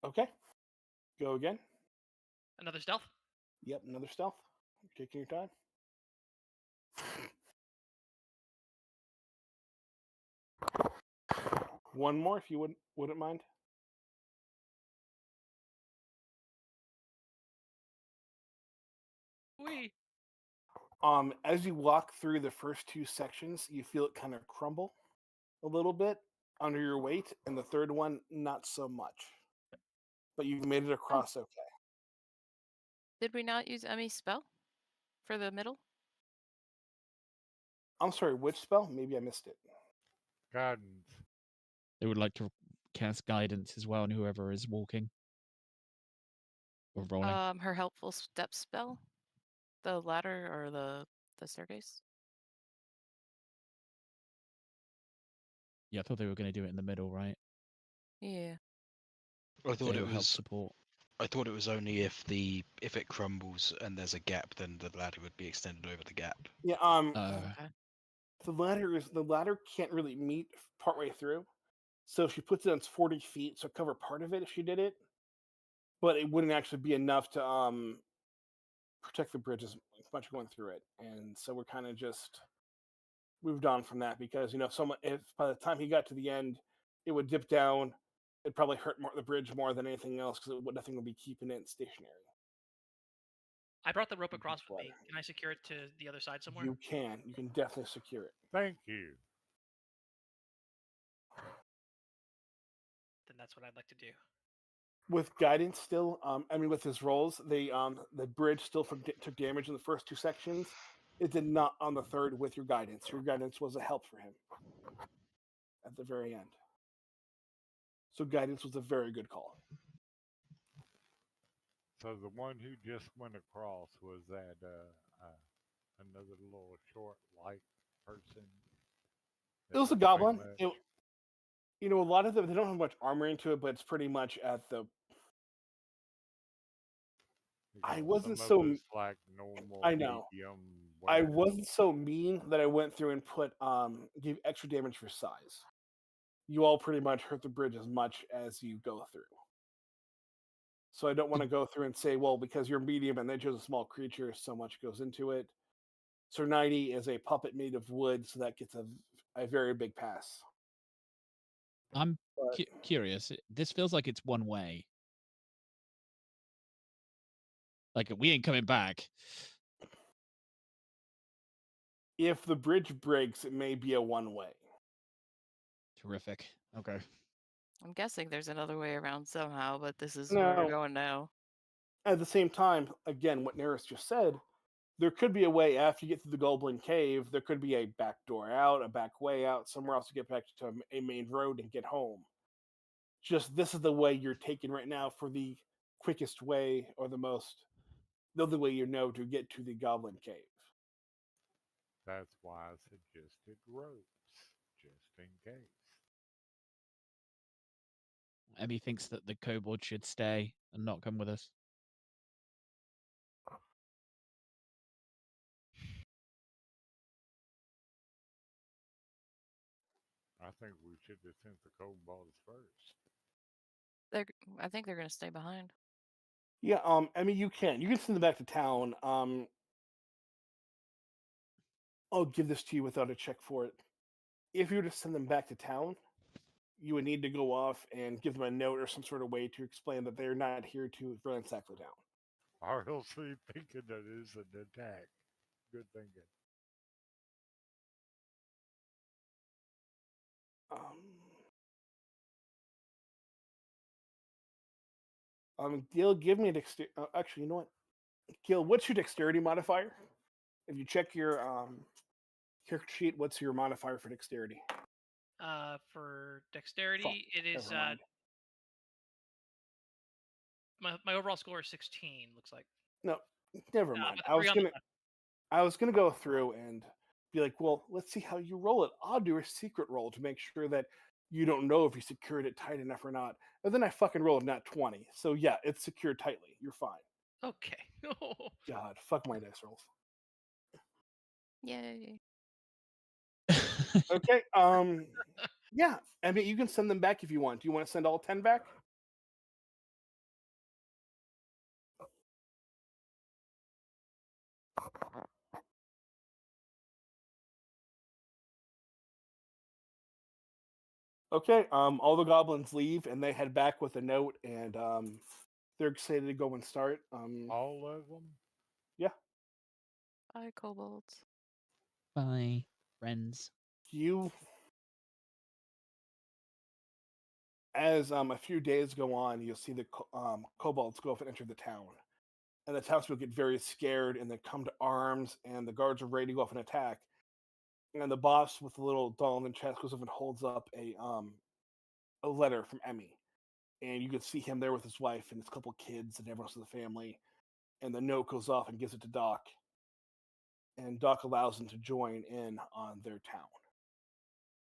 okay. Go again. Another stealth. Yep, another stealth. You're taking your time. One more if you wouldn't mind. Whee! As you walk through the first 2 sections, you feel it kind of crumble a little bit under your weight, and the third one not so much. But you've made it across okay. Did we not use Emmy's spell for the middle? I'm sorry, which spell? Maybe I missed it. Guidance. They would like to cast guidance as well on whoever is walking or rolling. Her helpful step spell, the ladder or the staircase. Yeah, I thought they were going to do it in the middle, right? Yeah. I thought It'll it help was. support. I thought it was only if it crumbles and there's a gap, then the ladder would be extended over the gap. Yeah. Okay. The ladder can't really meet partway through, so she puts it on 40 feet, so cover part of it if she did it, but it wouldn't actually be enough to protect the bridge as much going through it, and so we're kind of just moved on from that because someone if by the time he got to the end, it would dip down, it'd probably hurt the bridge more than anything else because nothing would be keeping it stationary. I brought the rope across with Ladder. me. Can I secure it to the other side somewhere? You can definitely secure it. Thank you. Then that's what I'd like to do. With guidance still, with his rolls, the bridge still took damage in the first two sections. It did not on the third with your guidance. Your guidance was a help for him at the very end. So guidance was a very good call. So the one who just went across was that another little short, light person. It was a goblin. A lot of them, they don't have much armor into it, but it's pretty much at the. I wasn't so. Like normal. I know. Medium, I wasn't so mean that I went through and put gave extra damage for size. You all pretty much hurt the bridge as much as you go through. So I don't want to go through and say, well, because you're medium and they're just a small creature, so much goes into it. Sir 90 is a puppet made of wood, so that gets a very big pass. I'm curious. This feels like it's one way. Like we ain't coming back. If the bridge breaks, it may be a one-way. Terrific. Okay. I'm guessing there's another way around somehow, but this is where we're going now. At the same time, again, what Neris just said, there could be a way after you get through the Goblin Cave, there could be a back door out, a back way out, somewhere else to get back to a main road and get home. Just this is the way you're taking right now for the quickest way or the only way to get to the Goblin Cave. That's why I suggested ropes, just in case. Emmy thinks that the kobold should stay and not come with us. I think we should have sent the kobolds first. I think they're going to stay behind. Yeah, you can send them back to town. I'll give this to you without a check for it. If you were to send them back to town, you would need to go off and give them a note or some sort of way to explain that they're not here to ransack the town. Or else they thinking that is an attack. Good thinking. Gil, give me an actually, you know what? Gil, what's your dexterity modifier? If you check your character sheet, what's your modifier for dexterity? For dexterity, it is my overall score is 16. Looks like. No, never mind. I was gonna go through and be like, well, let's see how you roll it. I'll do a secret roll to make sure that you don't know if you secured it tight enough or not. And then I fucking rolled a nat 20. So yeah, it's secured tightly. You're fine. Okay. God, fuck my dice rolls. Yay. Okay. Yeah. I mean, you can send them back if you want. Do you want to send all 10 back? Okay. All the goblins leave and they head back with a note, and they're excited to go and start. All of them? Yeah. Bye, kobolds. Bye, friends. As a few days go on, you'll see the kobolds go off and enter the town. And the townspeople get very scared and they come to arms, and the guards are ready to go off and attack. And the boss with the little doll in the chest goes up and holds up a letter from Emmy. And you can see him there with his wife and his couple kids and everyone else in the family. And the note goes off and gives it to Doc. And Doc allows them to join in on their town.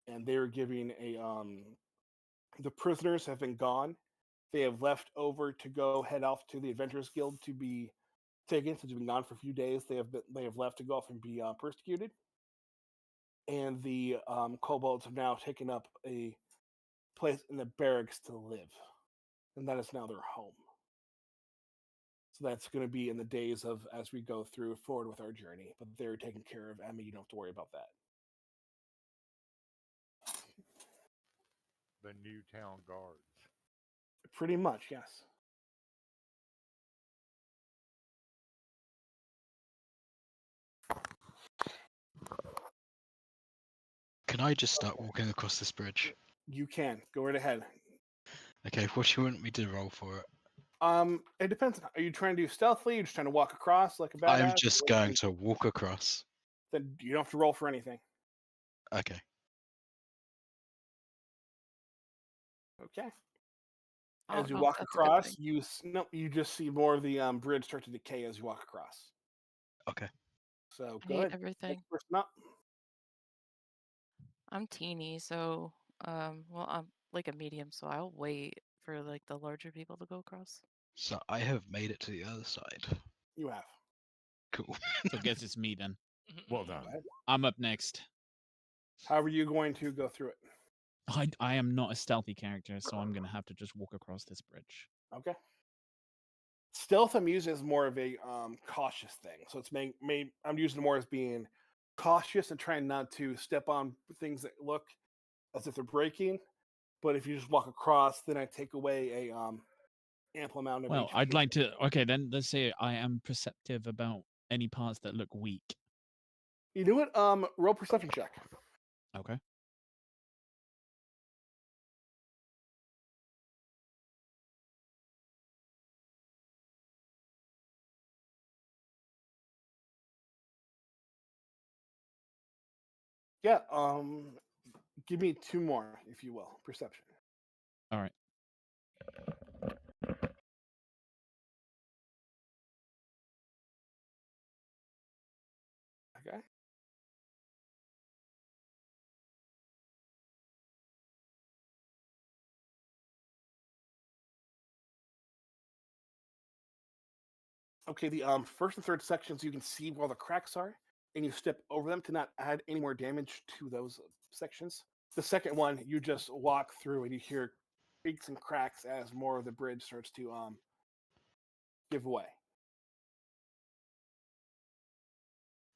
And they're giving the prisoners have been gone. They have left over to go head off to the Adventurers Guild to be taken. Since they've been gone for a few days, they have left to go off and be persecuted. And the kobolds have now taken up a place in the barracks to live, and that is now their home. So that's going to be in the days of as we go through forward with our journey. But they're taking care of Emmy. You don't have to worry about that. The Newtown Guards. Pretty much, yes. Can I just start walking across this bridge? You can go right ahead. Okay, what do you want me to roll for it? It depends. Are you trying to do stealthily? You're just trying to walk across like a badass? I'm just going to walk across. Then you don't have to roll for anything. Okay. Okay. Oh, As you no, walk that's a good across, thing. you just see more of the bridge start to decay as you walk across. Okay. So I go hate ahead. everything. Next person up. I'm teeny, so well, I'm like a medium, so I'll wait for like the larger people to go across. So I have made it to the other side. You have. Cool. So I guess it's me then. Well Go done. ahead. I'm up next. How are you going to go through it? I am not a stealthy character, so I'm gonna have to just walk across this bridge. Okay. Stealth I'm using as more of a cautious thing. So it's I'm using it more as being cautious and trying not to step on things that look as if they're breaking. But if you just walk across, then I take away a ample amount of Well, HP. I'd like to. Okay, then let's say I am perceptive about any parts that look weak. You know what? Roll perception check. Okay. Yeah. Give me 2 more, if you will. Perception. All right. Okay. Okay, the first and third sections you can see where the cracks are, and you step over them to not add any more damage to those sections. The second one, you just walk through and you hear creaks and cracks as more of the bridge starts to give way.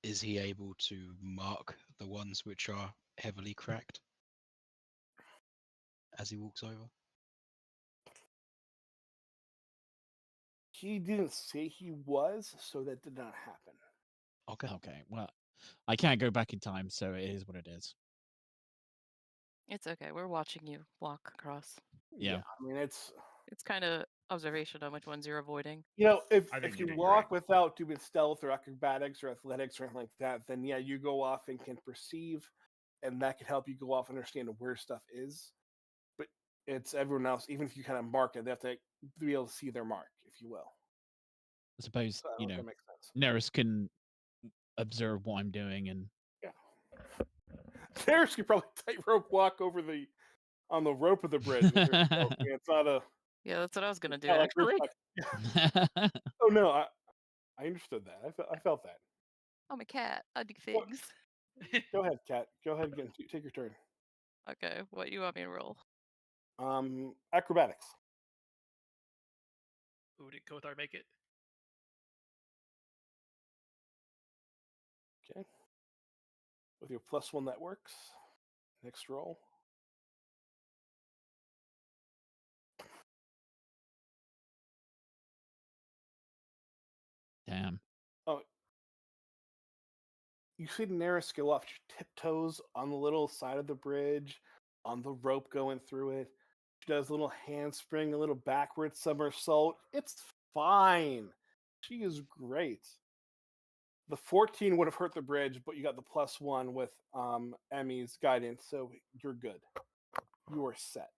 Is he able to mark the ones which are heavily cracked as he walks over? He didn't say he was, so that did not happen. Okay. Okay. Well, I can't go back in time, so it is what it is. It's okay. We're watching you walk across. Yeah. I mean it's kind of observation on which ones you're avoiding. if I think if you you did walk great. without doing stealth or acrobatics or athletics or anything like that, then yeah, you go off and can perceive, and that can help you go off and understand where stuff is. But it's everyone else, even if you kind of mark it, they have to be able to see their mark, if you will. I suppose So I don't know if that makes sense. Neris can observe what I'm doing, and Yeah. There's could probably tightrope walk over on the rope of the bridge. It's not a Yeah, that's what I was gonna do not like actually. Oh no, I understood that. I felt that. I'm a cat. I do What? things. Go ahead, Kat. Go ahead and take your turn. Okay, what you want me to roll? Acrobatics. Ooh, did Kothar make it? Okay. With your +1, that works. Next roll. damn. Oh, you see Daenerys go off tiptoes on the little side of the bridge, on the rope going through it. She does a little handspring, a little backward somersault. It's fine. She is great. The 14 would have hurt the bridge, but you got the +1 with Emmy's guidance, so you're good. You are set.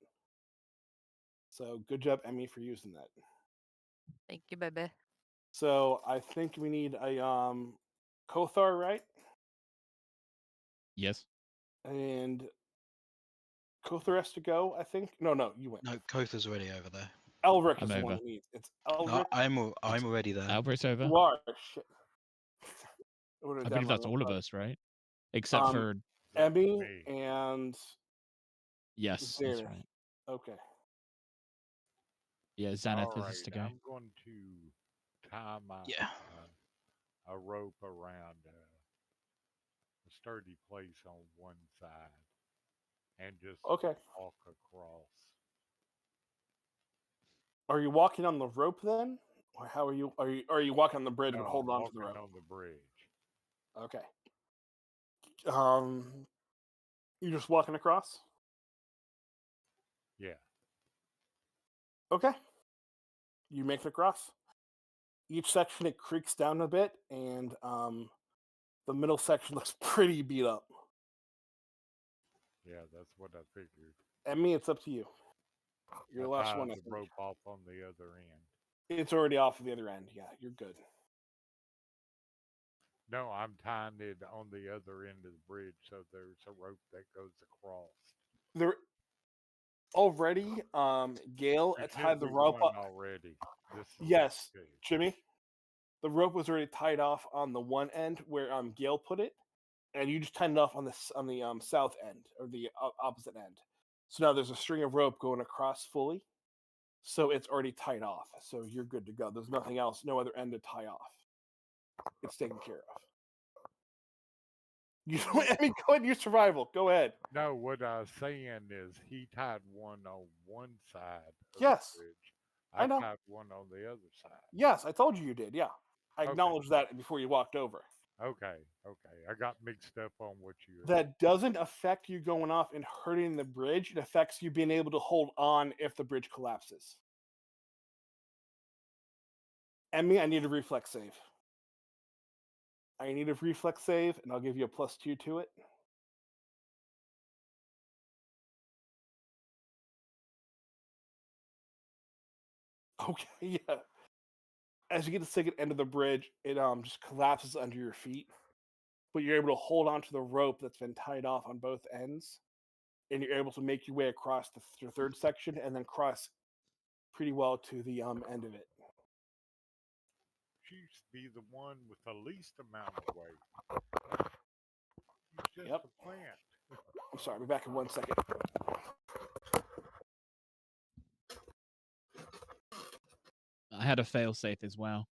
So good job, Emmy, for using that. Thank you, baby. So I think we need a Kothar, right? Yes. And Kothar has to go, I think. No, you went. No, Kotha's already over there. Elric I'm is the one over. who needs. It's No, Elric. I'm already there. Albert's over. You are. Shit. I believe that's all of us, right? Except for Emmy me. and yes, that's Xander. right. Okay. Yeah, All Xanath right, has to go. I'm going to tie my Yeah. a rope around a sturdy place on one side and just Okay. walk across. Are you walking on the rope then? Or how are you are you walking on the bridge No, and holding I'm on to the walking rope? on the bridge. Okay. You just walking across? Yeah. Okay. You make it across. Each section it creaks down a bit, and the middle section looks pretty beat up. Yeah, that's what I figured. Emmy, it's up to you. You're the I last tied one, I the think. rope off on the other end. It's already off of the other end. Yeah, you're good. No, I'm tying it on the other end of the bridge, so there's a rope that goes across. There already, Gale There tied should the be rope one up. already. This is Yes, good. Jimmy. The rope was already tied off on the one end where Gale put it, and you just tied it off on the south end or the opposite end. So now there's a string of rope going across fully, so it's already tied off. So you're good to go. There's nothing else, no other end to tie off. It's taken care of. You I mean, go ahead and use survival. Go ahead. No, what I was saying is he tied one on one side of Yes, the bridge. I know. tied one on the other side. Yes, I told you did. Yeah, I Okay. acknowledged that before you walked over. Okay. I got mixed up on what you were That doesn't affect you going off and hurting the bridge. It affects you being able to hold on if the bridge collapses. Emmy, I need a reflex save. I need a reflex save, and I'll give you a +2 to it. Okay, yeah. As you get to the second end of the bridge, it just collapses under your feet, but you're able to hold onto the rope that's been tied off on both ends, and you're able to make your way across the third section and then cross pretty well to the end of it. She used to be the one with the least amount of weight. She's just Yep. a plant. I'm sorry, I'll be back in 1 second. I had a fail safe as well.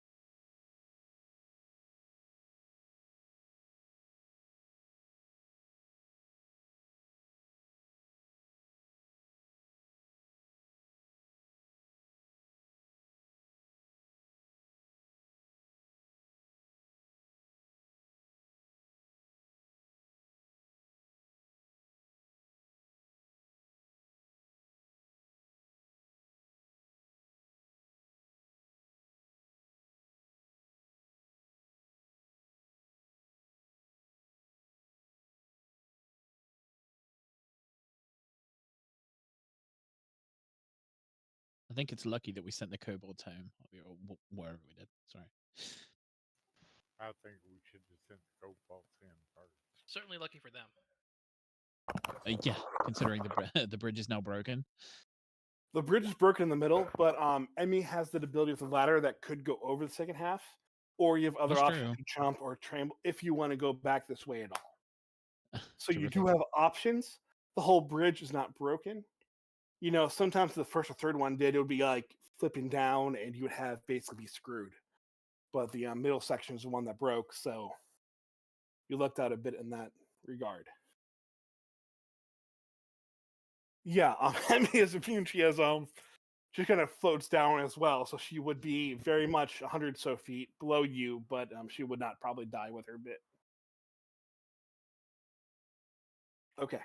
I think it's lucky that we sent the kobolds home, or wherever we did. Sorry. I think we should have sent the kobolds in first. Certainly lucky for them. Yeah, considering the bridge is now broken. The bridge is broken in the middle, but Emmy has the ability with the ladder that could go over the second half, or you have other That's options true. to jump or trample if you want to go back this way at all. So you do Terrific. have options. The whole bridge is not broken. You know, sometimes the first or third one did. It would be like flipping down, and you would have basically be screwed. But the middle section is the one that broke, so you lucked out a bit in that regard. Yeah, Emmy is immune. She has she kind of floats down as well, so she would be very much 100 so feet below you, but she would not probably die with her bit. Okay.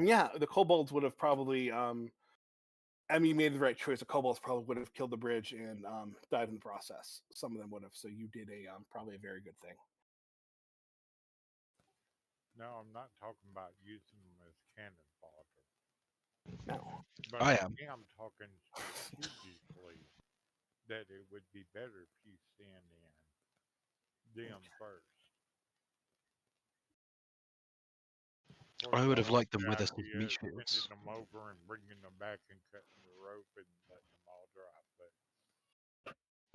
Yeah, the kobolds would have probably I mean, you made the right choice. The kobolds probably would have killed the bridge and died in the process. Some of them would have. So you did probably a very good thing. No, I'm not talking about using them as cannon fodder. No. But I I am. am talking strategically that it would be better if you send in them first. For I would have the liked them with us as idea meat of shields. sending them over and bringing them back and cutting the rope and letting them all drop.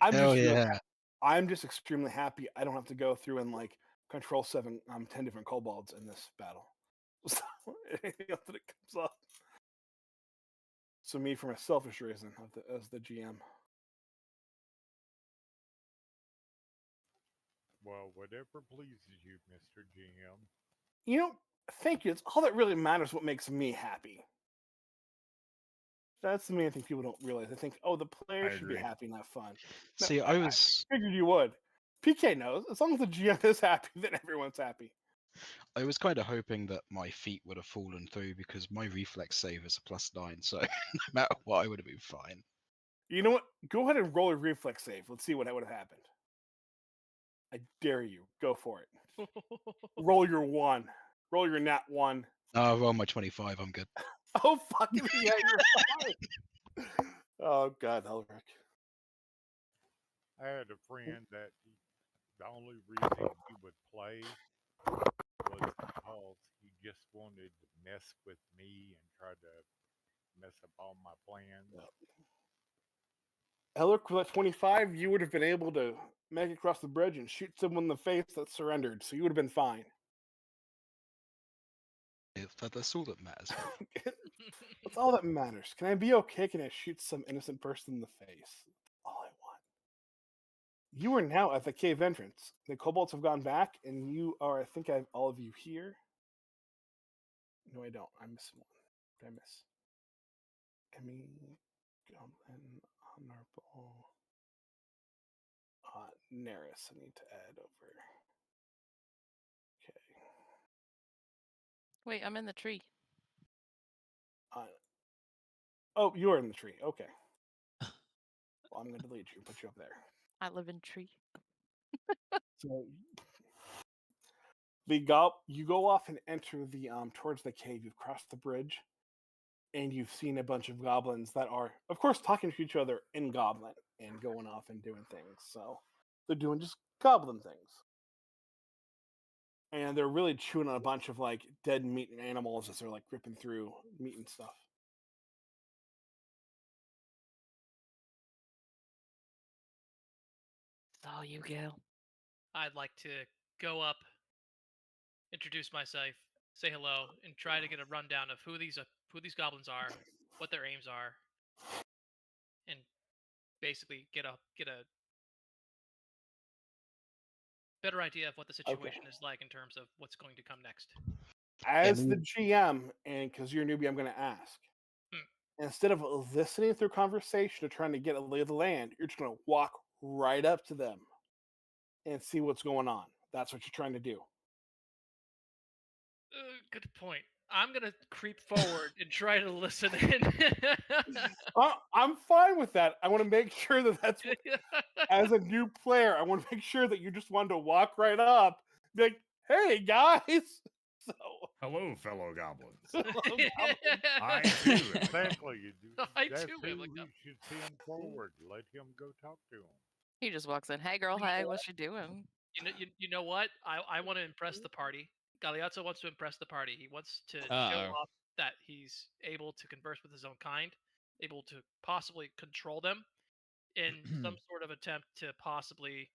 But Hell yeah. I'm just extremely happy I don't have to go through and like control 10 different kobolds in this battle. So anything else that it comes up. So me, from a selfish reason, as the GM. well, whatever pleases you, Mr. GM. You know, thank you. It's all that really matters. What makes me happy. That's the main thing people don't realize. They think, oh, the player should be agree. happy and have fun. No, See, I was figured you would. PK knows. As long as the GM is happy, then everyone's happy. kind of hoping that my feet would have fallen through because my reflex save is a +9, so no matter what, I would have been fine. You know what? Go ahead and roll a reflex save. Let's see what would have happened. I dare you. Go for it. Roll your 1. Roll your nat 1. Oh, roll my 25. I'm good. Oh, fucking yeah, you're fine. Oh, God, Elric. I had a friend that the only reason he would play was because he just wanted to mess with me and try to mess up all my plans. Elric, with that 25, you would have been able to make it across the bridge and shoot someone in the face that surrendered, so you would have been fine. That's all that matters. That's all that matters. Can I be okay? Can I shoot some innocent person in the face? That's all I want. You are now at the cave entrance. The kobolds have gone back, and you are, I think I have all of you here. No, I don't. I'm missing one. What did I miss? Emmy, Goblin, Honorable, Neris. I need to add over. Okay. Wait, I'm in the tree. Oh, you're in the tree. Okay. Well, I'm going to delete you and put you up there. I live in tree. So you go off and enter the towards the cave. You've crossed the bridge, and you've seen a bunch of goblins that are, of course, talking to each other in Goblin and going off and doing things. So they're doing just goblin things, and they're really chewing on a bunch of like dead meat and animals as they're like ripping through meat and stuff. It's all you, Gil. I'd like to go up, introduce myself, say hello, and try to get a rundown of who these goblins are, what their aims are, and basically get a better idea of what the situation is like in terms of what's going to come next. As the GM, and because you're a newbie, I'm going to ask. Instead of listening through conversation or trying to get a lay of the land, you're just going to walk right up to them and see what's going on. That's what you're trying to do. Good point. I'm gonna creep forward and try to listen in. I'm fine with that. I want to make sure that that's what, as a new player, I want to make sure that you just wanted to walk right up, be like, "Hey guys!" So, hello, fellow goblins. I too, exactly. I That's too who am a you should send forward. Let him go talk to him. He just walks in. Hey, girl. Hey, what's you doing? You know what? I want to impress the party. Galeazzo wants to impress the party. He wants to show Uh-oh. off that he's able to converse with his own kind, able to possibly control them in some sort of attempt to possibly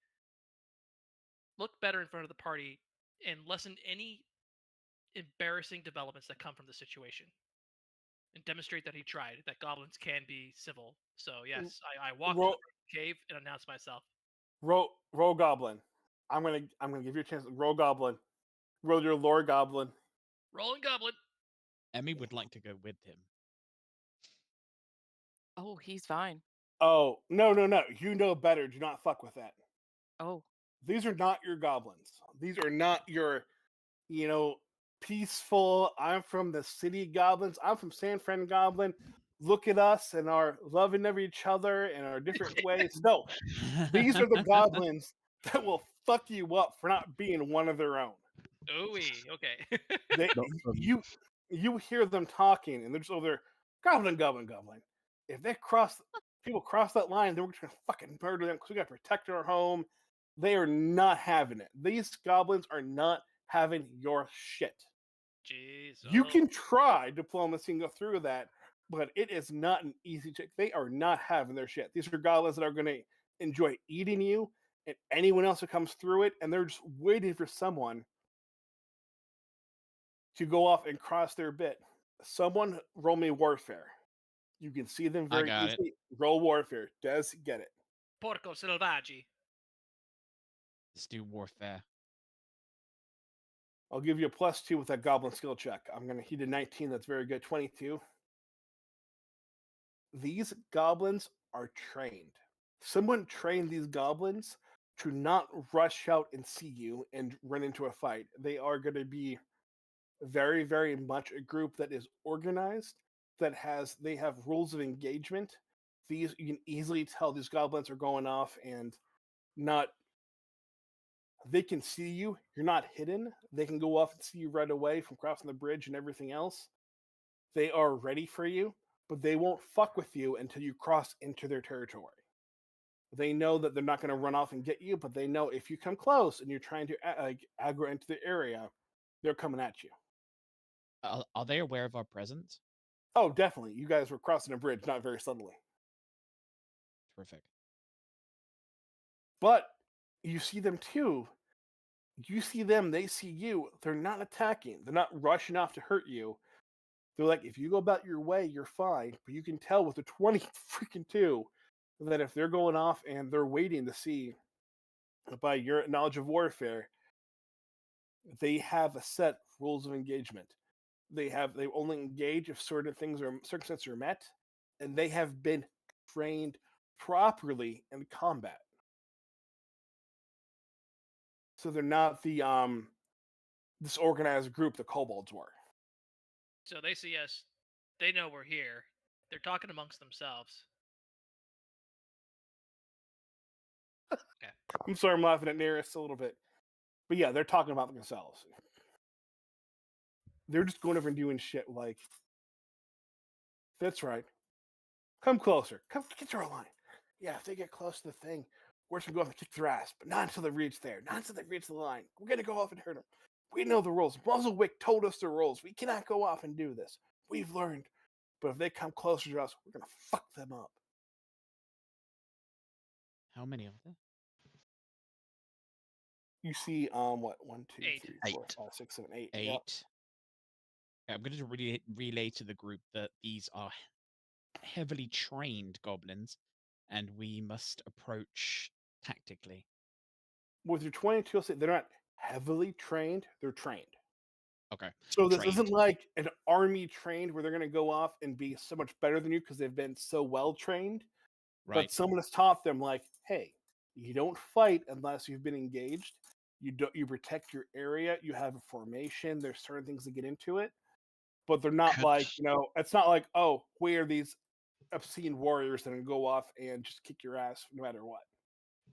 look better in front of the party and lessen any embarrassing developments that come from the situation. And demonstrate that he tried, that goblins can be civil. So yes, I walked into the cave and announced myself. Roll goblin. I'm gonna give you a chance. Roll goblin. Roll your lore goblin. Rolling goblin. Emmy would like to go with him. Oh, he's fine. Oh, no. You know better. Do not fuck with that. Oh. These are not your goblins. These are not your, peaceful, I'm from the city goblins. I'm from San Fran Goblin. look at us and our loving of each other and our different ways. No, these are the goblins that will fuck you up for not being one of their own. Ooh-wee, okay. They, Not from- you hear them talking, and they're just over there, goblin, goblin, goblin. If people cross that line, then we're just gonna fucking murder them because we gotta protect our home. They are not having it. These goblins are not having your shit. Jeez. You oh. can try diplomacy and go through that, but it is not an easy trick. They are not having their shit. These are goblins that are going to enjoy eating you and anyone else who comes through it, and they're just waiting for someone to go off and cross their bit. Someone roll me warfare. You can see them I very got it. easily. Roll warfare. Does get it. Porco selvaggi. Let's do warfare. I'll give you a +2 with that goblin skill check. He did 19. That's very good. 22. These goblins are trained. Someone trained these goblins to not rush out and see you and run into a fight. They are going to be very, very much a group that is organized, they have rules of engagement. You can easily tell these goblins are going off and not they can see you. You're not hidden. They can go off and see you right away from crossing the bridge and everything else. They are ready for you, but they won't fuck with you until you cross into their territory. They know that they're not going to run off and get you, but they know if you come close and you're trying to aggro into the area, they're coming at you. Are they aware of our presence? Oh, definitely. You guys were crossing a bridge, not very subtly. Terrific. But you see them too. You see them, they see you. They're not attacking. They're not rushing off to hurt you. They're like, if you go about your way, you're fine. But you can tell with the 20 freaking 2 that if they're going off and they're waiting to see, by your knowledge of warfare, they have a set rules of engagement. They only engage if certain things or circumstances are met, and they have been trained properly in combat. So they're not the disorganized group the kobolds were. So they see us. They know we're here. They're talking amongst themselves. Okay. I'm sorry, I'm laughing at Nearest a little bit. But yeah, they're talking about themselves. They're just going over and doing shit like, that's right. Come closer. Come get to our line. Yeah, if they get close to the thing, we're just going to go off and kick their ass. But not until they reach there. Not until they reach the line. We're going to go off and hurt them. We know the rules. Muzzlewick told us the rules. We cannot go off and do this. We've learned. But if they come closer to us, we're going to fuck them up. How many are there? You see, what? 1, 2, Eight. 3, 4, 8. 5, 6, 7, 8. 8. Yep. Okay, I'm going to relay to the group that these are heavily trained goblins, and we must approach tactically. With your 22, they're not heavily trained. They're trained. Okay. So this Trained. isn't like an army trained where they're going to go off and be so much better than you because they've been so well trained. Right. But someone has taught them, like, hey, you don't fight unless you've been engaged. You protect your area. You have a formation. There's certain things that get into it. But they're not like, it's not like, oh, we are these obscene warriors that can go off and just kick your ass no matter what.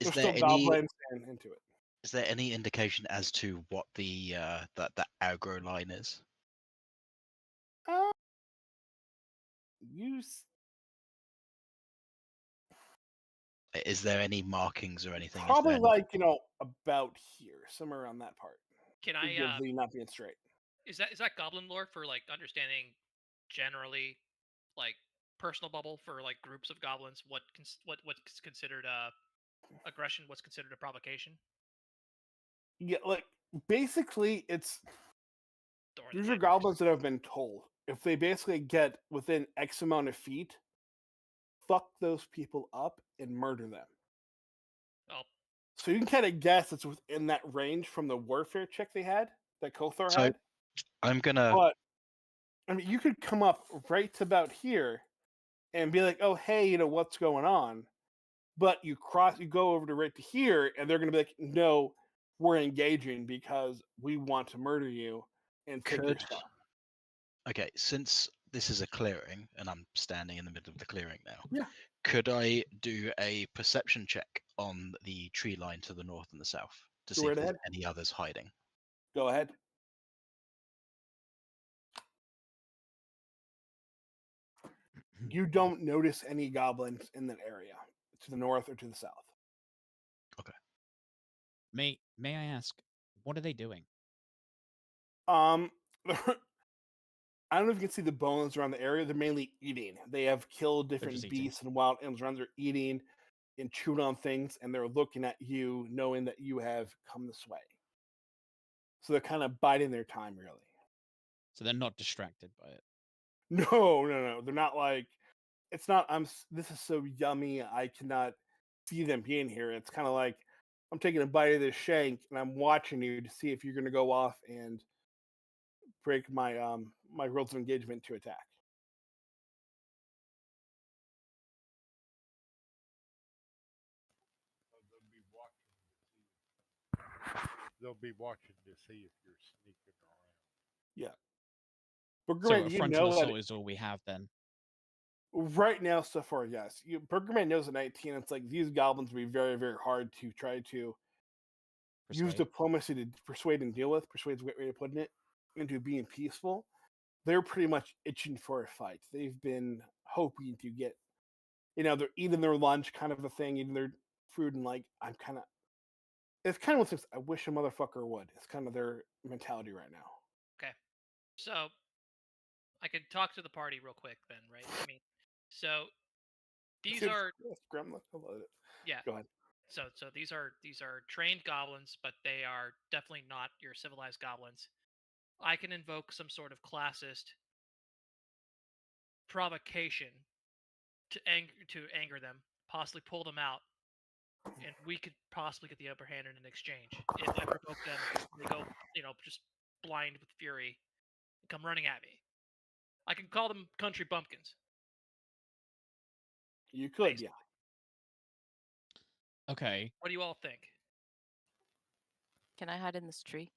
Is They're there still any goblins and into it. is there any indication as to what the that aggro line is? Is there any markings or anything? Probably Is there like, about here, somewhere around that part. Can It I? gives you not being straight. Is that goblin lore for like understanding generally, like personal bubble for like groups of goblins? What's considered aggression? What's considered a provocation? Yeah, like basically these are Thorns. goblins that have been told if they basically get within X amount of feet, fuck those people up and murder them. Oh, So you can kind of guess it's within that range from the warfare check they had that Kothar So had. I'm gonna But I mean, you could come up right to about here and be like, "Oh, hey, what's going on?" But you go over to right to here, and they're going to be like, "No, we're engaging because we want to murder you and take your could stuff." okay, since this is a clearing, and I'm standing in the middle of the clearing now. Yeah. Could I do a perception check on the tree line to the north and the south to Go see right if there's ahead. any others hiding? Go ahead. You don't notice any goblins in that area to the north or to the south. May I ask, what are they doing? I don't know if you can see the bones around the area. They're mainly eating. They have killed different just eating. beasts and wild animals around. They're eating and chewing on things, and they're looking at you, knowing that you have come this way. So they're kind of biding their time, really. So they're not distracted by it. No. They're not like, it's not, this is so yummy, I cannot see them being here. It's kind of like, I'm taking a bite of this shank, and I'm watching you to see if you're going to go off and break my my rules of engagement to attack. They'll be watching to see if you're sneaking around. Yeah. But So Grant, a you frontal know that assault is all we have then. right now so far, yes. Burgerman knows at 19, it's like these goblins will be very, very hard to try to use Persuade. diplomacy to persuade and deal with. Persuade's a great way of putting it, into being peaceful. They're pretty much itching for a fight. They've been hoping to get, they're eating their lunch, kind of a thing, eating their food, and like, it's kind of one of those, I wish a motherfucker would. It's kind of their mentality right now. Okay. So I could talk to the party real quick then, right? I mean, so these are Gremlin. I love it. yeah. Go ahead. So these are trained goblins, but they are definitely not your civilized goblins. I can invoke some sort of classist provocation to anger them, possibly pull them out, and we could possibly get the upper hand in an exchange. If I provoke them, they go, just blind with fury and come running at me. I can call them country bumpkins. You could, basically. yeah. Okay. What do you all think? Can I hide in this tree?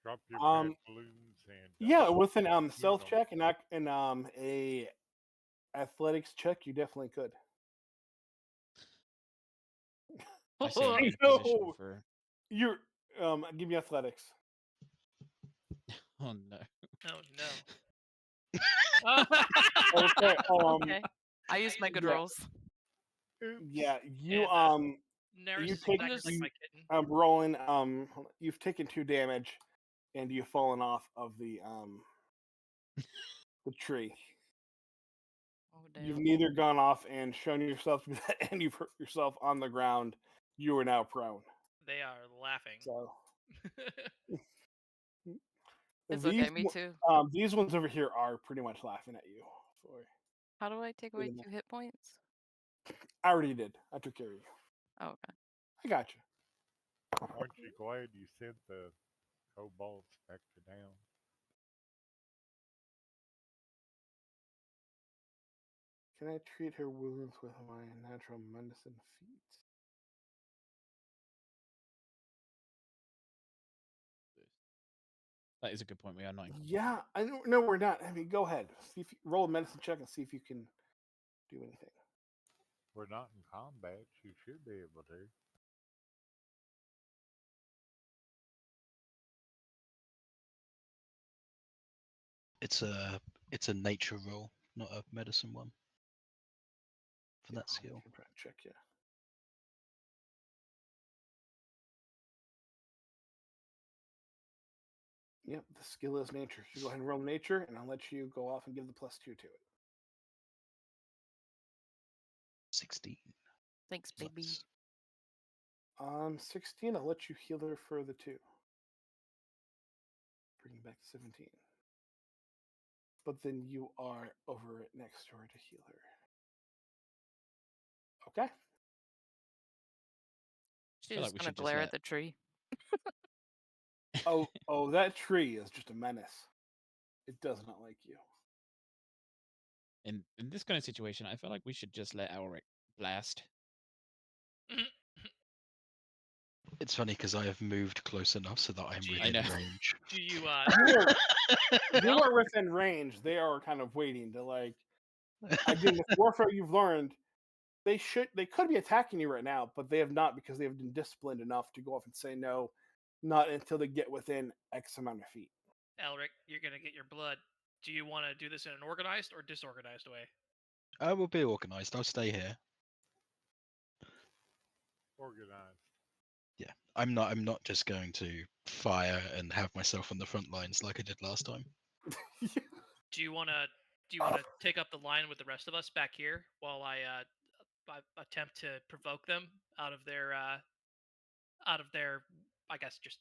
Drop your Um, balloons and Yeah, with an swing stealth 'em. check and a athletics check, you definitely could. I say I'm I in position know. for. You're give me athletics. Oh no. Oh no. Okay. Okay. I use my good yeah. rolls. Oops. Yeah, you And, you Neris is take back just- like you, my kitten. rolling you've taken 2 damage, and you've fallen off of the tree. Oh You've damn. neither gone off and shown yourself to be that, and you've hurt yourself on the ground. You are now prone. They are laughing. So It's these okay, me too. these ones over here are pretty much laughing at you. For How do I take away Pretty much. 2 hit points? I already did. I took care of you. Oh, okay. I got you. Aren't you glad you sent the kobolds back to down? Can I treat her wounds with my natural medicine feat? That is a good point. We are not. Yeah, I don't know. We're not. I mean, go ahead. See if you, roll a medicine check and see if you can do anything. We're not in combat. You should be able to. It's a nature roll, not a medicine one. For that skill. I'm trying to check. Yeah. Yep, the skill is nature. So go ahead and roll nature, and I'll let you go off and give the +2 to it. 16. Thanks, baby. Nice. 16, I'll let you heal her for the 2. Bring it back to 17. But then you are over it next to her to heal her. Okay. She's feel like just we gonna should just glare let- at the tree. Oh, that tree is just a menace. It does not like you. In this kind of situation, I feel like we should just let Elric blast. It's funny because I have moved close enough so that I'm Do within know. range. Do you You Well- are within range. They are kind of waiting to like. Again, with warfare you've learned, they could be attacking you right now, but they have not because they have been disciplined enough to go off and say no, not until they get within X amount of feet. Elric, you're gonna get your blood. Do you want to do this in an organized or disorganized way? I will be organised. I'll stay here. Organized. Yeah, I'm not just going to fire and have myself on the front lines like I did last time. Do you want to take up the line with the rest of us back here while I attempt to provoke them out of their I guess just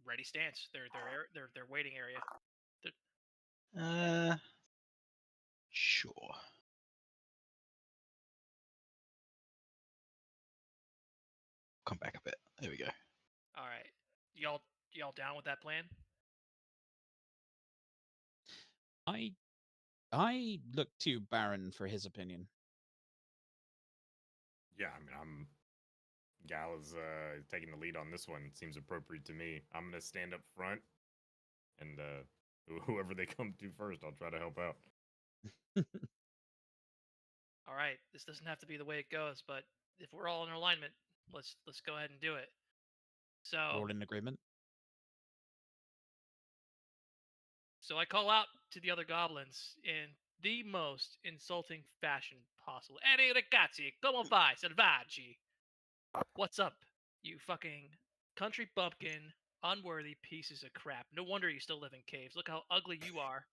ready stance, their waiting area. Sure. Come back a bit. There we go. All right, y'all down with that plan? I look to Baron for his opinion. Yeah, I mean, Gal is taking the lead on this one. Seems appropriate to me. I'm gonna stand up front, and whoever they come to first, I'll try to help out. All right, this doesn't have to be the way it goes, but if we're all in alignment, let's go ahead and do it. So We're all in agreement. So I call out to the other goblins in the most insulting fashion possible. Ehi ragazzi, come vai, selvaggi? What's up, you fucking country bumpkin, unworthy pieces of crap? No wonder you still live in caves. Look how ugly you are.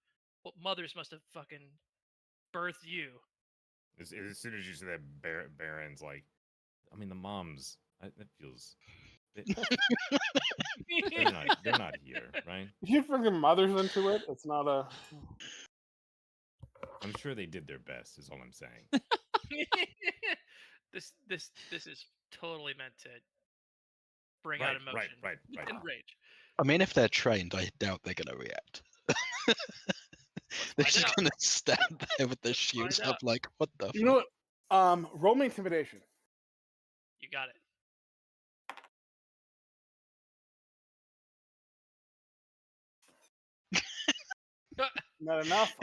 What mothers must have fucking birthed you? As soon as you say that, Baron's like, I mean, the moms. That feels. They're not here, right? If you bring mothers into it, it's not a. I'm sure they did their best. Is all I'm saying. This is totally meant to bring Right, out emotion right. and rage. I mean, if they're trained, I doubt they're going to react. They're find just out. going to stand there with their shields find up, out. like, what the You fuck? know what? Roll me intimidation. You got it. Not enough.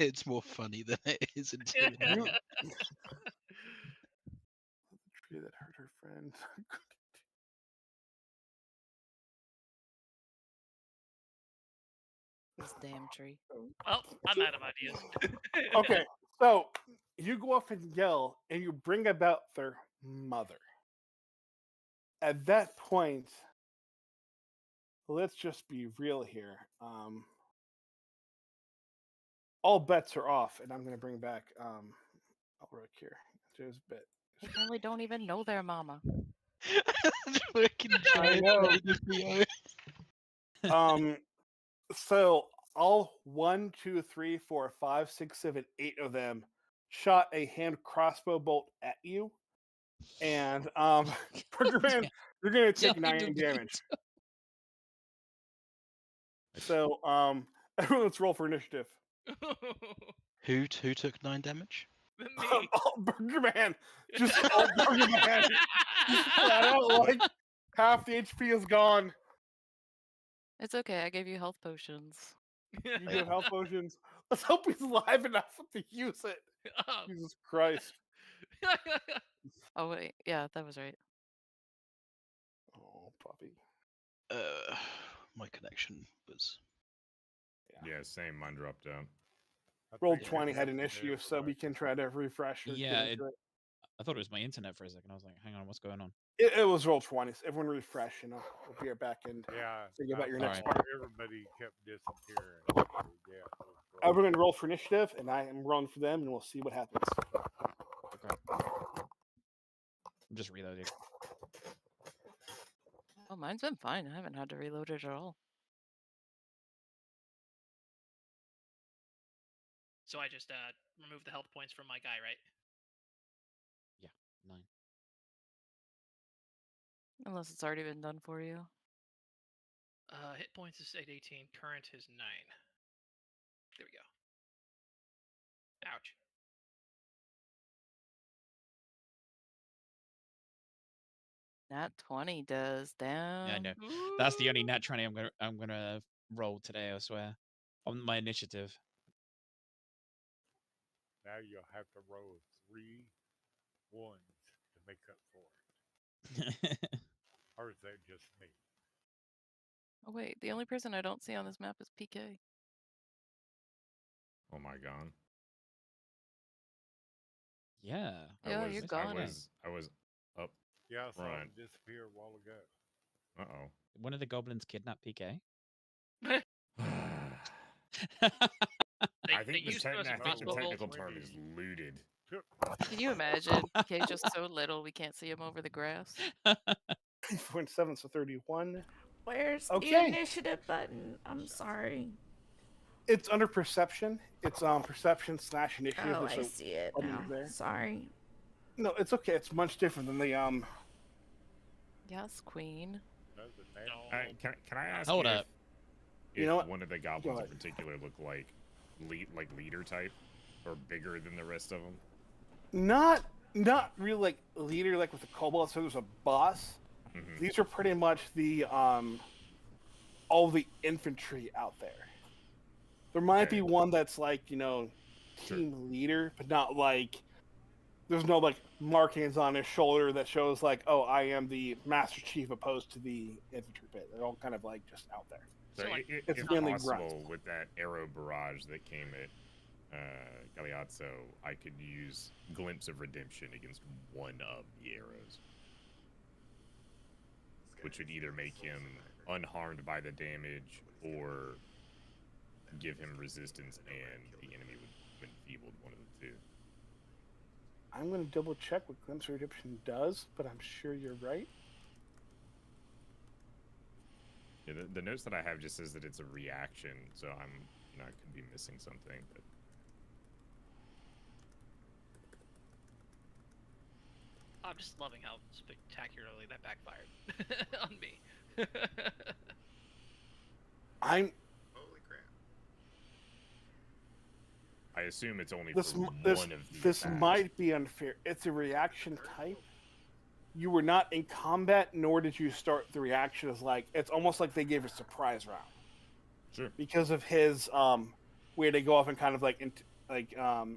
It's more funny than it is intimidating. You. The tree that hurt her friend. This damn tree. Well, I'm out of ideas. Okay, so you go off and yell, and you bring about their mother. At that point, let's just be real here. All bets are off, and I'm going to bring back Ulrich here. Just a bit. They probably don't even know their mama. Fucking I giant know. radio. So all 1, 2, 3, 4, 5, 6, 7, 8 of them shot a hand crossbow bolt at you, and Burgerman, Yeah. you're going to take Yeah, 9 damage. So everyone, let's roll for initiative. Who took 9 damage? Me. Burgerman, just all Burgerman, just flat out like half the HP is gone. It's okay. I gave you health potions. You do have health potions. Let's hope he's alive enough to use it. Oh. Jesus Christ. Oh wait, yeah, that was right. Oh, puppy. My connection was. Yeah, same. Mine dropped out. I Rolled think 20 it's had an up issue, there so for we like- can try to refresh. Or Yeah, get into it. I thought it was my internet for a second. I was like, hang on, what's going on? It was roll 20. So everyone refresh, and we'll be right back and Yeah. think about your I next thought part. everybody kept disappearing. So, yeah. it was rough. Everyone roll for initiative, and I am rolling for them, and we'll see what happens. Okay. I'm just reloading. Oh, mine's been fine. I haven't had to reload it at all. So I just removed the health points from my guy, right? Yeah, 9. Unless it's already been done for you. Hit points is at 18. Current is 9. There we go. Ouch. Nat 20 does. Yeah, I Damn. know. That's the only nat 20 I'm gonna roll today, I swear. On my initiative. Now you'll have to roll 3 ones to make up for it. Or is that just me? Oh, wait. The only person I don't see on this map is PK. Oh my god. Yeah. Yeah, you're gone. I was up Yeah, I saw front. him disappear a while ago. Uh One of the goblins kidnapped PK. oh. They, I think the used to as a crossbow bolt technical when term is he looted. took Can you imagine? PK's just so little we can't see him over the grass. 27, so 31. Where's the Okay. initiative button? I'm sorry. It's under perception. It's perception / initiative. Oh, There's I a see it button now. there. Sorry. No, it's okay. It's much different than the Yes, Queen. another nat No. Can I ask Hold if, up. You know what? one of the goblins in ahead. particular look like leader type or bigger than the rest of them? not really like leader like with the kobold. So there's a boss. Mhm. These are pretty much the all the infantry out there. There might Okay. be one that's like Sure. team leader, but not like there's no like markings on his shoulder that shows like, oh, I am the Master Chief opposed to the infantry pit. They're all kind of like just out there. So, So, like, it's if mainly possible, grunts. with that arrow barrage that came at Galeazzo, I could use Glimpse of Redemption against one of the arrows, which would either make him unharmed by the damage or give him resistance and the enemy would have enfeebled, one of the two. I'm going to double check what Glimpse of Redemption does, but I'm sure you're right. Yeah, the notes that I have just says that it's a reaction, so I could be missing something, but I'm just loving how spectacularly that backfired on me. I'm I assume it's only this for this one of the this attacks. might be unfair. It's a reaction type. You were not in combat, nor did you start the reaction as like it's almost like they gave a surprise round. Sure. Because of his way to go off and kind of like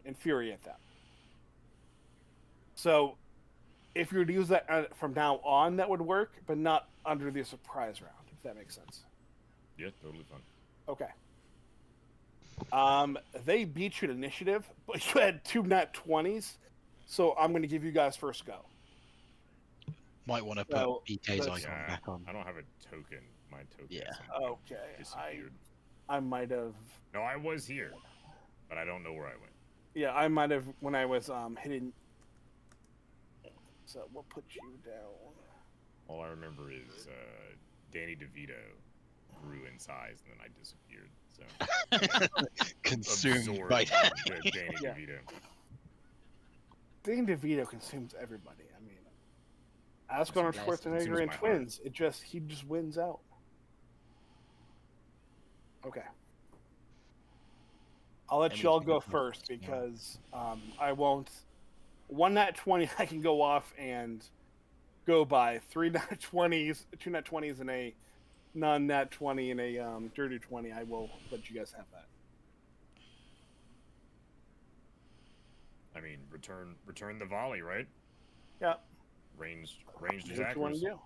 infuriate them. So, if you were to use that from now on, that would work, but not under the surprise round. If that makes sense. Yeah, totally fine. Okay. They beat you at initiative, but you had 2 nat 20s, so I'm going to give you guys first go. Might want to put So, PK's let's- icon back on. I don't have a token. My token Yeah. Okay. disappeared. I might have. No, I was here, but I don't know where I went. Yeah, I might have when I was hitting. So we'll put you down. All I remember is Danny DeVito grew in size and then I disappeared. So Consumed absorbed by the Danny Yeah. DeVito. Danny DeVito consumes everybody. I mean, ask Consumes Arnold life, Schwarzenegger consumes in my heart. Twins. He just wins out. Okay. I'll let Emmy's y'all been go good first tomorrow. because I won't. 1 nat 20 I can go off and go by. 3 nat 20s, 2 nat 20s, and a non-nat 20 and a dirty 20. I will let you guys have that. I mean, return the volley, right? Yeah. Ranged Do what you want attackers. to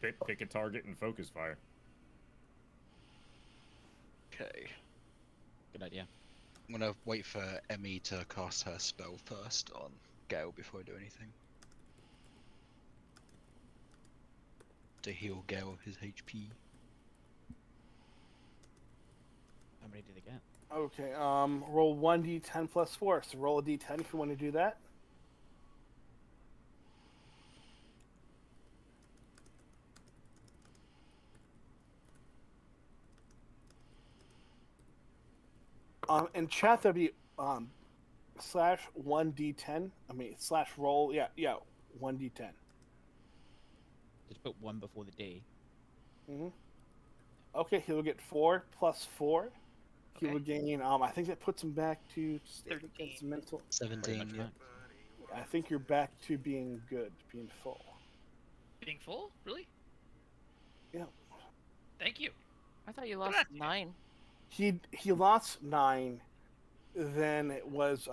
do. Pick a target and focus fire. Okay. Good idea. I'm gonna wait for Emmy to cast her spell first on Gale before I do anything. To heal Gale of his HP. How many did they get? Okay. Roll 1d10 plus 4. So roll a d10 if you want to do that. In chat there'll be slash 1d10. I mean slash roll. Yeah, 1d10. Just put 1 before the D. Mm-hmm. Okay, he'll get 4 plus 4. He Okay. will gain. I think that puts him back to 13. against mental. 17. Pretty much Yeah. max. I think you're back to being good, being full. Being full? Really? Yeah. Thank you. I thought you lost Gracias. 9. He lost 9. Then it was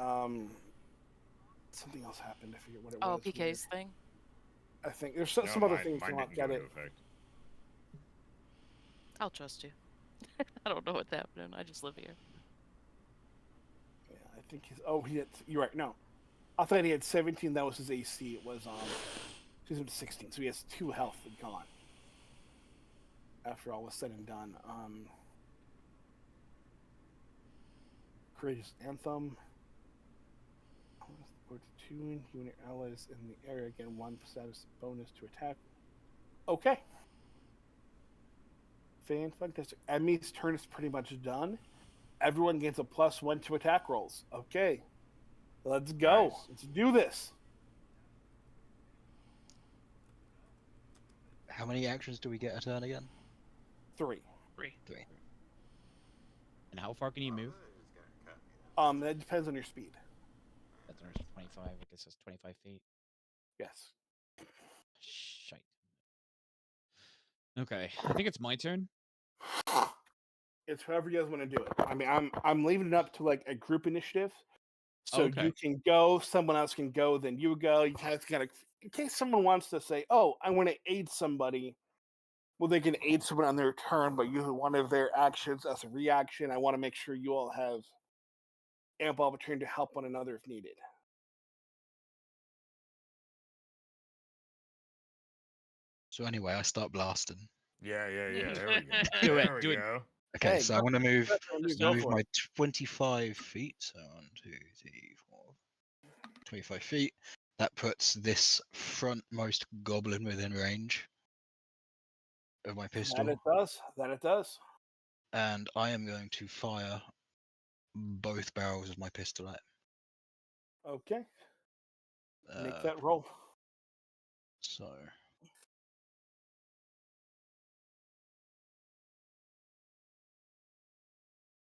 something else happened. I forget what it Oh, was. weird. PK's thing. I think there's No, some other mine, things mine come out. didn't Got go it. into effect. I'll trust you. I don't know what's happening. I just live here. Yeah, I think he's. Oh, he had. You're right. No, I thought he had 17. That was his AC. It was he's at 16, so he has 2 health gone. After all was said and done, Courageous Anthem. 42. You and your allies in the area again 1 status bonus to attack. Okay. Fantastic. Emmy's turn is pretty much done. Everyone gets a +1 to attack rolls. Okay. Let's go. Nice. Let's do this. How many actions do we get a turn again? 3. 3. 3. And how far can you move? That depends on your speed. That's 25. I guess that's 25 feet. Yes. Shite. Okay, I think it's my turn. It's however you guys want to do it. I mean, I'm leaving it up to like a group initiative. So Okay. you can go, someone else can go, then you go. You kind of in case someone wants to say, "Oh, I want to aid somebody." Well, they can aid someone on their turn, but use one of their actions as a reaction. I want to make sure you all have ample opportunity to help one another if needed. So anyway, I start blasting. Yeah. There we go. Do it, There we do it. go. Okay, Hey, so I want to move go for my it. 25 feet. So 1, 2, 3, 4, 25 feet. That puts this frontmost goblin within range of my pistol. That it does. That it does. And I am going to fire both barrels of my pistol at him. Okay. Make that roll. So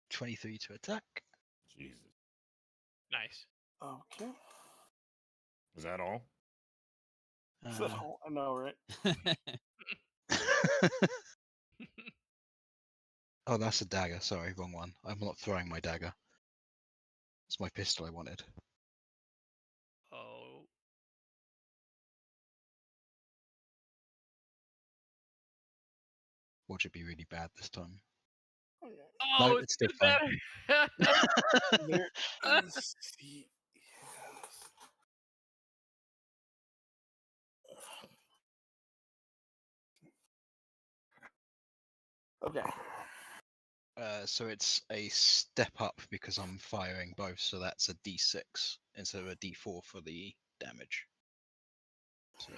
23 to attack. Jesus. Nice. Okay. Was that all? I know, right? Oh, that's a dagger. Sorry, wrong one. I'm not throwing my dagger. It's my pistol I wanted. Oh. Watch it be really bad this time. Oh, No, it's it's still better. There is the. Okay. So it's a step up because I'm firing both, so that's a D6 instead of a D4 for the damage. So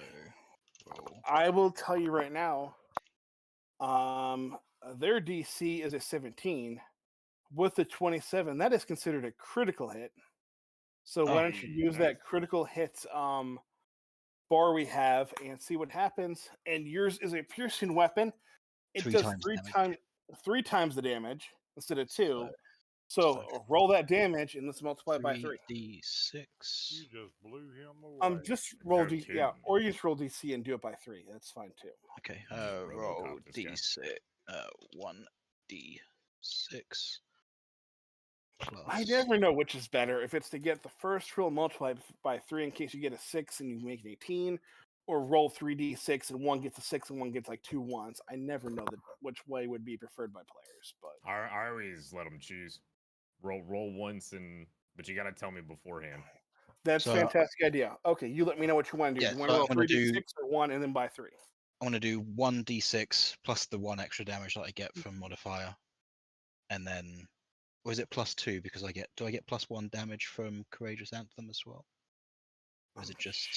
roll. I will tell you right now. Their DC is a 17. With the 27, that is considered a critical hit. So why don't you use nice. that critical hit bar we have and see what happens? And yours is a piercing weapon. It 3 does times 3 times the damage instead of 2. So Roll that damage and let's multiply it by 3. 3d6. You just blew him away. Just roll No D, kidding. yeah, or you just roll DC and do it by 3. That's fine too. Okay, Just roll RoboCop this guy. D6. 1d6 plus. I never know which is better. If it's to get the first roll multiplied by 3 in case you get a 6 and you make it 18, or roll 3d6 and one gets a 6 and one gets like 2 ones. I never know which way would be preferred by players. But I always let them choose. Roll once, but you gotta tell me beforehand. that's a fantastic idea. Okay, you let me know what you want to do. Yeah, Do you want so to I'm roll gonna 3d6 do- or 1 and then by 3? I want to do 1d6 plus the 1 extra damage that I get from modifier, and then, or is it +2 because do I get +1 damage from Courageous Anthem as well? Or is it just?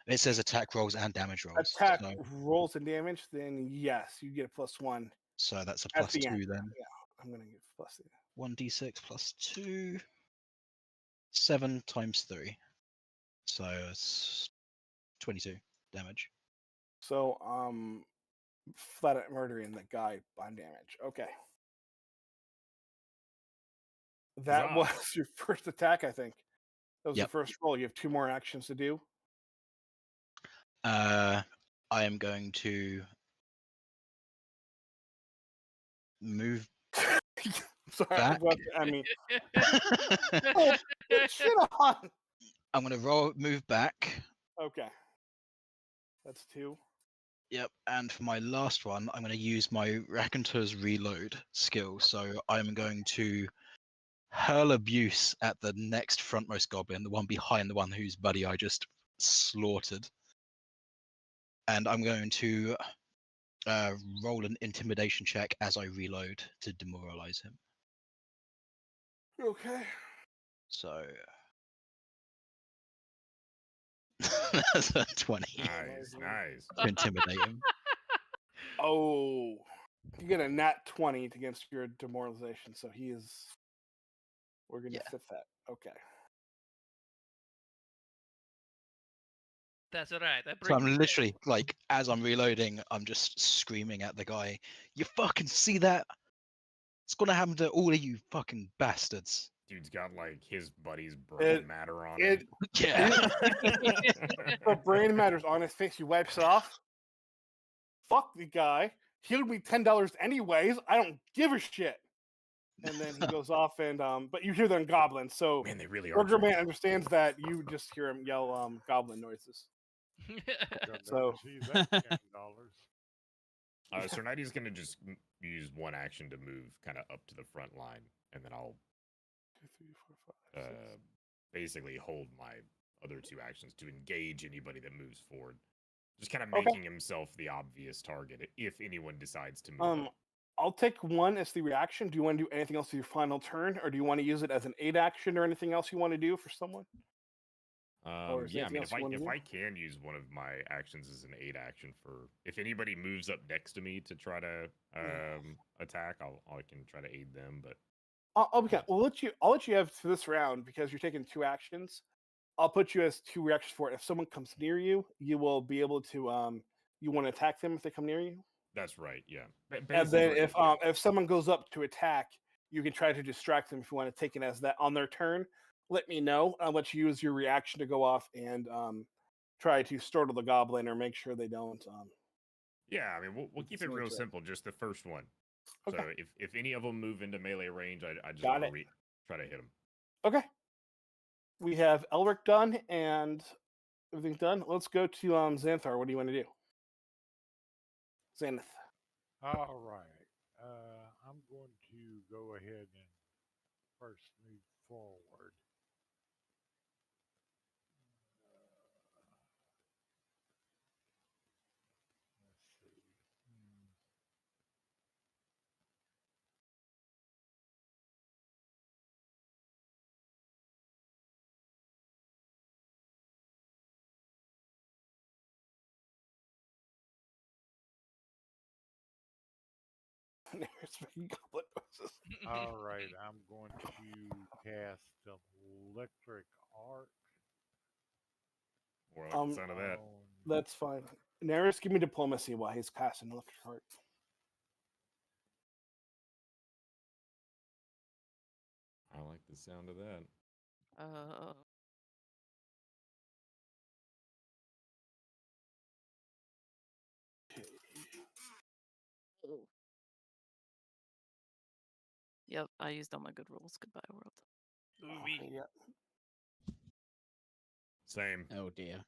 It says attack rolls and damage rolls. Attack So, rolls and damage, then yes, you get a +1 so that's a at the +2 end. then. Yeah, I'm gonna get plus. 1d6 plus 2. 7 times 3. So it's 22 damage. So flat out murdering the guy on damage. Okay. That Huzzah. was your first attack, I think. That was Yep. the first roll. You have 2 more actions to do. I am going to move Sorry, back. I mean, oh, shit on. I'm going to move back. Okay, that's 2. Yep, and for my last one, I'm going to use my Raconteur's Reload skill. So I'm going to hurl abuse at the next frontmost goblin, the one behind the one whose buddy I just slaughtered. And I'm going to roll an intimidation check as I reload to demoralize him. Okay. So that's a 20 Nice. to intimidate him. Oh, you get a nat 20 against your demoralization, so he is. We're gonna Yeah. fit that. Okay. That's all right. That So brings I'm literally like, as I'm reloading, I'm just screaming at the guy, "You fucking see that? It's gonna happen to all of you fucking bastards." Dude's got like his buddy's brain matter on him. Yeah. The brain matters on his face. He wipes it off. Fuck the guy. He'll be $10 anyways. I don't give a shit. And then he goes off and but you hear them goblins. So Man, they really are. Burger Man understands that you just hear him yell goblin noises. So See that $10. So Nighty's gonna just use one action to move kind of up to the front line, and then I'll 2, 3, 4, 5, 6. basically hold my other 2 actions to engage anybody that moves forward. Just kind of Okay. making himself the obvious target if anyone decides to move. Up. I'll take 1 as the reaction. Do you want to do anything else with your final turn, or do you want to use it as an aid action or anything else you want to do for someone? Yeah, I mean, if I can use one of my actions as an aid action for if anybody moves up next to me to try to attack, I can try to aid them. But okay, I'll let you have for this round because you're taking 2 actions. I'll put you as 2 reactions for it. If someone comes near you, you will be able to you want to attack them if they come near you. that's right, yeah. And then if someone goes up to attack, you can try to distract them if you want to take it as that on their turn. Let me know. I'll let you use your reaction to go off and try to startle the goblin or make sure they don't. Yeah, I mean, we'll keep it real simple. Just the first one. Okay. So if any of them move into melee range, I just Got want it. to try to hit them. Okay. We have Elric done and everything's done. Let's go to Xanthar. What do you want to do? Xanath. All right. I'm going to go ahead and first move forward. Let's see. All right, I'm going to cast electric arc. Or I like the sound of that. That's fine. Neris, give me diplomacy while he's casting electric arc. I like the sound of that. Yep, I used all my good rolls. Goodbye, world. Yeah. Same. Oh dear.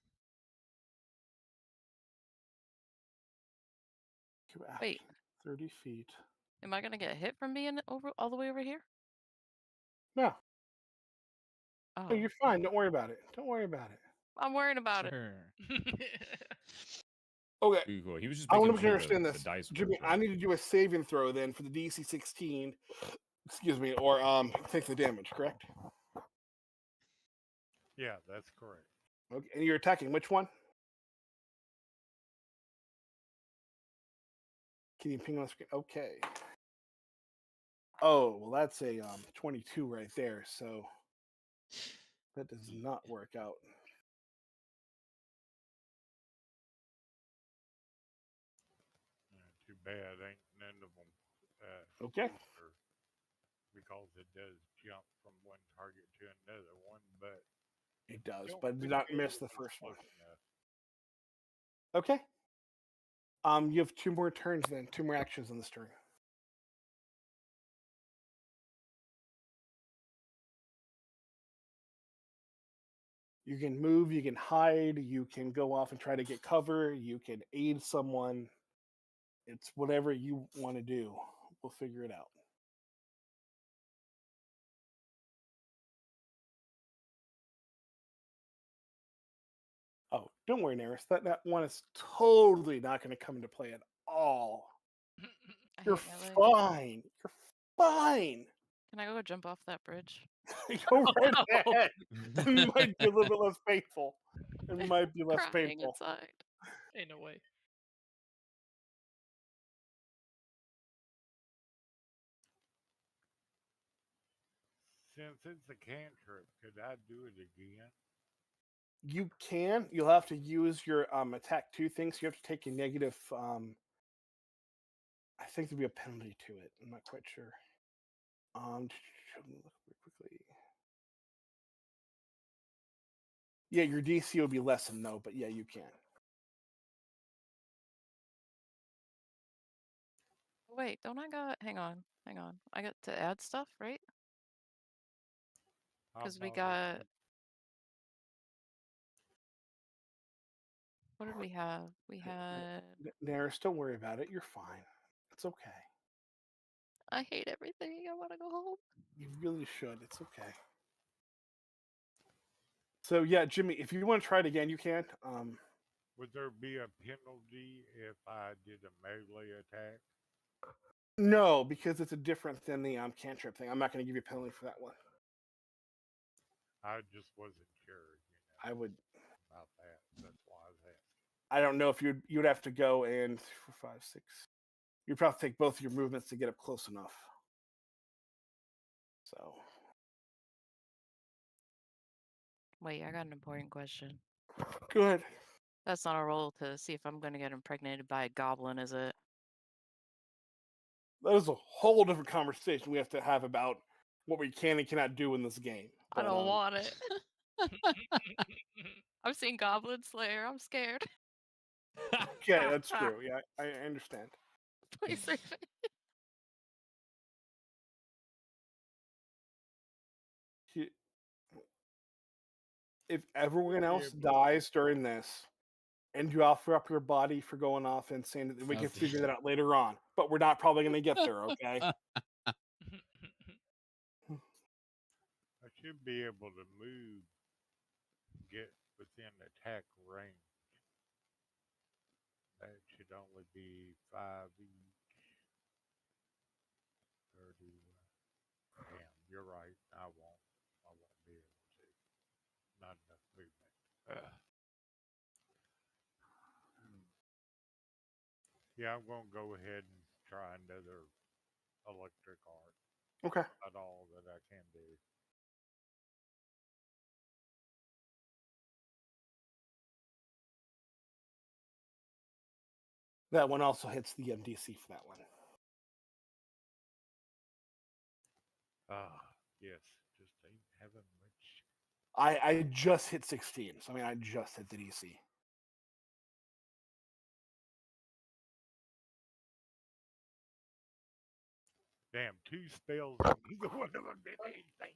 Wait. 30 feet. Am I gonna get hit from being over all the way over here? No. Oh, No, you're fine. Don't worry about it. Don't worry about it. I'm worrying about it. Okay. Ooh, cool. He was just I making want to sure understand the this. dice Jimmy, worked I need to do a saving throw then for the DC 16. Excuse me, or take the damage, correct? Yeah, that's correct. Okay. And you're attacking which one? Can you ping on the screen? Okay. Oh, well, that's a 22 right there, so that does not work out. Too bad, ain't none of them. Okay. Because it does jump from one target to another one, but It does, Don't but do think not Eddie miss the was first one. close enough. Okay. You have 2 more turns then. 2 more actions on this turn. You can move, you can hide, you can go off and try to get cover, you can aid someone. It's whatever you want to do. We'll figure it out. Oh, don't worry, Neris. That one is totally not going to come into play at all. I You're hate my leg. fine. You're fine. Can I go jump off that bridge? Go right ahead. It might be a little bit less painful. It might be less Crying painful. inside. Ain't no way. Since it's a cantrip, could I do it again? You can. You'll have to use your attack 2 things. You have to take a negative. I think there'll be a penalty to it. I'm not quite sure. Let me look real quickly. Yeah, your DC will be less than no, but yeah, you can. Wait, don't I got? Hang on. I got to add stuff, right? I Because we thought got. it What did we have? We had. Naris, don't worry about it. You're fine. It's okay. I hate everything. I want to go home. You really should. It's okay. So yeah, Jimmy, if you want to try it again, you can. would there be a penalty if I did a melee attack? No, because it's a different than the cantrip thing. I'm not going to give you a penalty for that one. I just wasn't sure, I would. about that. That's why I was asking. I don't know if you'd have to go and 4, 5, 6. You'd probably take both of your movements to get up close enough. So. Wait, I got an important question. Good. That's not a roll to see if I'm going to get impregnated by a goblin, is it? That is a whole different conversation we have to have about what we can and cannot do in this game. I don't want it. I've seen Goblin Slayer. I'm scared. Okay, that's true. Yeah, I understand. Please save it. If everyone Yeah, else but- dies during this, and you offer up your body for going off and saying that we Oh, can dear. figure that out later on, but we're not probably going to get there. Okay. I should be able to move, get within attack range. That should only be 5 each. 30. Damn, you're right. I won't be able to. Not enough movement. Yeah, I'm gonna go ahead and try another electric art. Okay. About all that I can do. That one also hits the MDC for that one. Yes, just ain't having much. I just hit 16. So I mean, I just hit the DC. Damn, 2 spells and neither one of them did anything.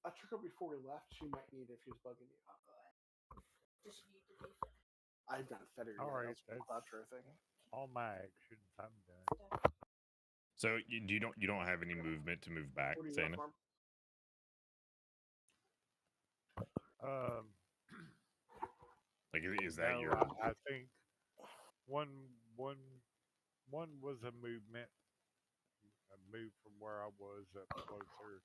I took her before we left. She might need if she's bugging you. Does she need to be I've not fed her yet. Alright, That's a cloud thing. all my actions. I'm done. So you don't have any movement to move back, What do you Zana? want, Farm? Like, is that No, your? I think one was a movement. A move from where I was up closer,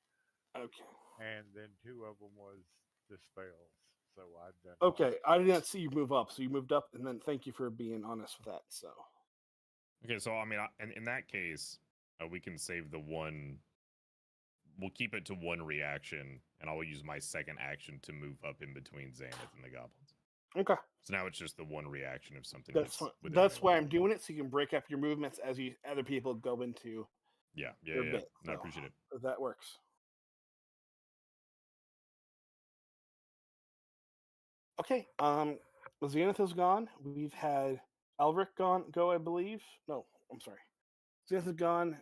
Okay. and then 2 of them was the spells. So I done. Okay, I did not see you move up, so you moved up, and then thank you for being honest with that. So. Okay, so I mean, in that case, we can save the one. We'll keep it to 1 reaction, and I'll use my second action to move up in between Xanath and the goblins. Okay. So now it's just the 1 reaction if something. That's hits fine. within That's melee. why I'm doing it, so you can break up your movements as you other people go into Yeah. their bit. No, I So appreciate it. that works. Okay. Zenith is gone. We've had Alric go, I believe. No, I'm sorry. Zenith is gone.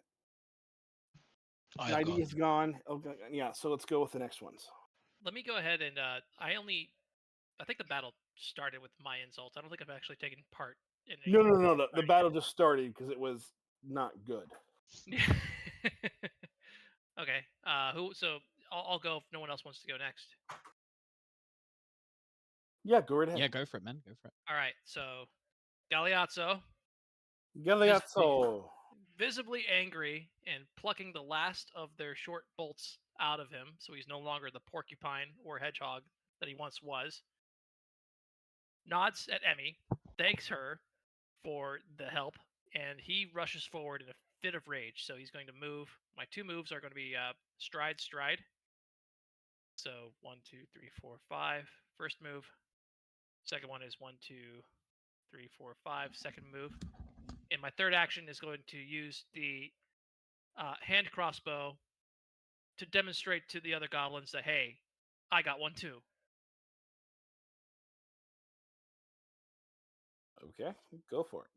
I have 90 gone. is gone. Okay, yeah, so let's go with the next ones. Let me go ahead and I think the battle started with my insults. I don't think I've actually taken part in any. No. The battle just started because it was not good. Okay. Who? So I'll go if no one else wants to go next. Yeah, go right ahead. Yeah, go for it, man. Go for it. All right. So Galeazzo, Galeazzo. visibly angry and plucking the last of their short bolts out of him, so he's no longer the porcupine or hedgehog that he once was. Nods at Emmy, thanks her for the help, and he rushes forward in a fit of rage. So he's going to move. My two moves are going to be stride, stride. So 1, 2, 3, 4, 5. First move. Second one is 1, 2, 3, 4, 5. Second move. And my third action is going to use the hand crossbow to demonstrate to the other goblins that, hey, I got one too. Okay, go for it.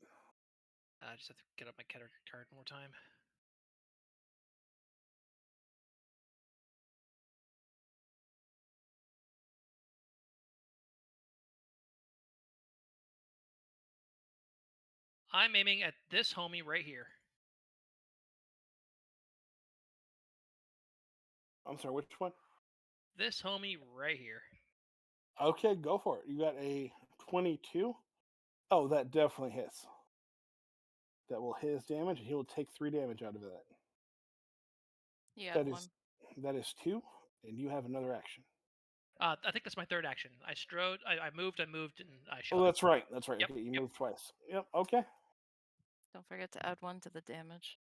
I just have to get up my character card one more time. I'm aiming at this homie right here. I'm sorry, which one? This homie right here. Okay, go for it. You got a 22. Oh, that definitely hits. That will hit his damage, and he will take 3 damage out of that. You That add is 1. that is 2, and you have another action. I think that's my third action. I strode, I moved, and I shot. Oh, that's right. That's right. Yep, Okay, you yep. moved twice. Yep. Okay. Don't forget to add 1 to the damage.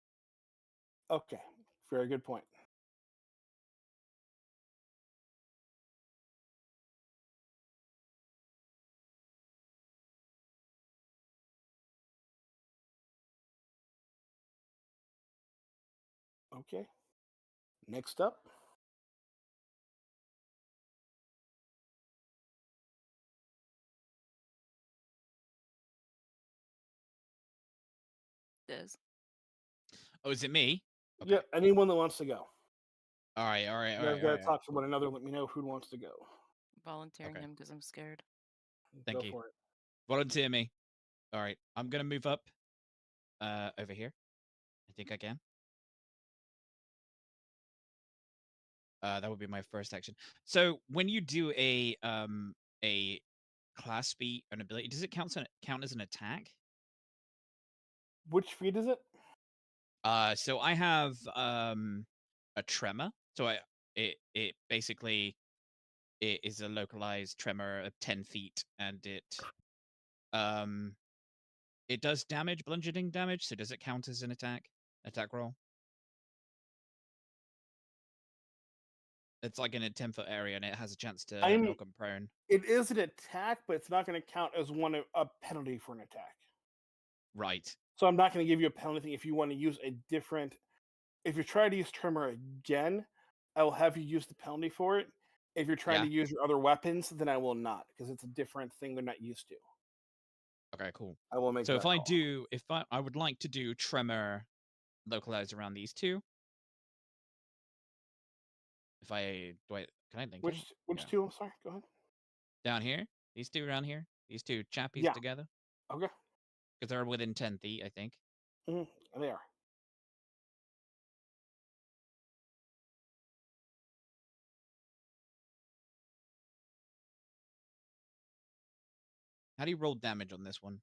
Okay. Very good point. Okay. Next up. Diz. Oh, is it me? Okay. Yeah, anyone that wants to go. All right. All right. You All guys right. gotta All right. talk to one another. Let me know who wants to go. Volunteering Okay. him because I'm scared. Thank Go you. for it. Volunteer me. All right. I'm gonna move up. Over here. I think I can. That would be my first action. So when you do a class feat, an ability, does it count as an attack? Which feat is it? So I have a tremor. So it basically it is a localized tremor of 10 feet, and it does damage, bludgeoning damage. So does it count as an attack roll? It's like in a 10-foot area, and it has a chance to knock them prone. It is an attack, but it's not going to count as a penalty for an attack. Right. So I'm not going to give you a penalty if you want to use a different. If you're trying to use Tremor again, I will have you use the penalty for it. If you're trying to use your other weapons, then I will not, because it's a different thing they're not used to. Okay, cool. I will make. So that if I call. do, I would like to do tremor localized around these two. If I can I link Which it? which two? I'm sorry. Go ahead. Down here, these two around here, these two chappies together. Okay. Because they're within 10 feet, I think. They are. How do you roll damage on this one?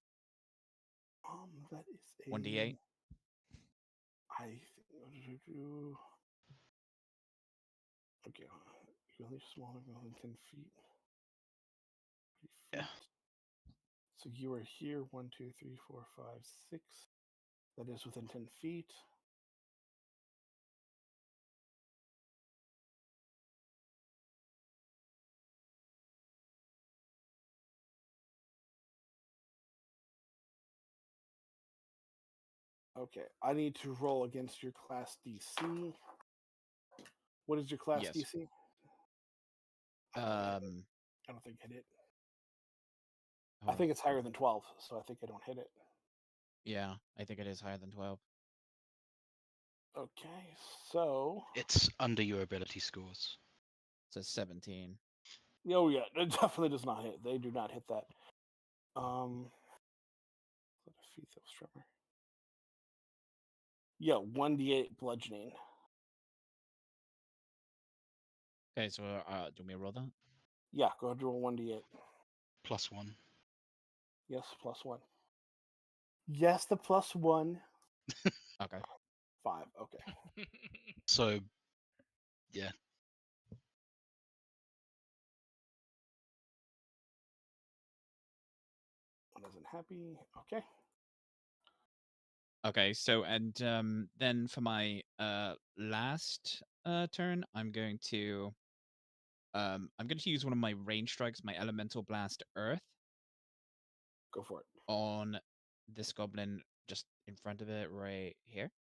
That is a 1d8. I think. Okay. You're only smaller than 10 feet. 3 feet. So you are here. 1, 2, 3, 4, 5, 6. That is within 10 feet. Okay, I need to roll against your class DC. What is your class DC? I don't think I hit it. I Oh, think it's higher than 12, so I think I don't hit it. yeah, I think it is higher than 12. Okay, so It's under your ability scores. So 17. oh yeah, it definitely does not hit. They do not hit that. Defeat those tremor. Yeah, 1d8 bludgeoning. Okay, so do you want me to roll that? Yeah, go ahead and roll 1d8. +1. Yes, +1. Yes, the +1. Okay. 5. Okay. So, yeah. One isn't happy. Okay. Okay, so and then for my last turn, I'm going to use one of my range strikes, my elemental blast earth, Go for it. on this goblin just in front of it right here.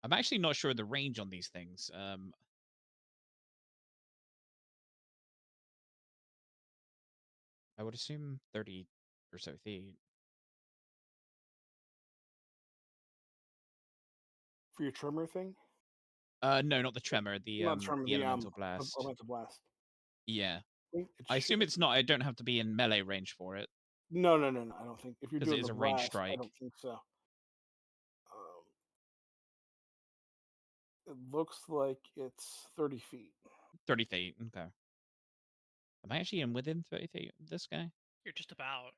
I'm actually not sure the range on these things. I would assume 30 or so feet. For your tremor thing? No, not the tremor, the Not tremor, the elemental blast. elemental blast. Yeah. It I assume should- it's not. I don't have to be in melee range for it No. I don't think. If you're because it doing is the a range blast, I strike. don't think so. It looks like it's 30 feet. 30 feet. Okay. Am I actually in within 30 feet of this guy? You're just about.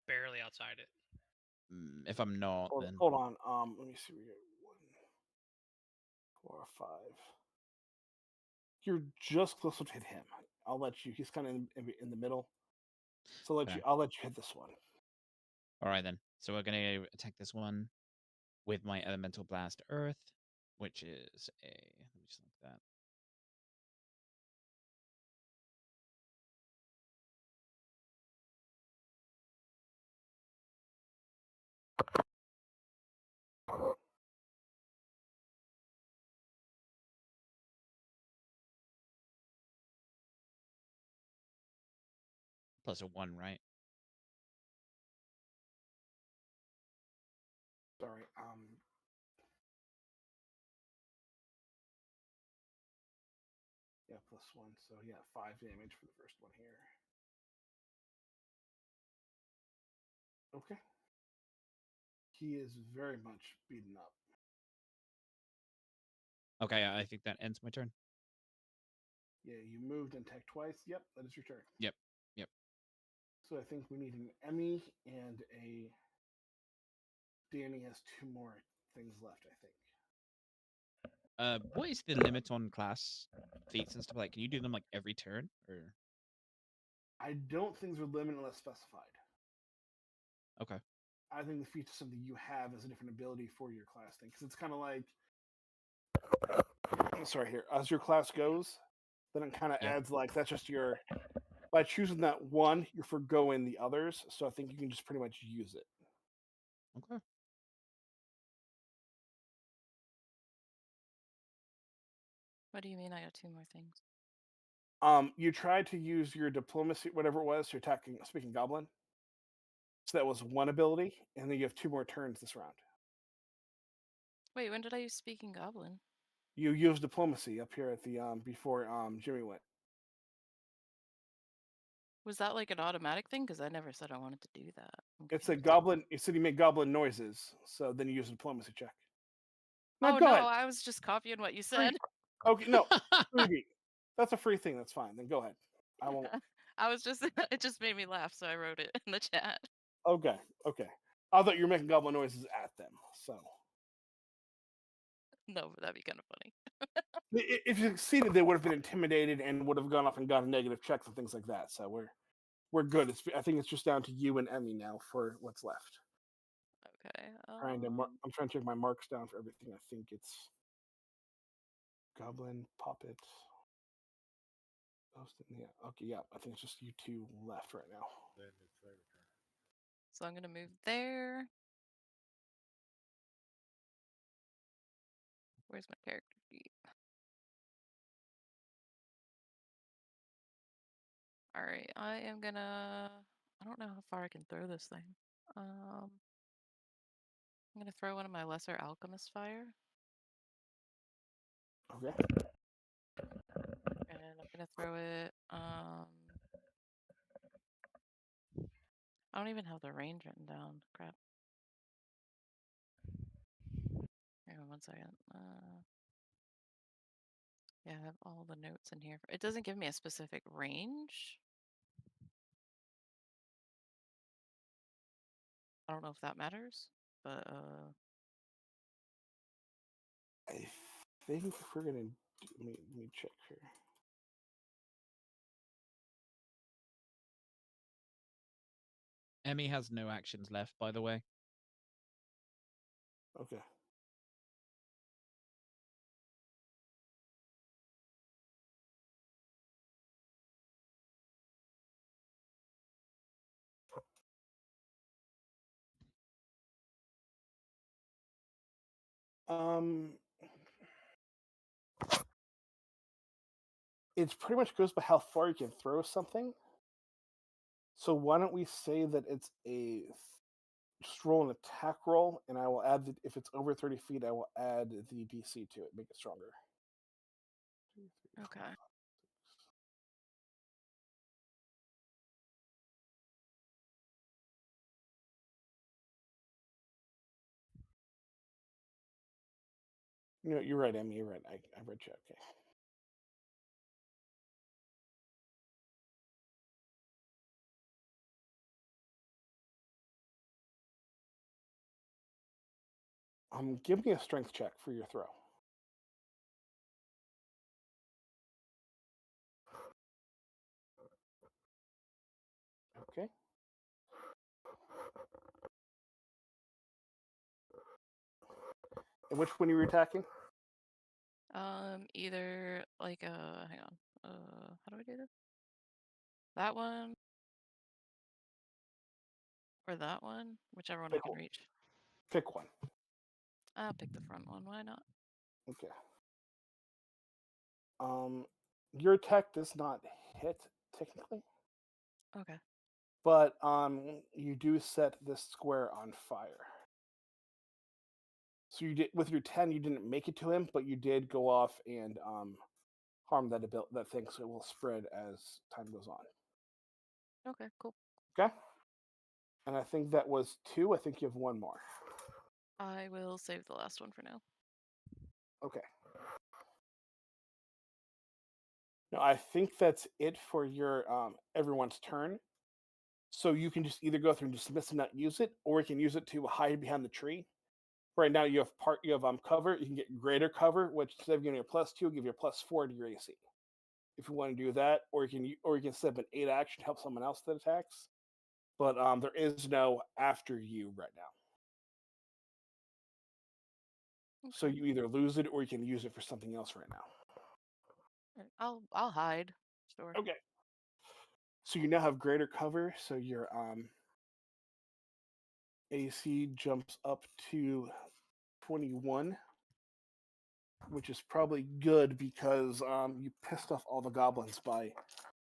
Barely outside it. If I'm not, then Hold on. Let me see. We got 1, 4, 5. You're just close to hit him. I'll let you. He's kind of in the middle. So Okay. I'll let you hit this one. All right then. So we're gonna attack this one with my elemental blast earth, which is a. Let me just look at that. +1, right? Sorry. Yeah, +1. So yeah, 5 damage for the first one here. Okay. He is very much beaten up. Okay, I think that ends my turn. Yeah, you moved and attacked twice. Yep, that is your turn. Yep. So I think we need an Emmy and a. Danny has 2 more things left, I think. What is the limit on class feats and stuff like? Can you do them like every turn, or? I don't think they're limited unless specified. Okay. I think the feat is something you have as a different ability for your class thing, because it's kind of like. Sorry, here as your class goes, then it kind of Yep. adds like that's just your. By choosing that one, you're forgoing the others, so I think you can just pretty much use it. Okay. What do you mean I got 2 more things? You tried to use your diplomacy, whatever it was, to attacking speaking goblin. So that was one ability, and then you have 2 more turns this round. Wait, when did I use Speaking Goblin? You used diplomacy up here at the before Jimmy went. Was that like an automatic thing? Because I never said I wanted to do that. It's a confused. goblin. You said you make goblin noises, so then you use a diplomacy check. No, Oh go no, ahead. I was just copying what you said. Okay, no, freebie. That's a free thing. That's fine. Then go ahead. I won't. I was just it just made me laugh, so I wrote it in the chat. Okay. I thought you were making goblin noises at them. So No, but that'd be kind of funny. if you succeeded, they would have been intimidated and would have gone off and gotten negative checks and things like that. So we're good. I think it's just down to you and Emmy now for what's left. Okay. I'm trying to check my marks down for everything. I think it's goblin, puppet. Yeah. Okay. Yeah. I think it's just you 2 left right now. Then it's their turn. So I'm gonna move there. Where's my character sheet? All right, I am gonna. I don't know how far I can throw this thing. I'm gonna throw one of my lesser alchemist fire, Okay. and I'm gonna throw it. I don't even have the range written down. Crap. Hang on one second. Yeah, I have all the notes in here. It doesn't give me a specific range. I don't know if that matters, but I think if we're gonna let me check here. Emmy has no actions left, by the way. Okay. It pretty much goes by how far you can throw something. So why don't we say that it's a just roll an attack roll, and I will add the, if it's over 30 feet, I will add the DC to it, make it stronger. 2, 3, 4, okay. 5. You know, you're right, Emmy. You're right. I read you. Okay. Give me a strength check for your throw. Okay. And which one are you attacking? Either like hang on. How do I do this? That one or that one, whichever one I Pick can one. reach. Pick one. I'll pick the front one. Why not? Okay. Your attack does not hit technically, Okay. but you do set this square on fire. So you did with your 10, you didn't make it to him, but you did go off and harm that thing, so it will spread as time goes on. Okay. Cool. Okay. And I think that was 2. I think you have 1 more. I will save the last one for now. Okay. No, I think that's it for your everyone's turn. So you can just either go through and dismiss and not use it, or you can use it to hide behind the tree. Right now you have cover. You can get greater cover, which instead of giving you a +2, give you a +4 to your AC. If you want to do that, or you can set up an 8 action to help someone else that attacks. But there is no after you right now. Okay. So you either lose it or you can use it for something else right now. I'll hide. Sure. Okay. So you now have greater cover, so your AC jumps up to 21, which is probably good because you pissed off all the goblins by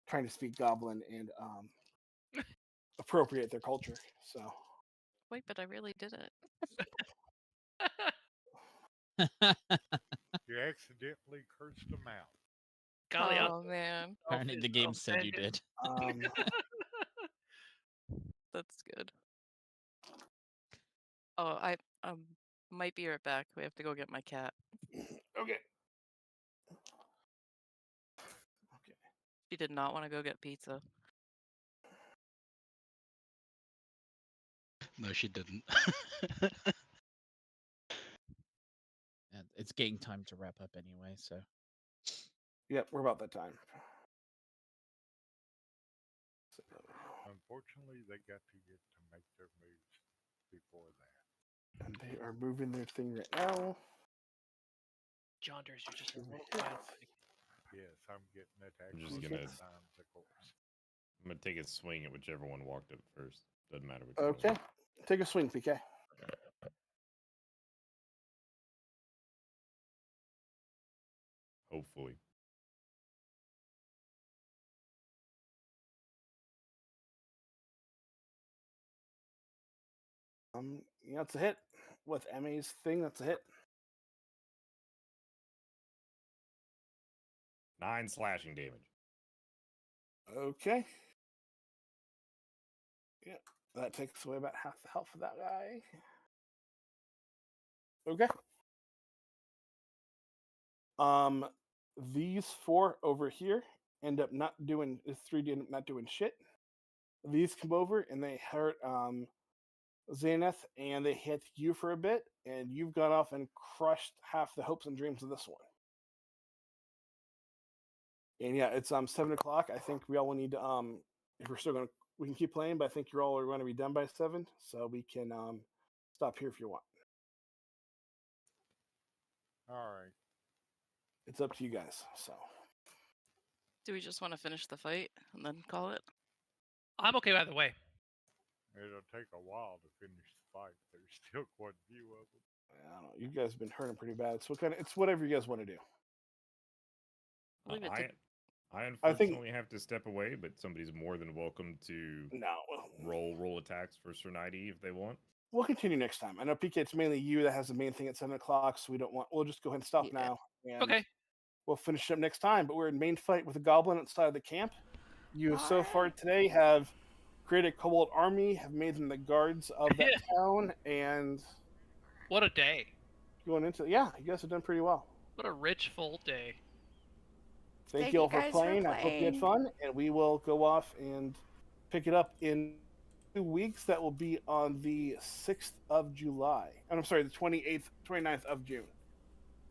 trying to speak goblin and appropriate their culture. So Wait, but I really did it. You accidentally cursed them out. Golly, Oh man, Apparently, the game said you did. that's good. Oh, I might be right back. We have to go get my cat. okay. She did not want to go get pizza. No, she didn't. And it's getting time to wrap up anyway, so. Yep, we're about that time. Unfortunately, they got to get to make their moves before that. And they are moving their thing right now. Jonders, you're just a little wild. Yes, I'm getting it I'm just actually gonna- 6 times the course. I'm gonna take a swing at whichever one walked up first. Doesn't matter which Okay. one. Take a swing, PK. Hopefully. Yeah, it's a hit. With Emmy's thing, that's a hit. 9 slashing damage. Okay. Yeah, that takes away about half the health of that guy. Okay. These 4 over here end up not doing 3 end up not doing shit. These come over and they hurt Xanath, and they hit you for a bit, and you've gone off and crushed half the hopes and dreams of this one. And yeah, it's 7 o'clock. I think we all will need to if we're still gonna we can keep playing, but I think you're all going to be done by 7, so we can stop here if you want. All right. It's up to you guys. So Do we just want to finish the fight and then call it? I'm okay either way. It'll take a while to finish the fight. There's still quite a few of them. I don't know. You guys have been hurting pretty bad, so it's whatever you guys want to do. Leave it to I unfortunately have to step away, but somebody's more than welcome to No, roll attacks for Sir Nighty if they want. we'll continue next time. I know PK, it's mainly you that has the main thing at 7 o'clock, so we'll just go ahead and stop Yeah. now. And Okay. we'll finish up next time. But we're in main fight with a goblin outside of the camp. You so far Alright. today have created a kobold army, have made them the guards of that town, and What a day. going into you guys have done pretty well. What a rich, full day. Thank Thank you you all for guys for playing. I hope you had playing. fun, and we will go off and pick it up in 2 weeks. That will be on the 6th of July. And I'm sorry, the 29th of June.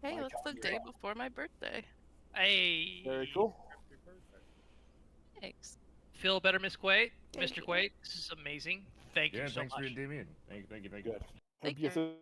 Hey, My that's the calendar. day before my birthday. Hey. Very cool. Happy birthday. Thanks. Feel better, MissKweh? Thank Mr. you. Quaid, this is amazing. Thank Yeah, you so thanks much. for redeeming. Thank you. Good. Take Hope you care. guys